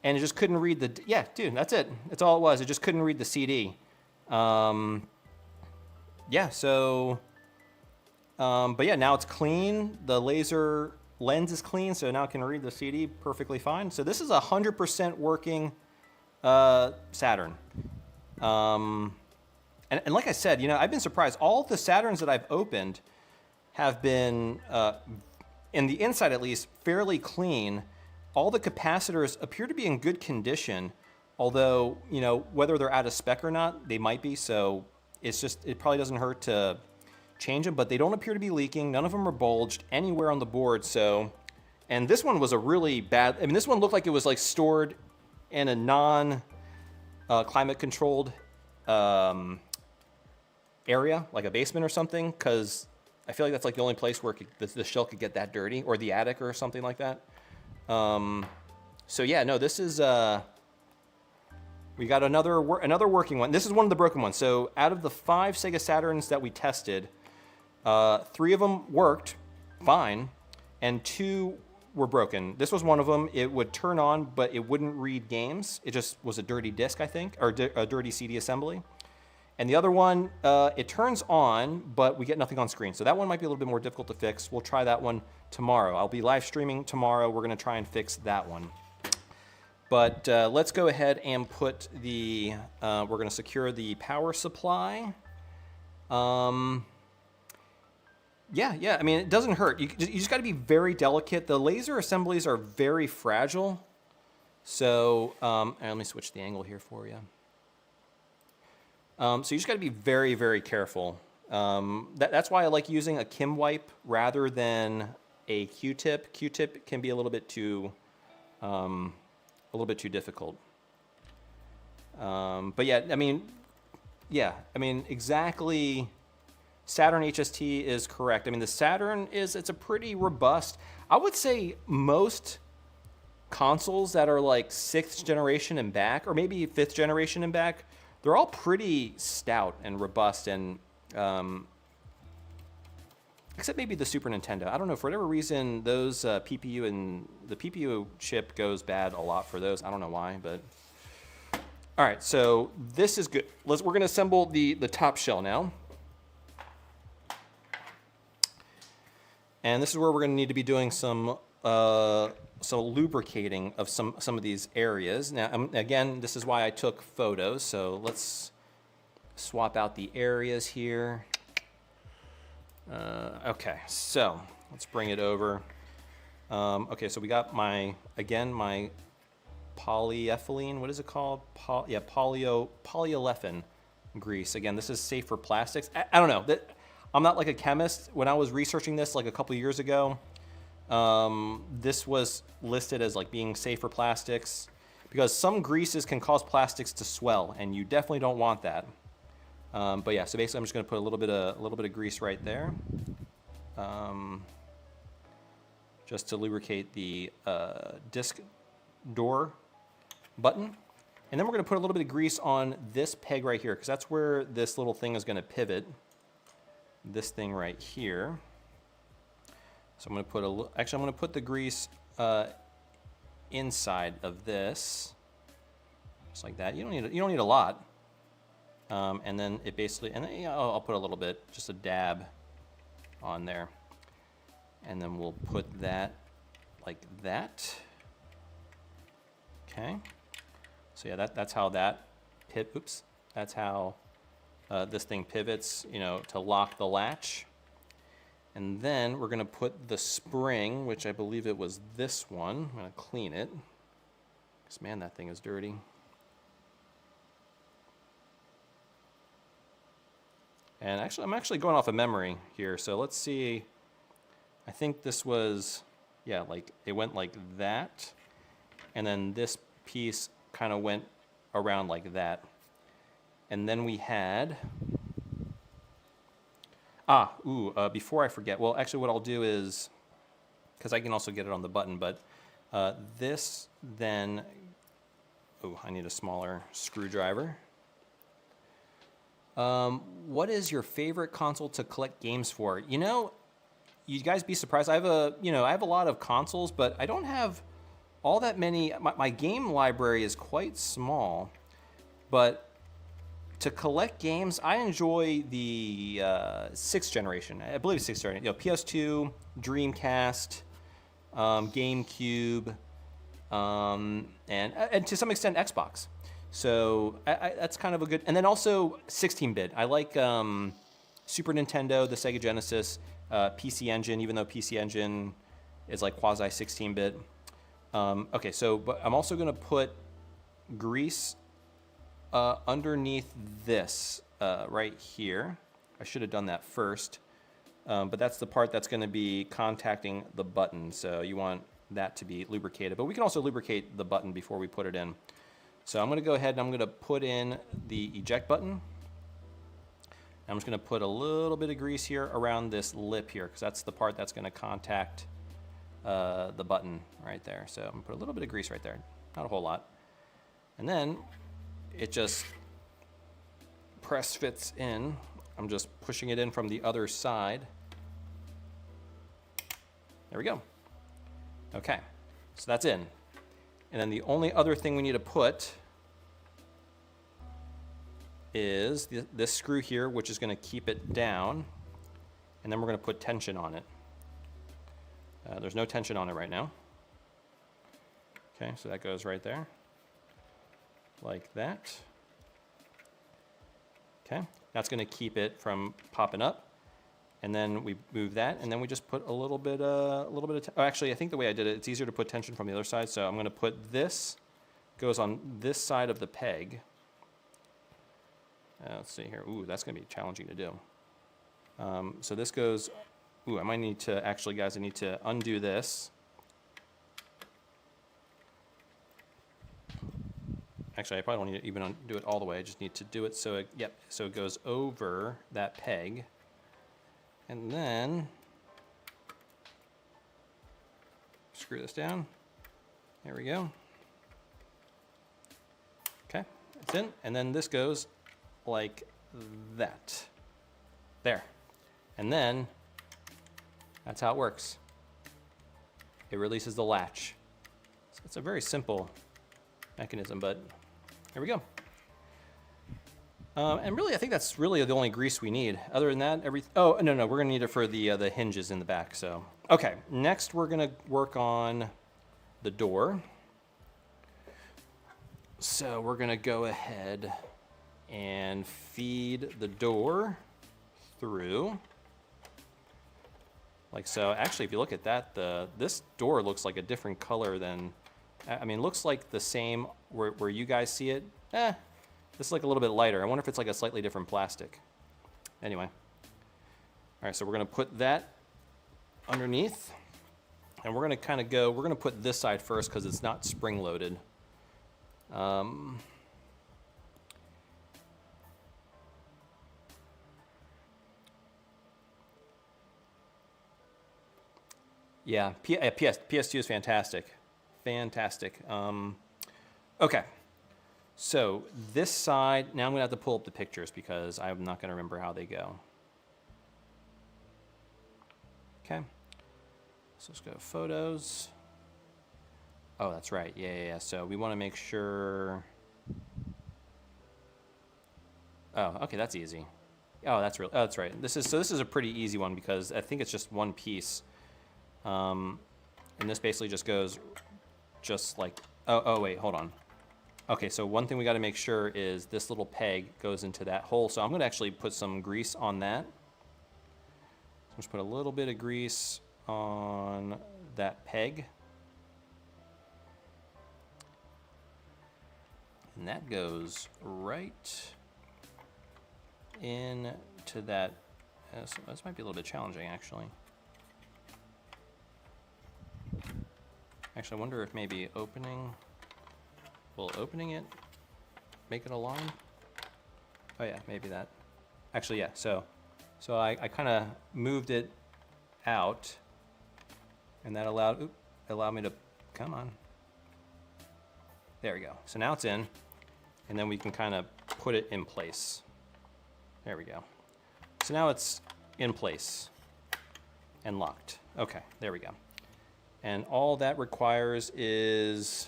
and it just couldn't read the. Yeah, dude, that's it. That's all it was. It just couldn't read the CD. Yeah, so. But yeah, now it's clean. The laser lens is clean, so now it can read the CD perfectly fine. So this is 100% working Saturn. And like I said, you know, I've been surprised. All of the Saturns that I've opened have been, in the inside at least, fairly clean. All the capacitors appear to be in good condition, although, you know, whether they're out of spec or not, they might be. So it probably doesn't hurt to change them, but they don't appear to be leaking. None of them are bulged anywhere on the board. So, and this one was a really bad, I mean, this one looked like it was like stored in a non-climate controlled area, like a basement or something, because I feel like that's like the only place where the shell could get that dirty, or the attic or something like that. So yeah, no, this is, we got another working one. This is one of the broken ones. So out of the 5 Sega Saturns that we tested, 3 of them worked fine, and 2 were broken. This was one of them. It would turn on, but it wouldn't read games. It just was a dirty disk, I think, or a dirty CD assembly. And the other one, it turns on, but we get nothing on screen. So that one might be a little bit more difficult to fix. We'll try that one tomorrow. I'll be live streaming tomorrow. We're going to try and fix that one. But let's go ahead and put the, we're going to secure the power supply. Yeah, I mean, it doesn't hurt. You just got to be very delicate. The laser assemblies are very fragile. So, let me switch the angle here for you. So you just got to be very, very careful. That's why I like using a Kim wipe rather than a Q-tip. Q-tip can be a little bit too difficult. But yeah, I mean, exactly Saturn HST is correct. I mean, the Saturn it's a pretty robust. I would say most consoles that are like 6th generation and back, or maybe 5th generation and back, they're all pretty stout and robust, and except maybe the Super Nintendo. I don't know, for whatever reason, those PPU and the PPU chip goes bad a lot for those. I don't know why, but all right. So this is good. We're going to assemble the top shell now, and this is where we're going to need to be doing some lubricating of some of these areas. Now, again, this is why I took photos. So let's swap out the areas here. Okay, so let's bring it over. Okay, so we got my polyethylene, what is it called? Polyolefin grease. Again, this is safe for plastics. I don't know. I'm not like a chemist. When I was researching this like a couple years ago, this was listed as like being safe for plastics because some greases can cause plastics to swell, and you definitely don't want that. But yeah, so basically I'm just going to put a little bit of grease right there, just to lubricate the disc door button. And then we're going to put a little bit of grease on this peg right here, because that's where this little thing is going to pivot. This thing right here. So I'm going to put I'm going to put the grease inside of this, just like that. You don't need a lot. And then it basically, and then, I'll put a little bit, just a dab on there. And then we'll put that like that. Okay. So yeah, that's how that that's how this thing pivots, to lock the latch. And then we're going to put the spring, which I believe it was this one. I'm going to clean it, because man, that thing is dirty. And actually, I'm actually going off of memory here, so let's see. I think this was, yeah, like it went like that, and then this piece kind of went around like that. And then we had, before I forget, well, actually what I'll do is, because I can also get it on the button, but this then, I need a smaller screwdriver. What is your favorite console to collect games for? You guys be surprised. I have a lot of consoles, but I don't have all that many. My game library is quite small, but to collect games, I enjoy the 6th generation. I believe it's 6th generation. PS2, Dreamcast, GameCube, and to some extent Xbox. So that's kind of a good, and then also 16-bit. I like Super Nintendo, the Sega Genesis, PC Engine, even though PC Engine is like quasi 16-bit. Okay, so but I'm also going to put grease underneath this right here. I should have done that first, but that's the part that's going to be contacting the button. So you want that to be lubricated, but we can also lubricate the button before we put it in. So I'm going to go ahead and I'm going to put in the eject button. I'm just going to put a little bit of grease here around this lip here, because that's the part that's going to contact the button right there. So I'm going to put a little bit of grease right there, not a whole lot. And then it just press fits in. I'm just pushing it in from the other side. There we go. Okay, so that's in. And then the only other thing we need to put is this screw here, which is going to keep it down. And then we're going to put tension on it. There's no tension on it right now. Okay, so that goes right there. Like that. Okay, that's going to keep it from popping up. And then we move that, and then we just put a little bit of actually, I think the way I did it, it's easier to put tension from the other side. So I'm going to put this, goes on this side of the peg. Let's see here. Ooh, that's going to be challenging to do. So this goes, I might need to, actually, guys, I need to undo this. Actually, I probably don't need to even do it all the way. I just need to do it so it, so it goes over that peg. And then screw this down. There we go. Okay, it's in. And then this goes like that. There. And then that's how it works. It releases the latch. So it's a very simple mechanism, but here we go. And really, I think that's really the only grease we need. Other than that, oh, no, we're gonna need it for the hinges in the back, so. Okay, next we're gonna work on the door. So we're gonna go ahead and feed the door through. Like so. Actually, if you look at that, this door looks like a different color than, I mean, looks like the same where you guys see it. This is like a little bit lighter. I wonder if it's like a slightly different plastic. Anyway. All right, so we're gonna put that underneath. And we're gonna kind of go, we're gonna put this side first because it's not spring loaded. Yeah, PS2 is fantastic. Fantastic. Okay. So this side, now I'm gonna have to pull up the pictures because I'm not gonna remember how they go. Okay. So let's go to photos. Oh, that's right. Yeah. So we wanna make sure. Oh, okay, that's easy. Oh, that's real. Oh, that's right. This is a pretty easy one because I think it's just one piece. And this basically just goes just like, oh wait, hold on. Okay, so one thing we gotta make sure is this little peg goes into that hole. So I'm gonna actually put some grease on that. So just put a little bit of grease on that peg. And that goes right into that. So this might be a little bit challenging, actually. Actually, I wonder if maybe will opening it make it align? Oh yeah, maybe that. Actually, yeah, so I kind of moved it out, and that allowed me to, come on. There we go. So now it's in, and then we can kind of put it in place. There we go. So now it's in place and locked. Okay, there we go. And all that requires is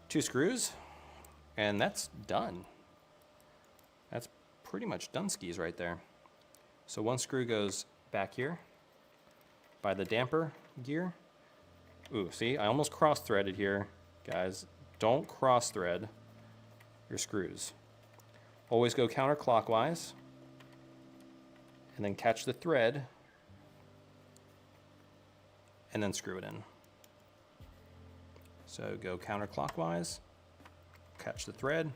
2 screws, and that's done. That's pretty much done skis right there. So 1 screw goes back here by the damper gear. Ooh, see, I almost cross-threaded here. Guys, don't cross-thread your screws. Always go counterclockwise, and then catch the thread, and then screw it in. So go counterclockwise, catch the thread,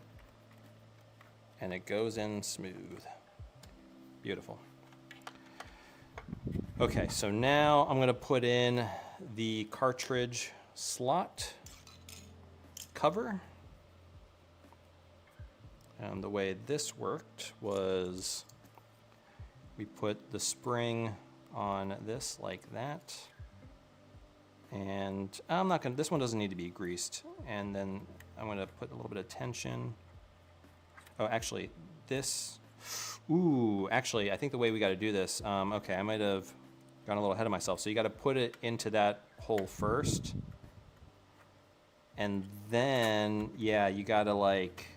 and it goes in smooth. Beautiful. Okay, so now I'm gonna put in the cartridge slot cover. And the way this worked was we put the spring on this like that. And I'm not gonna, this one doesn't need to be greased. And then I'm gonna put a little bit of tension. Oh, actually, this, ooh, actually, I think the way we gotta do this, okay, I might have gone a little ahead of myself. So you gotta put it into that hole first. And then, yeah, you gotta like,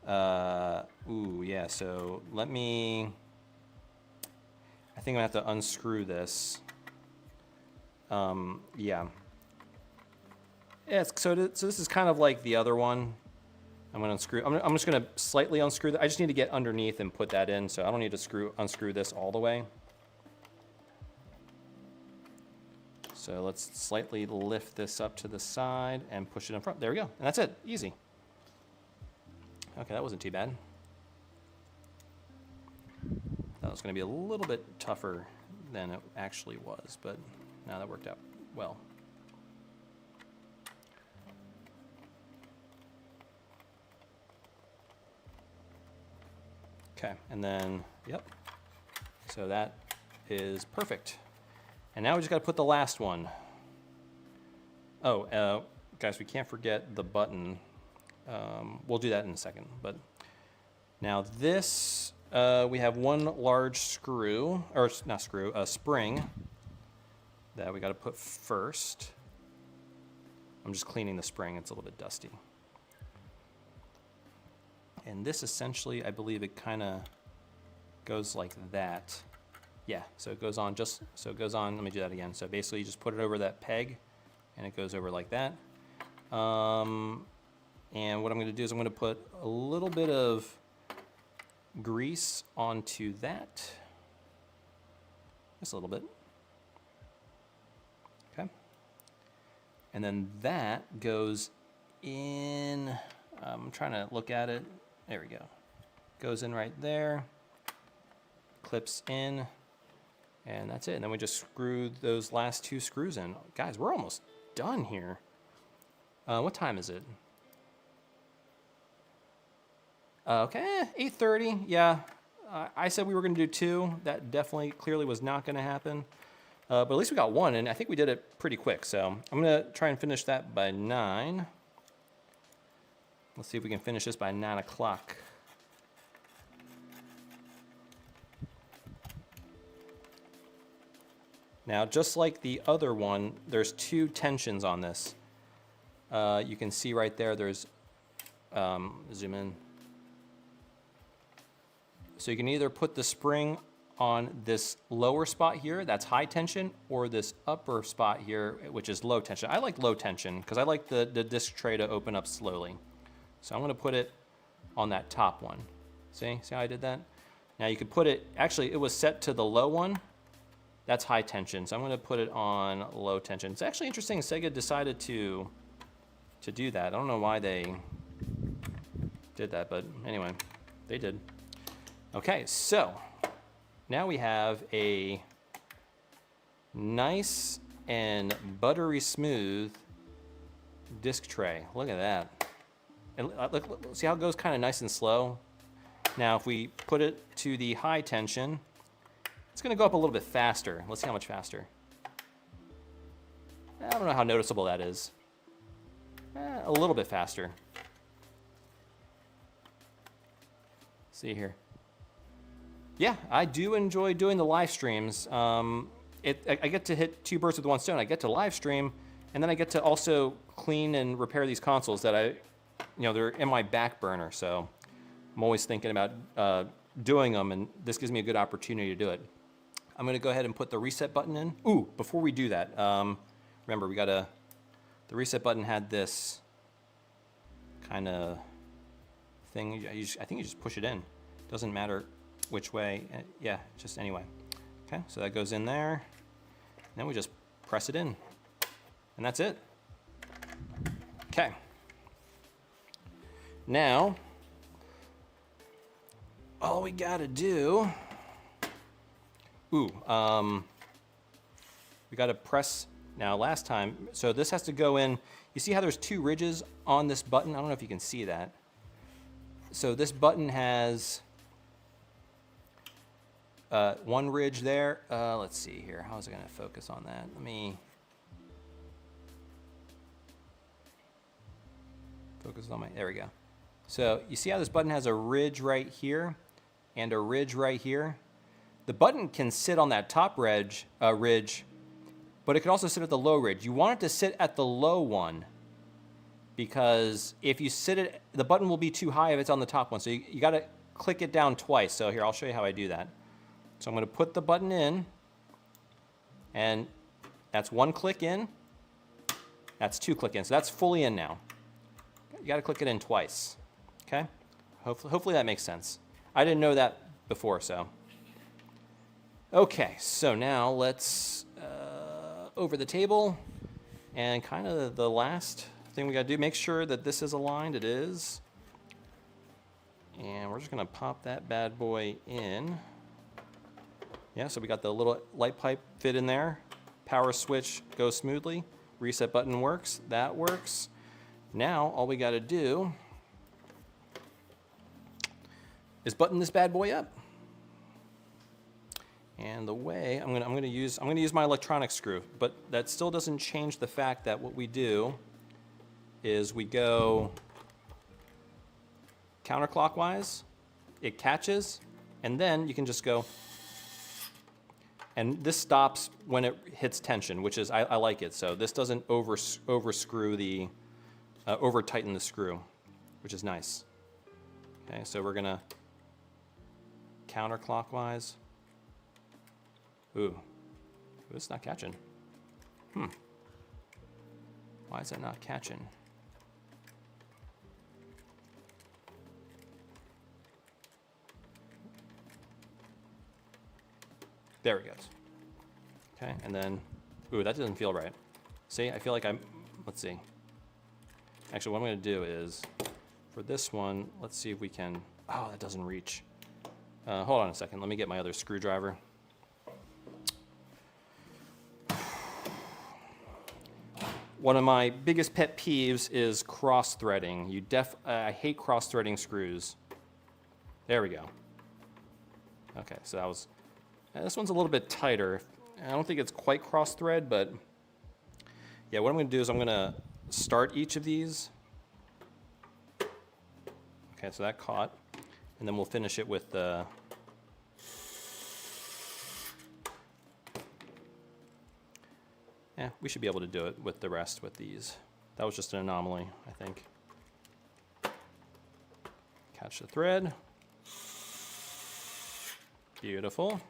ooh, yeah, so let me, I think I'm gonna have to unscrew this. Yeah. So this is kind of like the other one. I'm gonna unscrew. I'm just gonna slightly unscrew that. I just need to get underneath and put that in, so I don't need to unscrew this all the way. So let's slightly lift this up to the side and push it in front. There we go, and that's it. Easy. Okay, that wasn't too bad. That was gonna be a little bit tougher than it actually was, but now that worked out well. Okay, and then, yep. So that is perfect. And now we just got to put the last one. Oh, guys, we can't forget the button. We'll do that in a second. But now this, we have one large screw, or not screw, a spring that we got to put first. I'm just cleaning the spring. It's a little bit dusty. And this essentially, I believe it kind of goes like that. Yeah, so it goes on just, so it goes on, let me do that again. So basically you just put it over that peg and it goes over like that. And what I'm gonna do is I'm gonna put a little bit of grease onto that. Just a little bit. Okay. And then that goes in, I'm trying to look at it. There we go. Goes in right there, clips in, and that's it. And then we just screw those last two screws in. Guys, we're almost done here. What time is it? Okay, 8:30. Yeah, I said we were going to do 2. That definitely, clearly was not going to happen. But at least we got 1, and I think we did it pretty quick. So I'm going to try and finish that by 9. Let's see if we can finish this by 9 o'clock. Now, just like the other one, there's 2 tensions on this. You can see right there, there's, zoom in. So you can either put the spring on this lower spot here, that's high tension, or this upper spot here, which is low tension. I like low tension, because I like the disc tray to open up slowly. So I'm going to put it on that top one. See how I did that? Now you could put it, actually it was set to the low one. That's high tension, so I'm going to put it on low tension. It's actually interesting Sega decided to do that. I don't know why they did that, but anyway, they did. Okay, so now we have a nice and buttery smooth disc tray. Look at that. And look, see how it goes kind of nice and slow? Now, if we put it to the high tension, it's going to go up a little bit faster. Let's see how much faster. I don't know how noticeable that is. A little bit faster. See here. Yeah, I do enjoy doing the live streams. I get to hit 2 birds with 1 stone. I get to live stream, and then I get to also clean and repair these consoles that they're in my back burner. So I'm always thinking about doing them, and this gives me a good opportunity to do it. I'm going to go ahead and put the reset button in. Ooh, before we do that, remember the reset button had this kind of thing. I think you just push it in. Doesn't matter which way. Yeah, just anyway. Okay, so that goes in there. Then we just press it in, and that's it. Okay. Now, all we gotta do, we gotta press, now last time, so this has to go in, you see how there's 2 ridges on this button? I don't know if you can see that. So this button has 1 ridge there. Let's see here, how is it gonna focus on that? Let me focus on there we go. So you see how this button has a ridge right here and a ridge right here? The button can sit on that top ridge, but it can also sit at the low ridge. You want it to sit at the low one, because if you sit it, the button will be too high if it's on the top one. So you got to click it down twice. So here, I'll show you how I do that. So I'm going to put the button in, and that's 1 click in. That's 2 click in. So that's fully in now. You got to click it in twice. Okay? Hopefully that makes sense. I didn't know that before, so. Okay, so now let's over the table, and kind of the last thing we got to do, make sure that this is aligned. It is. And we're just going to pop that bad boy in. Yeah, so we got the little light pipe fit in there. Power switch goes smoothly. Reset button works. That works. Now, all we got to do is button this bad boy up. And the way I'm gonna use my electronic screw, but that still doesn't change the fact that what we do is we go counterclockwise, it catches, and then you can just go, and this stops when it hits tension, which is, I like it. So this doesn't over screw the, over tighten the screw, which is nice. Okay, so we're gonna counterclockwise. Ooh, it's not catching. Why is that not catching? There it goes. Okay, and then, ooh, that doesn't feel right. See, I feel like let's see. Actually, what I'm gonna do is, for this one, let's see if we can, oh, that doesn't reach. Hold on a second, let me get my other screwdriver. One of my biggest pet peeves is cross-threading. I hate cross-threading screws. There we go. Okay, so that was, this one's a little bit tighter. I don't think it's quite cross-thread, but yeah, what I'm gonna do is I'm gonna start each of these. Okay, so that caught, and then we'll finish it with the, yeah, we should be able to do it with the rest with these. That was just an anomaly, I think. Catch the thread. Beautiful.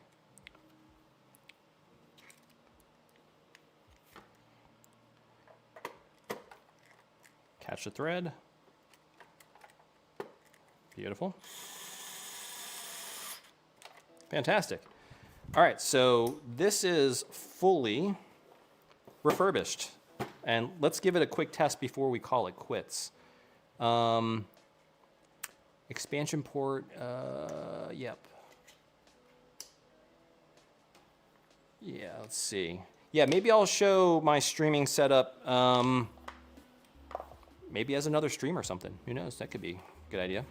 Catch the thread. Beautiful. Fantastic. All right, so this is fully refurbished. And let's give it a quick test before we call it quits. Expansion port, yep. Yeah, let's see. Yeah, maybe I'll show my streaming setup maybe as another stream or something. Who knows? That could be a good idea.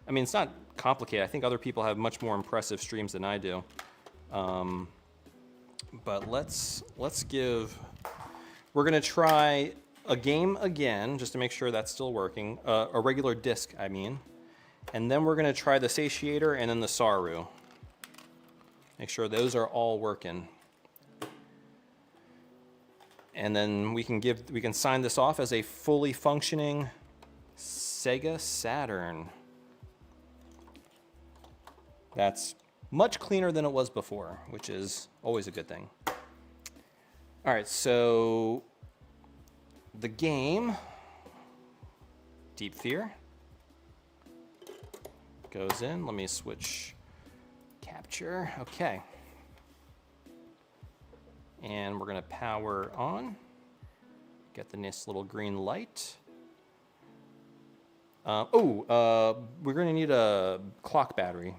I mean, it's not complicated. I think other people have much more impressive streams than I do. But let's give, we're gonna try a game again, just to make sure that's still working. A regular disc, I mean. And then we're gonna try the satiator and then the Saru. Make sure those are all working. And then we can sign this off as a fully functioning Sega Saturn. That's much cleaner than it was before, which is always a good thing. All right, so the game, Deep Fear, goes in. Let me switch capture. Okay. And we're gonna power on. Get the nice little green light. We're gonna need a clock battery.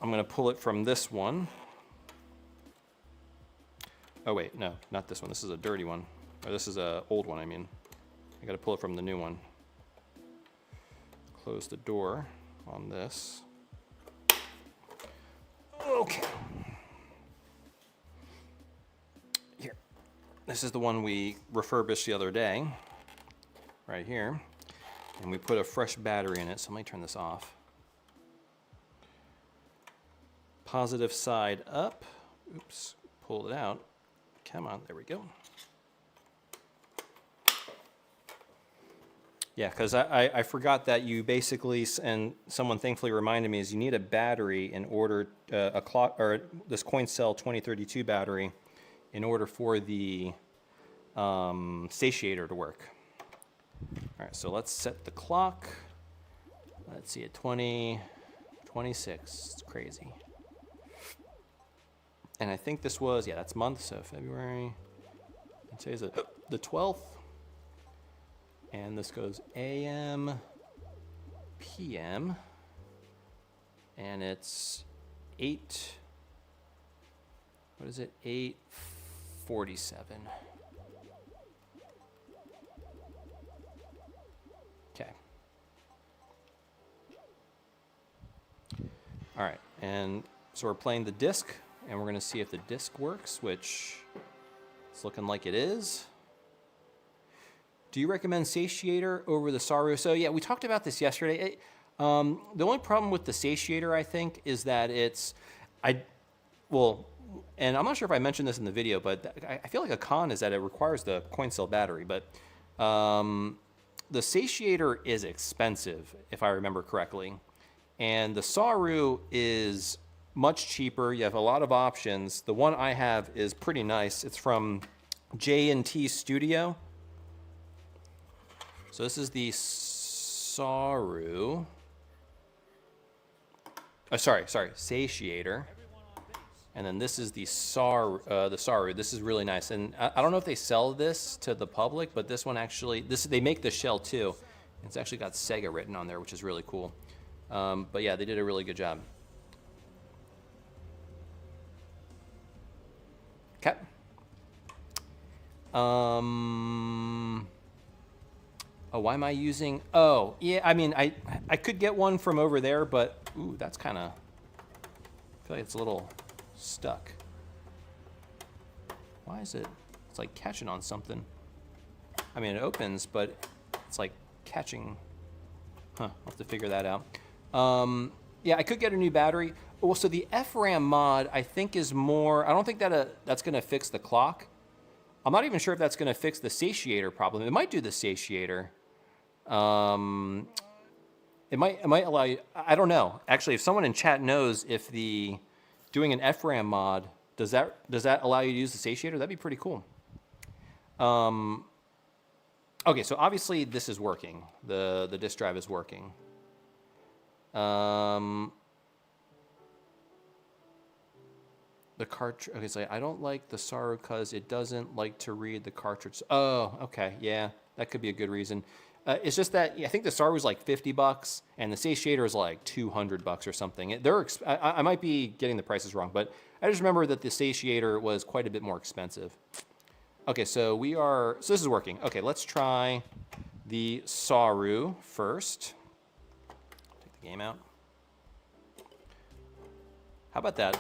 I'm gonna pull it from this one. Oh wait, no, not this one. This is a dirty one. Or this is an old one, I mean. I gotta pull it from the new one. Close the door on this. Okay. Here. This is the one we refurbished the other day. Right here. And we put a fresh battery in it, so let me turn this off. Positive side up. Oops, pulled it out. Come on, there we go. Yeah, because I forgot that you basically, and someone thankfully reminded me, is you need a battery in order, a clock, or this CoinCell 2032 battery, in order for the satiator to work. All right, so let's set the clock. Let's see, at 2026, it's crazy. And I think this was, yeah, that's month, so February. Today's the 12th. And this goes AM, PM. And it's 8:47. Okay. All right. And so we're playing the disc, and we're going to see if the disc works, which it's looking like it is. Do you recommend satiator over the Saru? So yeah, we talked about this yesterday. The only problem with the satiator, I think, is that and I'm not sure if I mentioned this in the video, but I feel like a con is that it requires the coin cell battery. But the satiator is expensive, if I remember correctly. And the Saru is much cheaper. You have a lot of options. The one I have is pretty nice. It's from J&T Studio. So this is the Saru. Oh, sorry, satiator. And then this is the Saru. This is really nice. And I don't know if they sell this to the public, but this one actually, they make the shell too. It's actually got Sega written on there, which is really cool. But yeah, they did a really good job. Okay. Oh, why am I using? Oh, yeah. I mean, I could get one from over there, but ooh, that's kind of. I feel like it's a little stuck. Why is it? It's like catching on something. I mean, it opens, but it's like catching. Huh. I'll have to figure that out. Yeah, I could get a new battery. Well, so the FRAM mod, I think, is more. I don't think that's going to fix the clock. I'm not even sure if that's going to fix the satiator problem. It might do the satiator. It might allow you. I don't know. Actually, if someone in chat knows if doing an FRAM mod does that allow you to use the satiator, that'd be pretty cool. Okay, so obviously this is working. The disk drive is working. The cartridge. Okay, so I don't like the Saru because it doesn't like to read the cartridge. Oh, okay, yeah, that could be a good reason. It's just that I think the Saru is like $50, and the satiator is like $200 or something. I might be getting the prices wrong, but I just remember that the satiator was quite a bit more expensive. Okay, so this is working. Okay, let's try the Saru first. Take the game out. How about that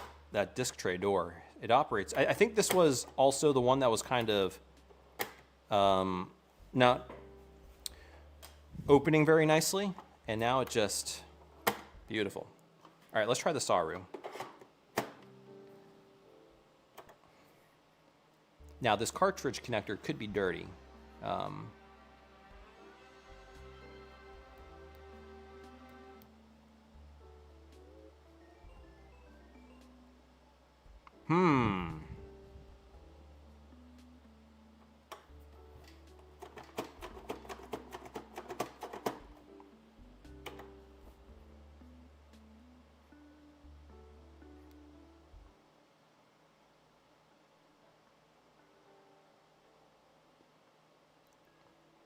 disc tray door? It operates. I think this was also the one that was kind of not opening very nicely, and now it just beautiful. All right, let's try the Saru. Now this cartridge connector could be dirty.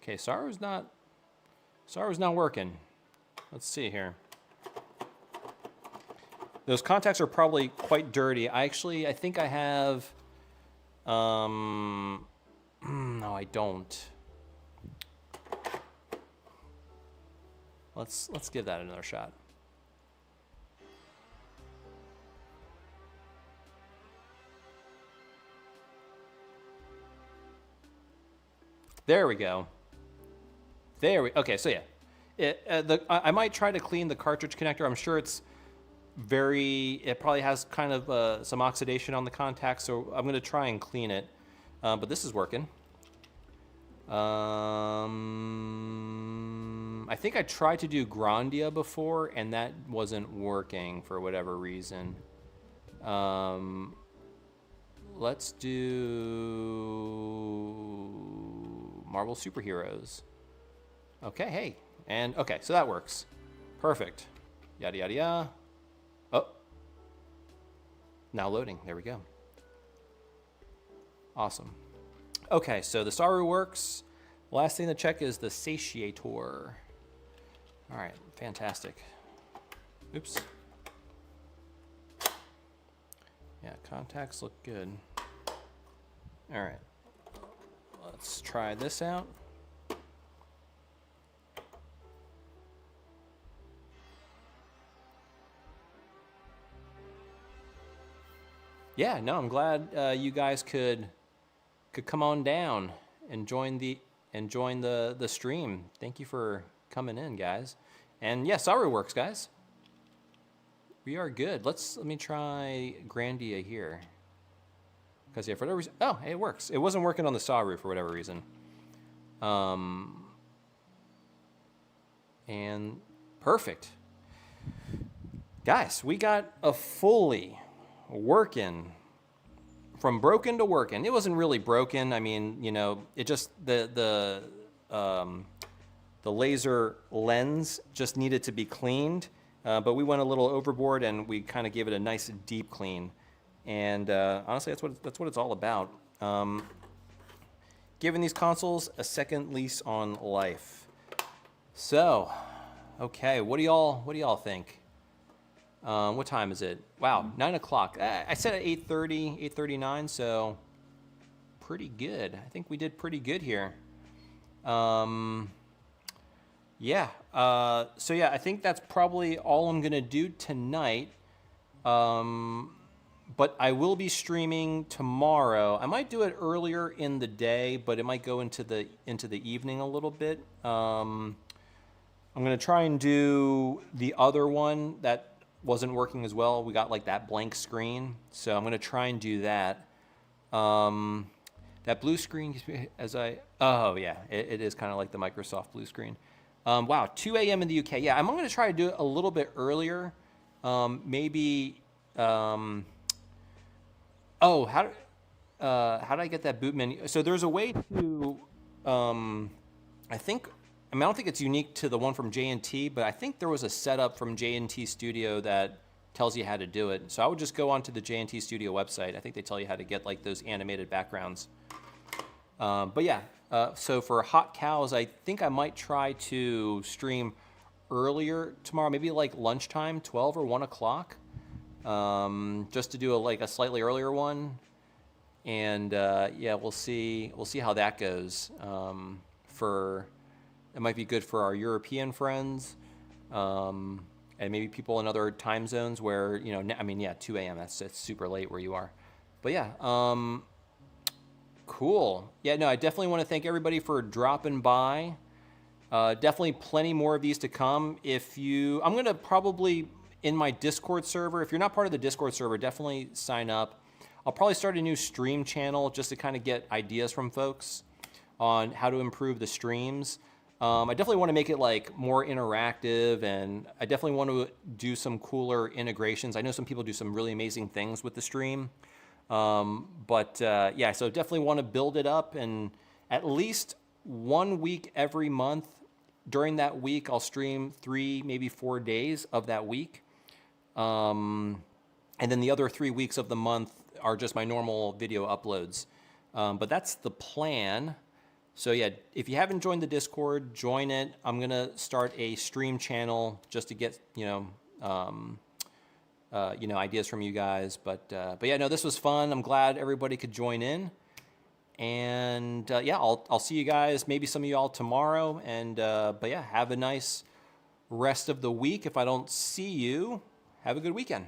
Okay, Saru's not working. Let's see here. Those contacts are probably quite dirty. I think I have. No, I don't. Let's give that another shot. There we go. Okay, so yeah. I might try to clean the cartridge connector. I'm sure it probably has kind of some oxidation on the contact, so I'm going to try and clean it. But this is working. I think I tried to do Grandia before, and that wasn't working for whatever reason. Let's do Marvel Superheroes. Okay, hey. And okay, so that works. Perfect. Yada, yada, yada. Oh. Now loading. There we go. Awesome. Okay, so the Saru works. Last thing to check is the satiator. All right, fantastic. Oops. Yeah, contacts look good. All right. Let's try this out. yeah, no, I'm glad you guys could come on down and join the stream. Thank you for coming in, guys. And yeah, sorry works, guys. We are good. Let me try Grandia here. Because yeah, for whatever reason, oh, it works. It wasn't working on the saw roof for whatever reason. And perfect. Guys, we got a fully working, from broken to working. It wasn't really broken. I mean, you know, it just, the laser lens just needed to be cleaned. But we went a little overboard and we kind of gave it a nice deep clean. And honestly, that's what it's all about. Giving these consoles a second lease on life. So, okay, what do y'all think? What time is it? Wow, 9 o'clock. I said at 8:30, 8:39, so pretty good. I think we did pretty good here. Yeah, so yeah, I think that's probably all I'm gonna do tonight. But I will be streaming tomorrow. I might do it earlier in the day, but it might go into the evening a little bit. I'm gonna try and do the other one that wasn't working as well. We got like that blank screen, so I'm gonna try and do that. That blue screen, oh yeah, it is kind of like the Microsoft blue screen. Wow, 2 a.m. in the UK. Yeah, I'm gonna try to do it a little bit earlier. Maybe. Oh, how did I get that boot menu? So there's a way to, I don't think it's unique to the one from J&T, but I think there was a setup from J&T Studio that tells you how to do it. So I would just go onto the J&T Studio website. I think they tell you how to get like those animated backgrounds. But yeah, so for Hot Cows, I think I might try to stream earlier tomorrow, maybe like lunchtime, 12 or 1 o'clock. Just to do a slightly earlier one, and yeah, we'll see how that goes. It might be good for our European friends, and maybe people in other time zones where, you know, I mean, yeah, 2 a.m. That's super late where you are, but yeah, cool. Yeah, no, I definitely want to thank everybody for dropping by. Definitely plenty more of these to come. I'm gonna probably, in my Discord server, if you're not part of the Discord server, definitely sign up. I'll probably start a new stream channel just to kind of get ideas from folks on how to improve the streams. I definitely want to make it like more interactive, and I definitely want to do some cooler integrations. I know some people do some really amazing things with the stream. Yeah, so definitely want to build it up, and at least 1 week every month. During that week, I'll stream 3, maybe 4 days of that week. And then the other 3 weeks of the month are just my normal video uploads. But that's the plan. So yeah, if you haven't joined the Discord, join it. I'm gonna start a stream channel just to get ideas from you guys. But yeah, no, this was fun. I'm glad everybody could join in. And yeah, I'll see you guys, maybe some of y'all tomorrow. And but yeah, have a nice rest of the week. If I don't see you, have a good weekend.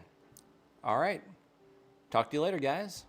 All right. Talk to you later, guys.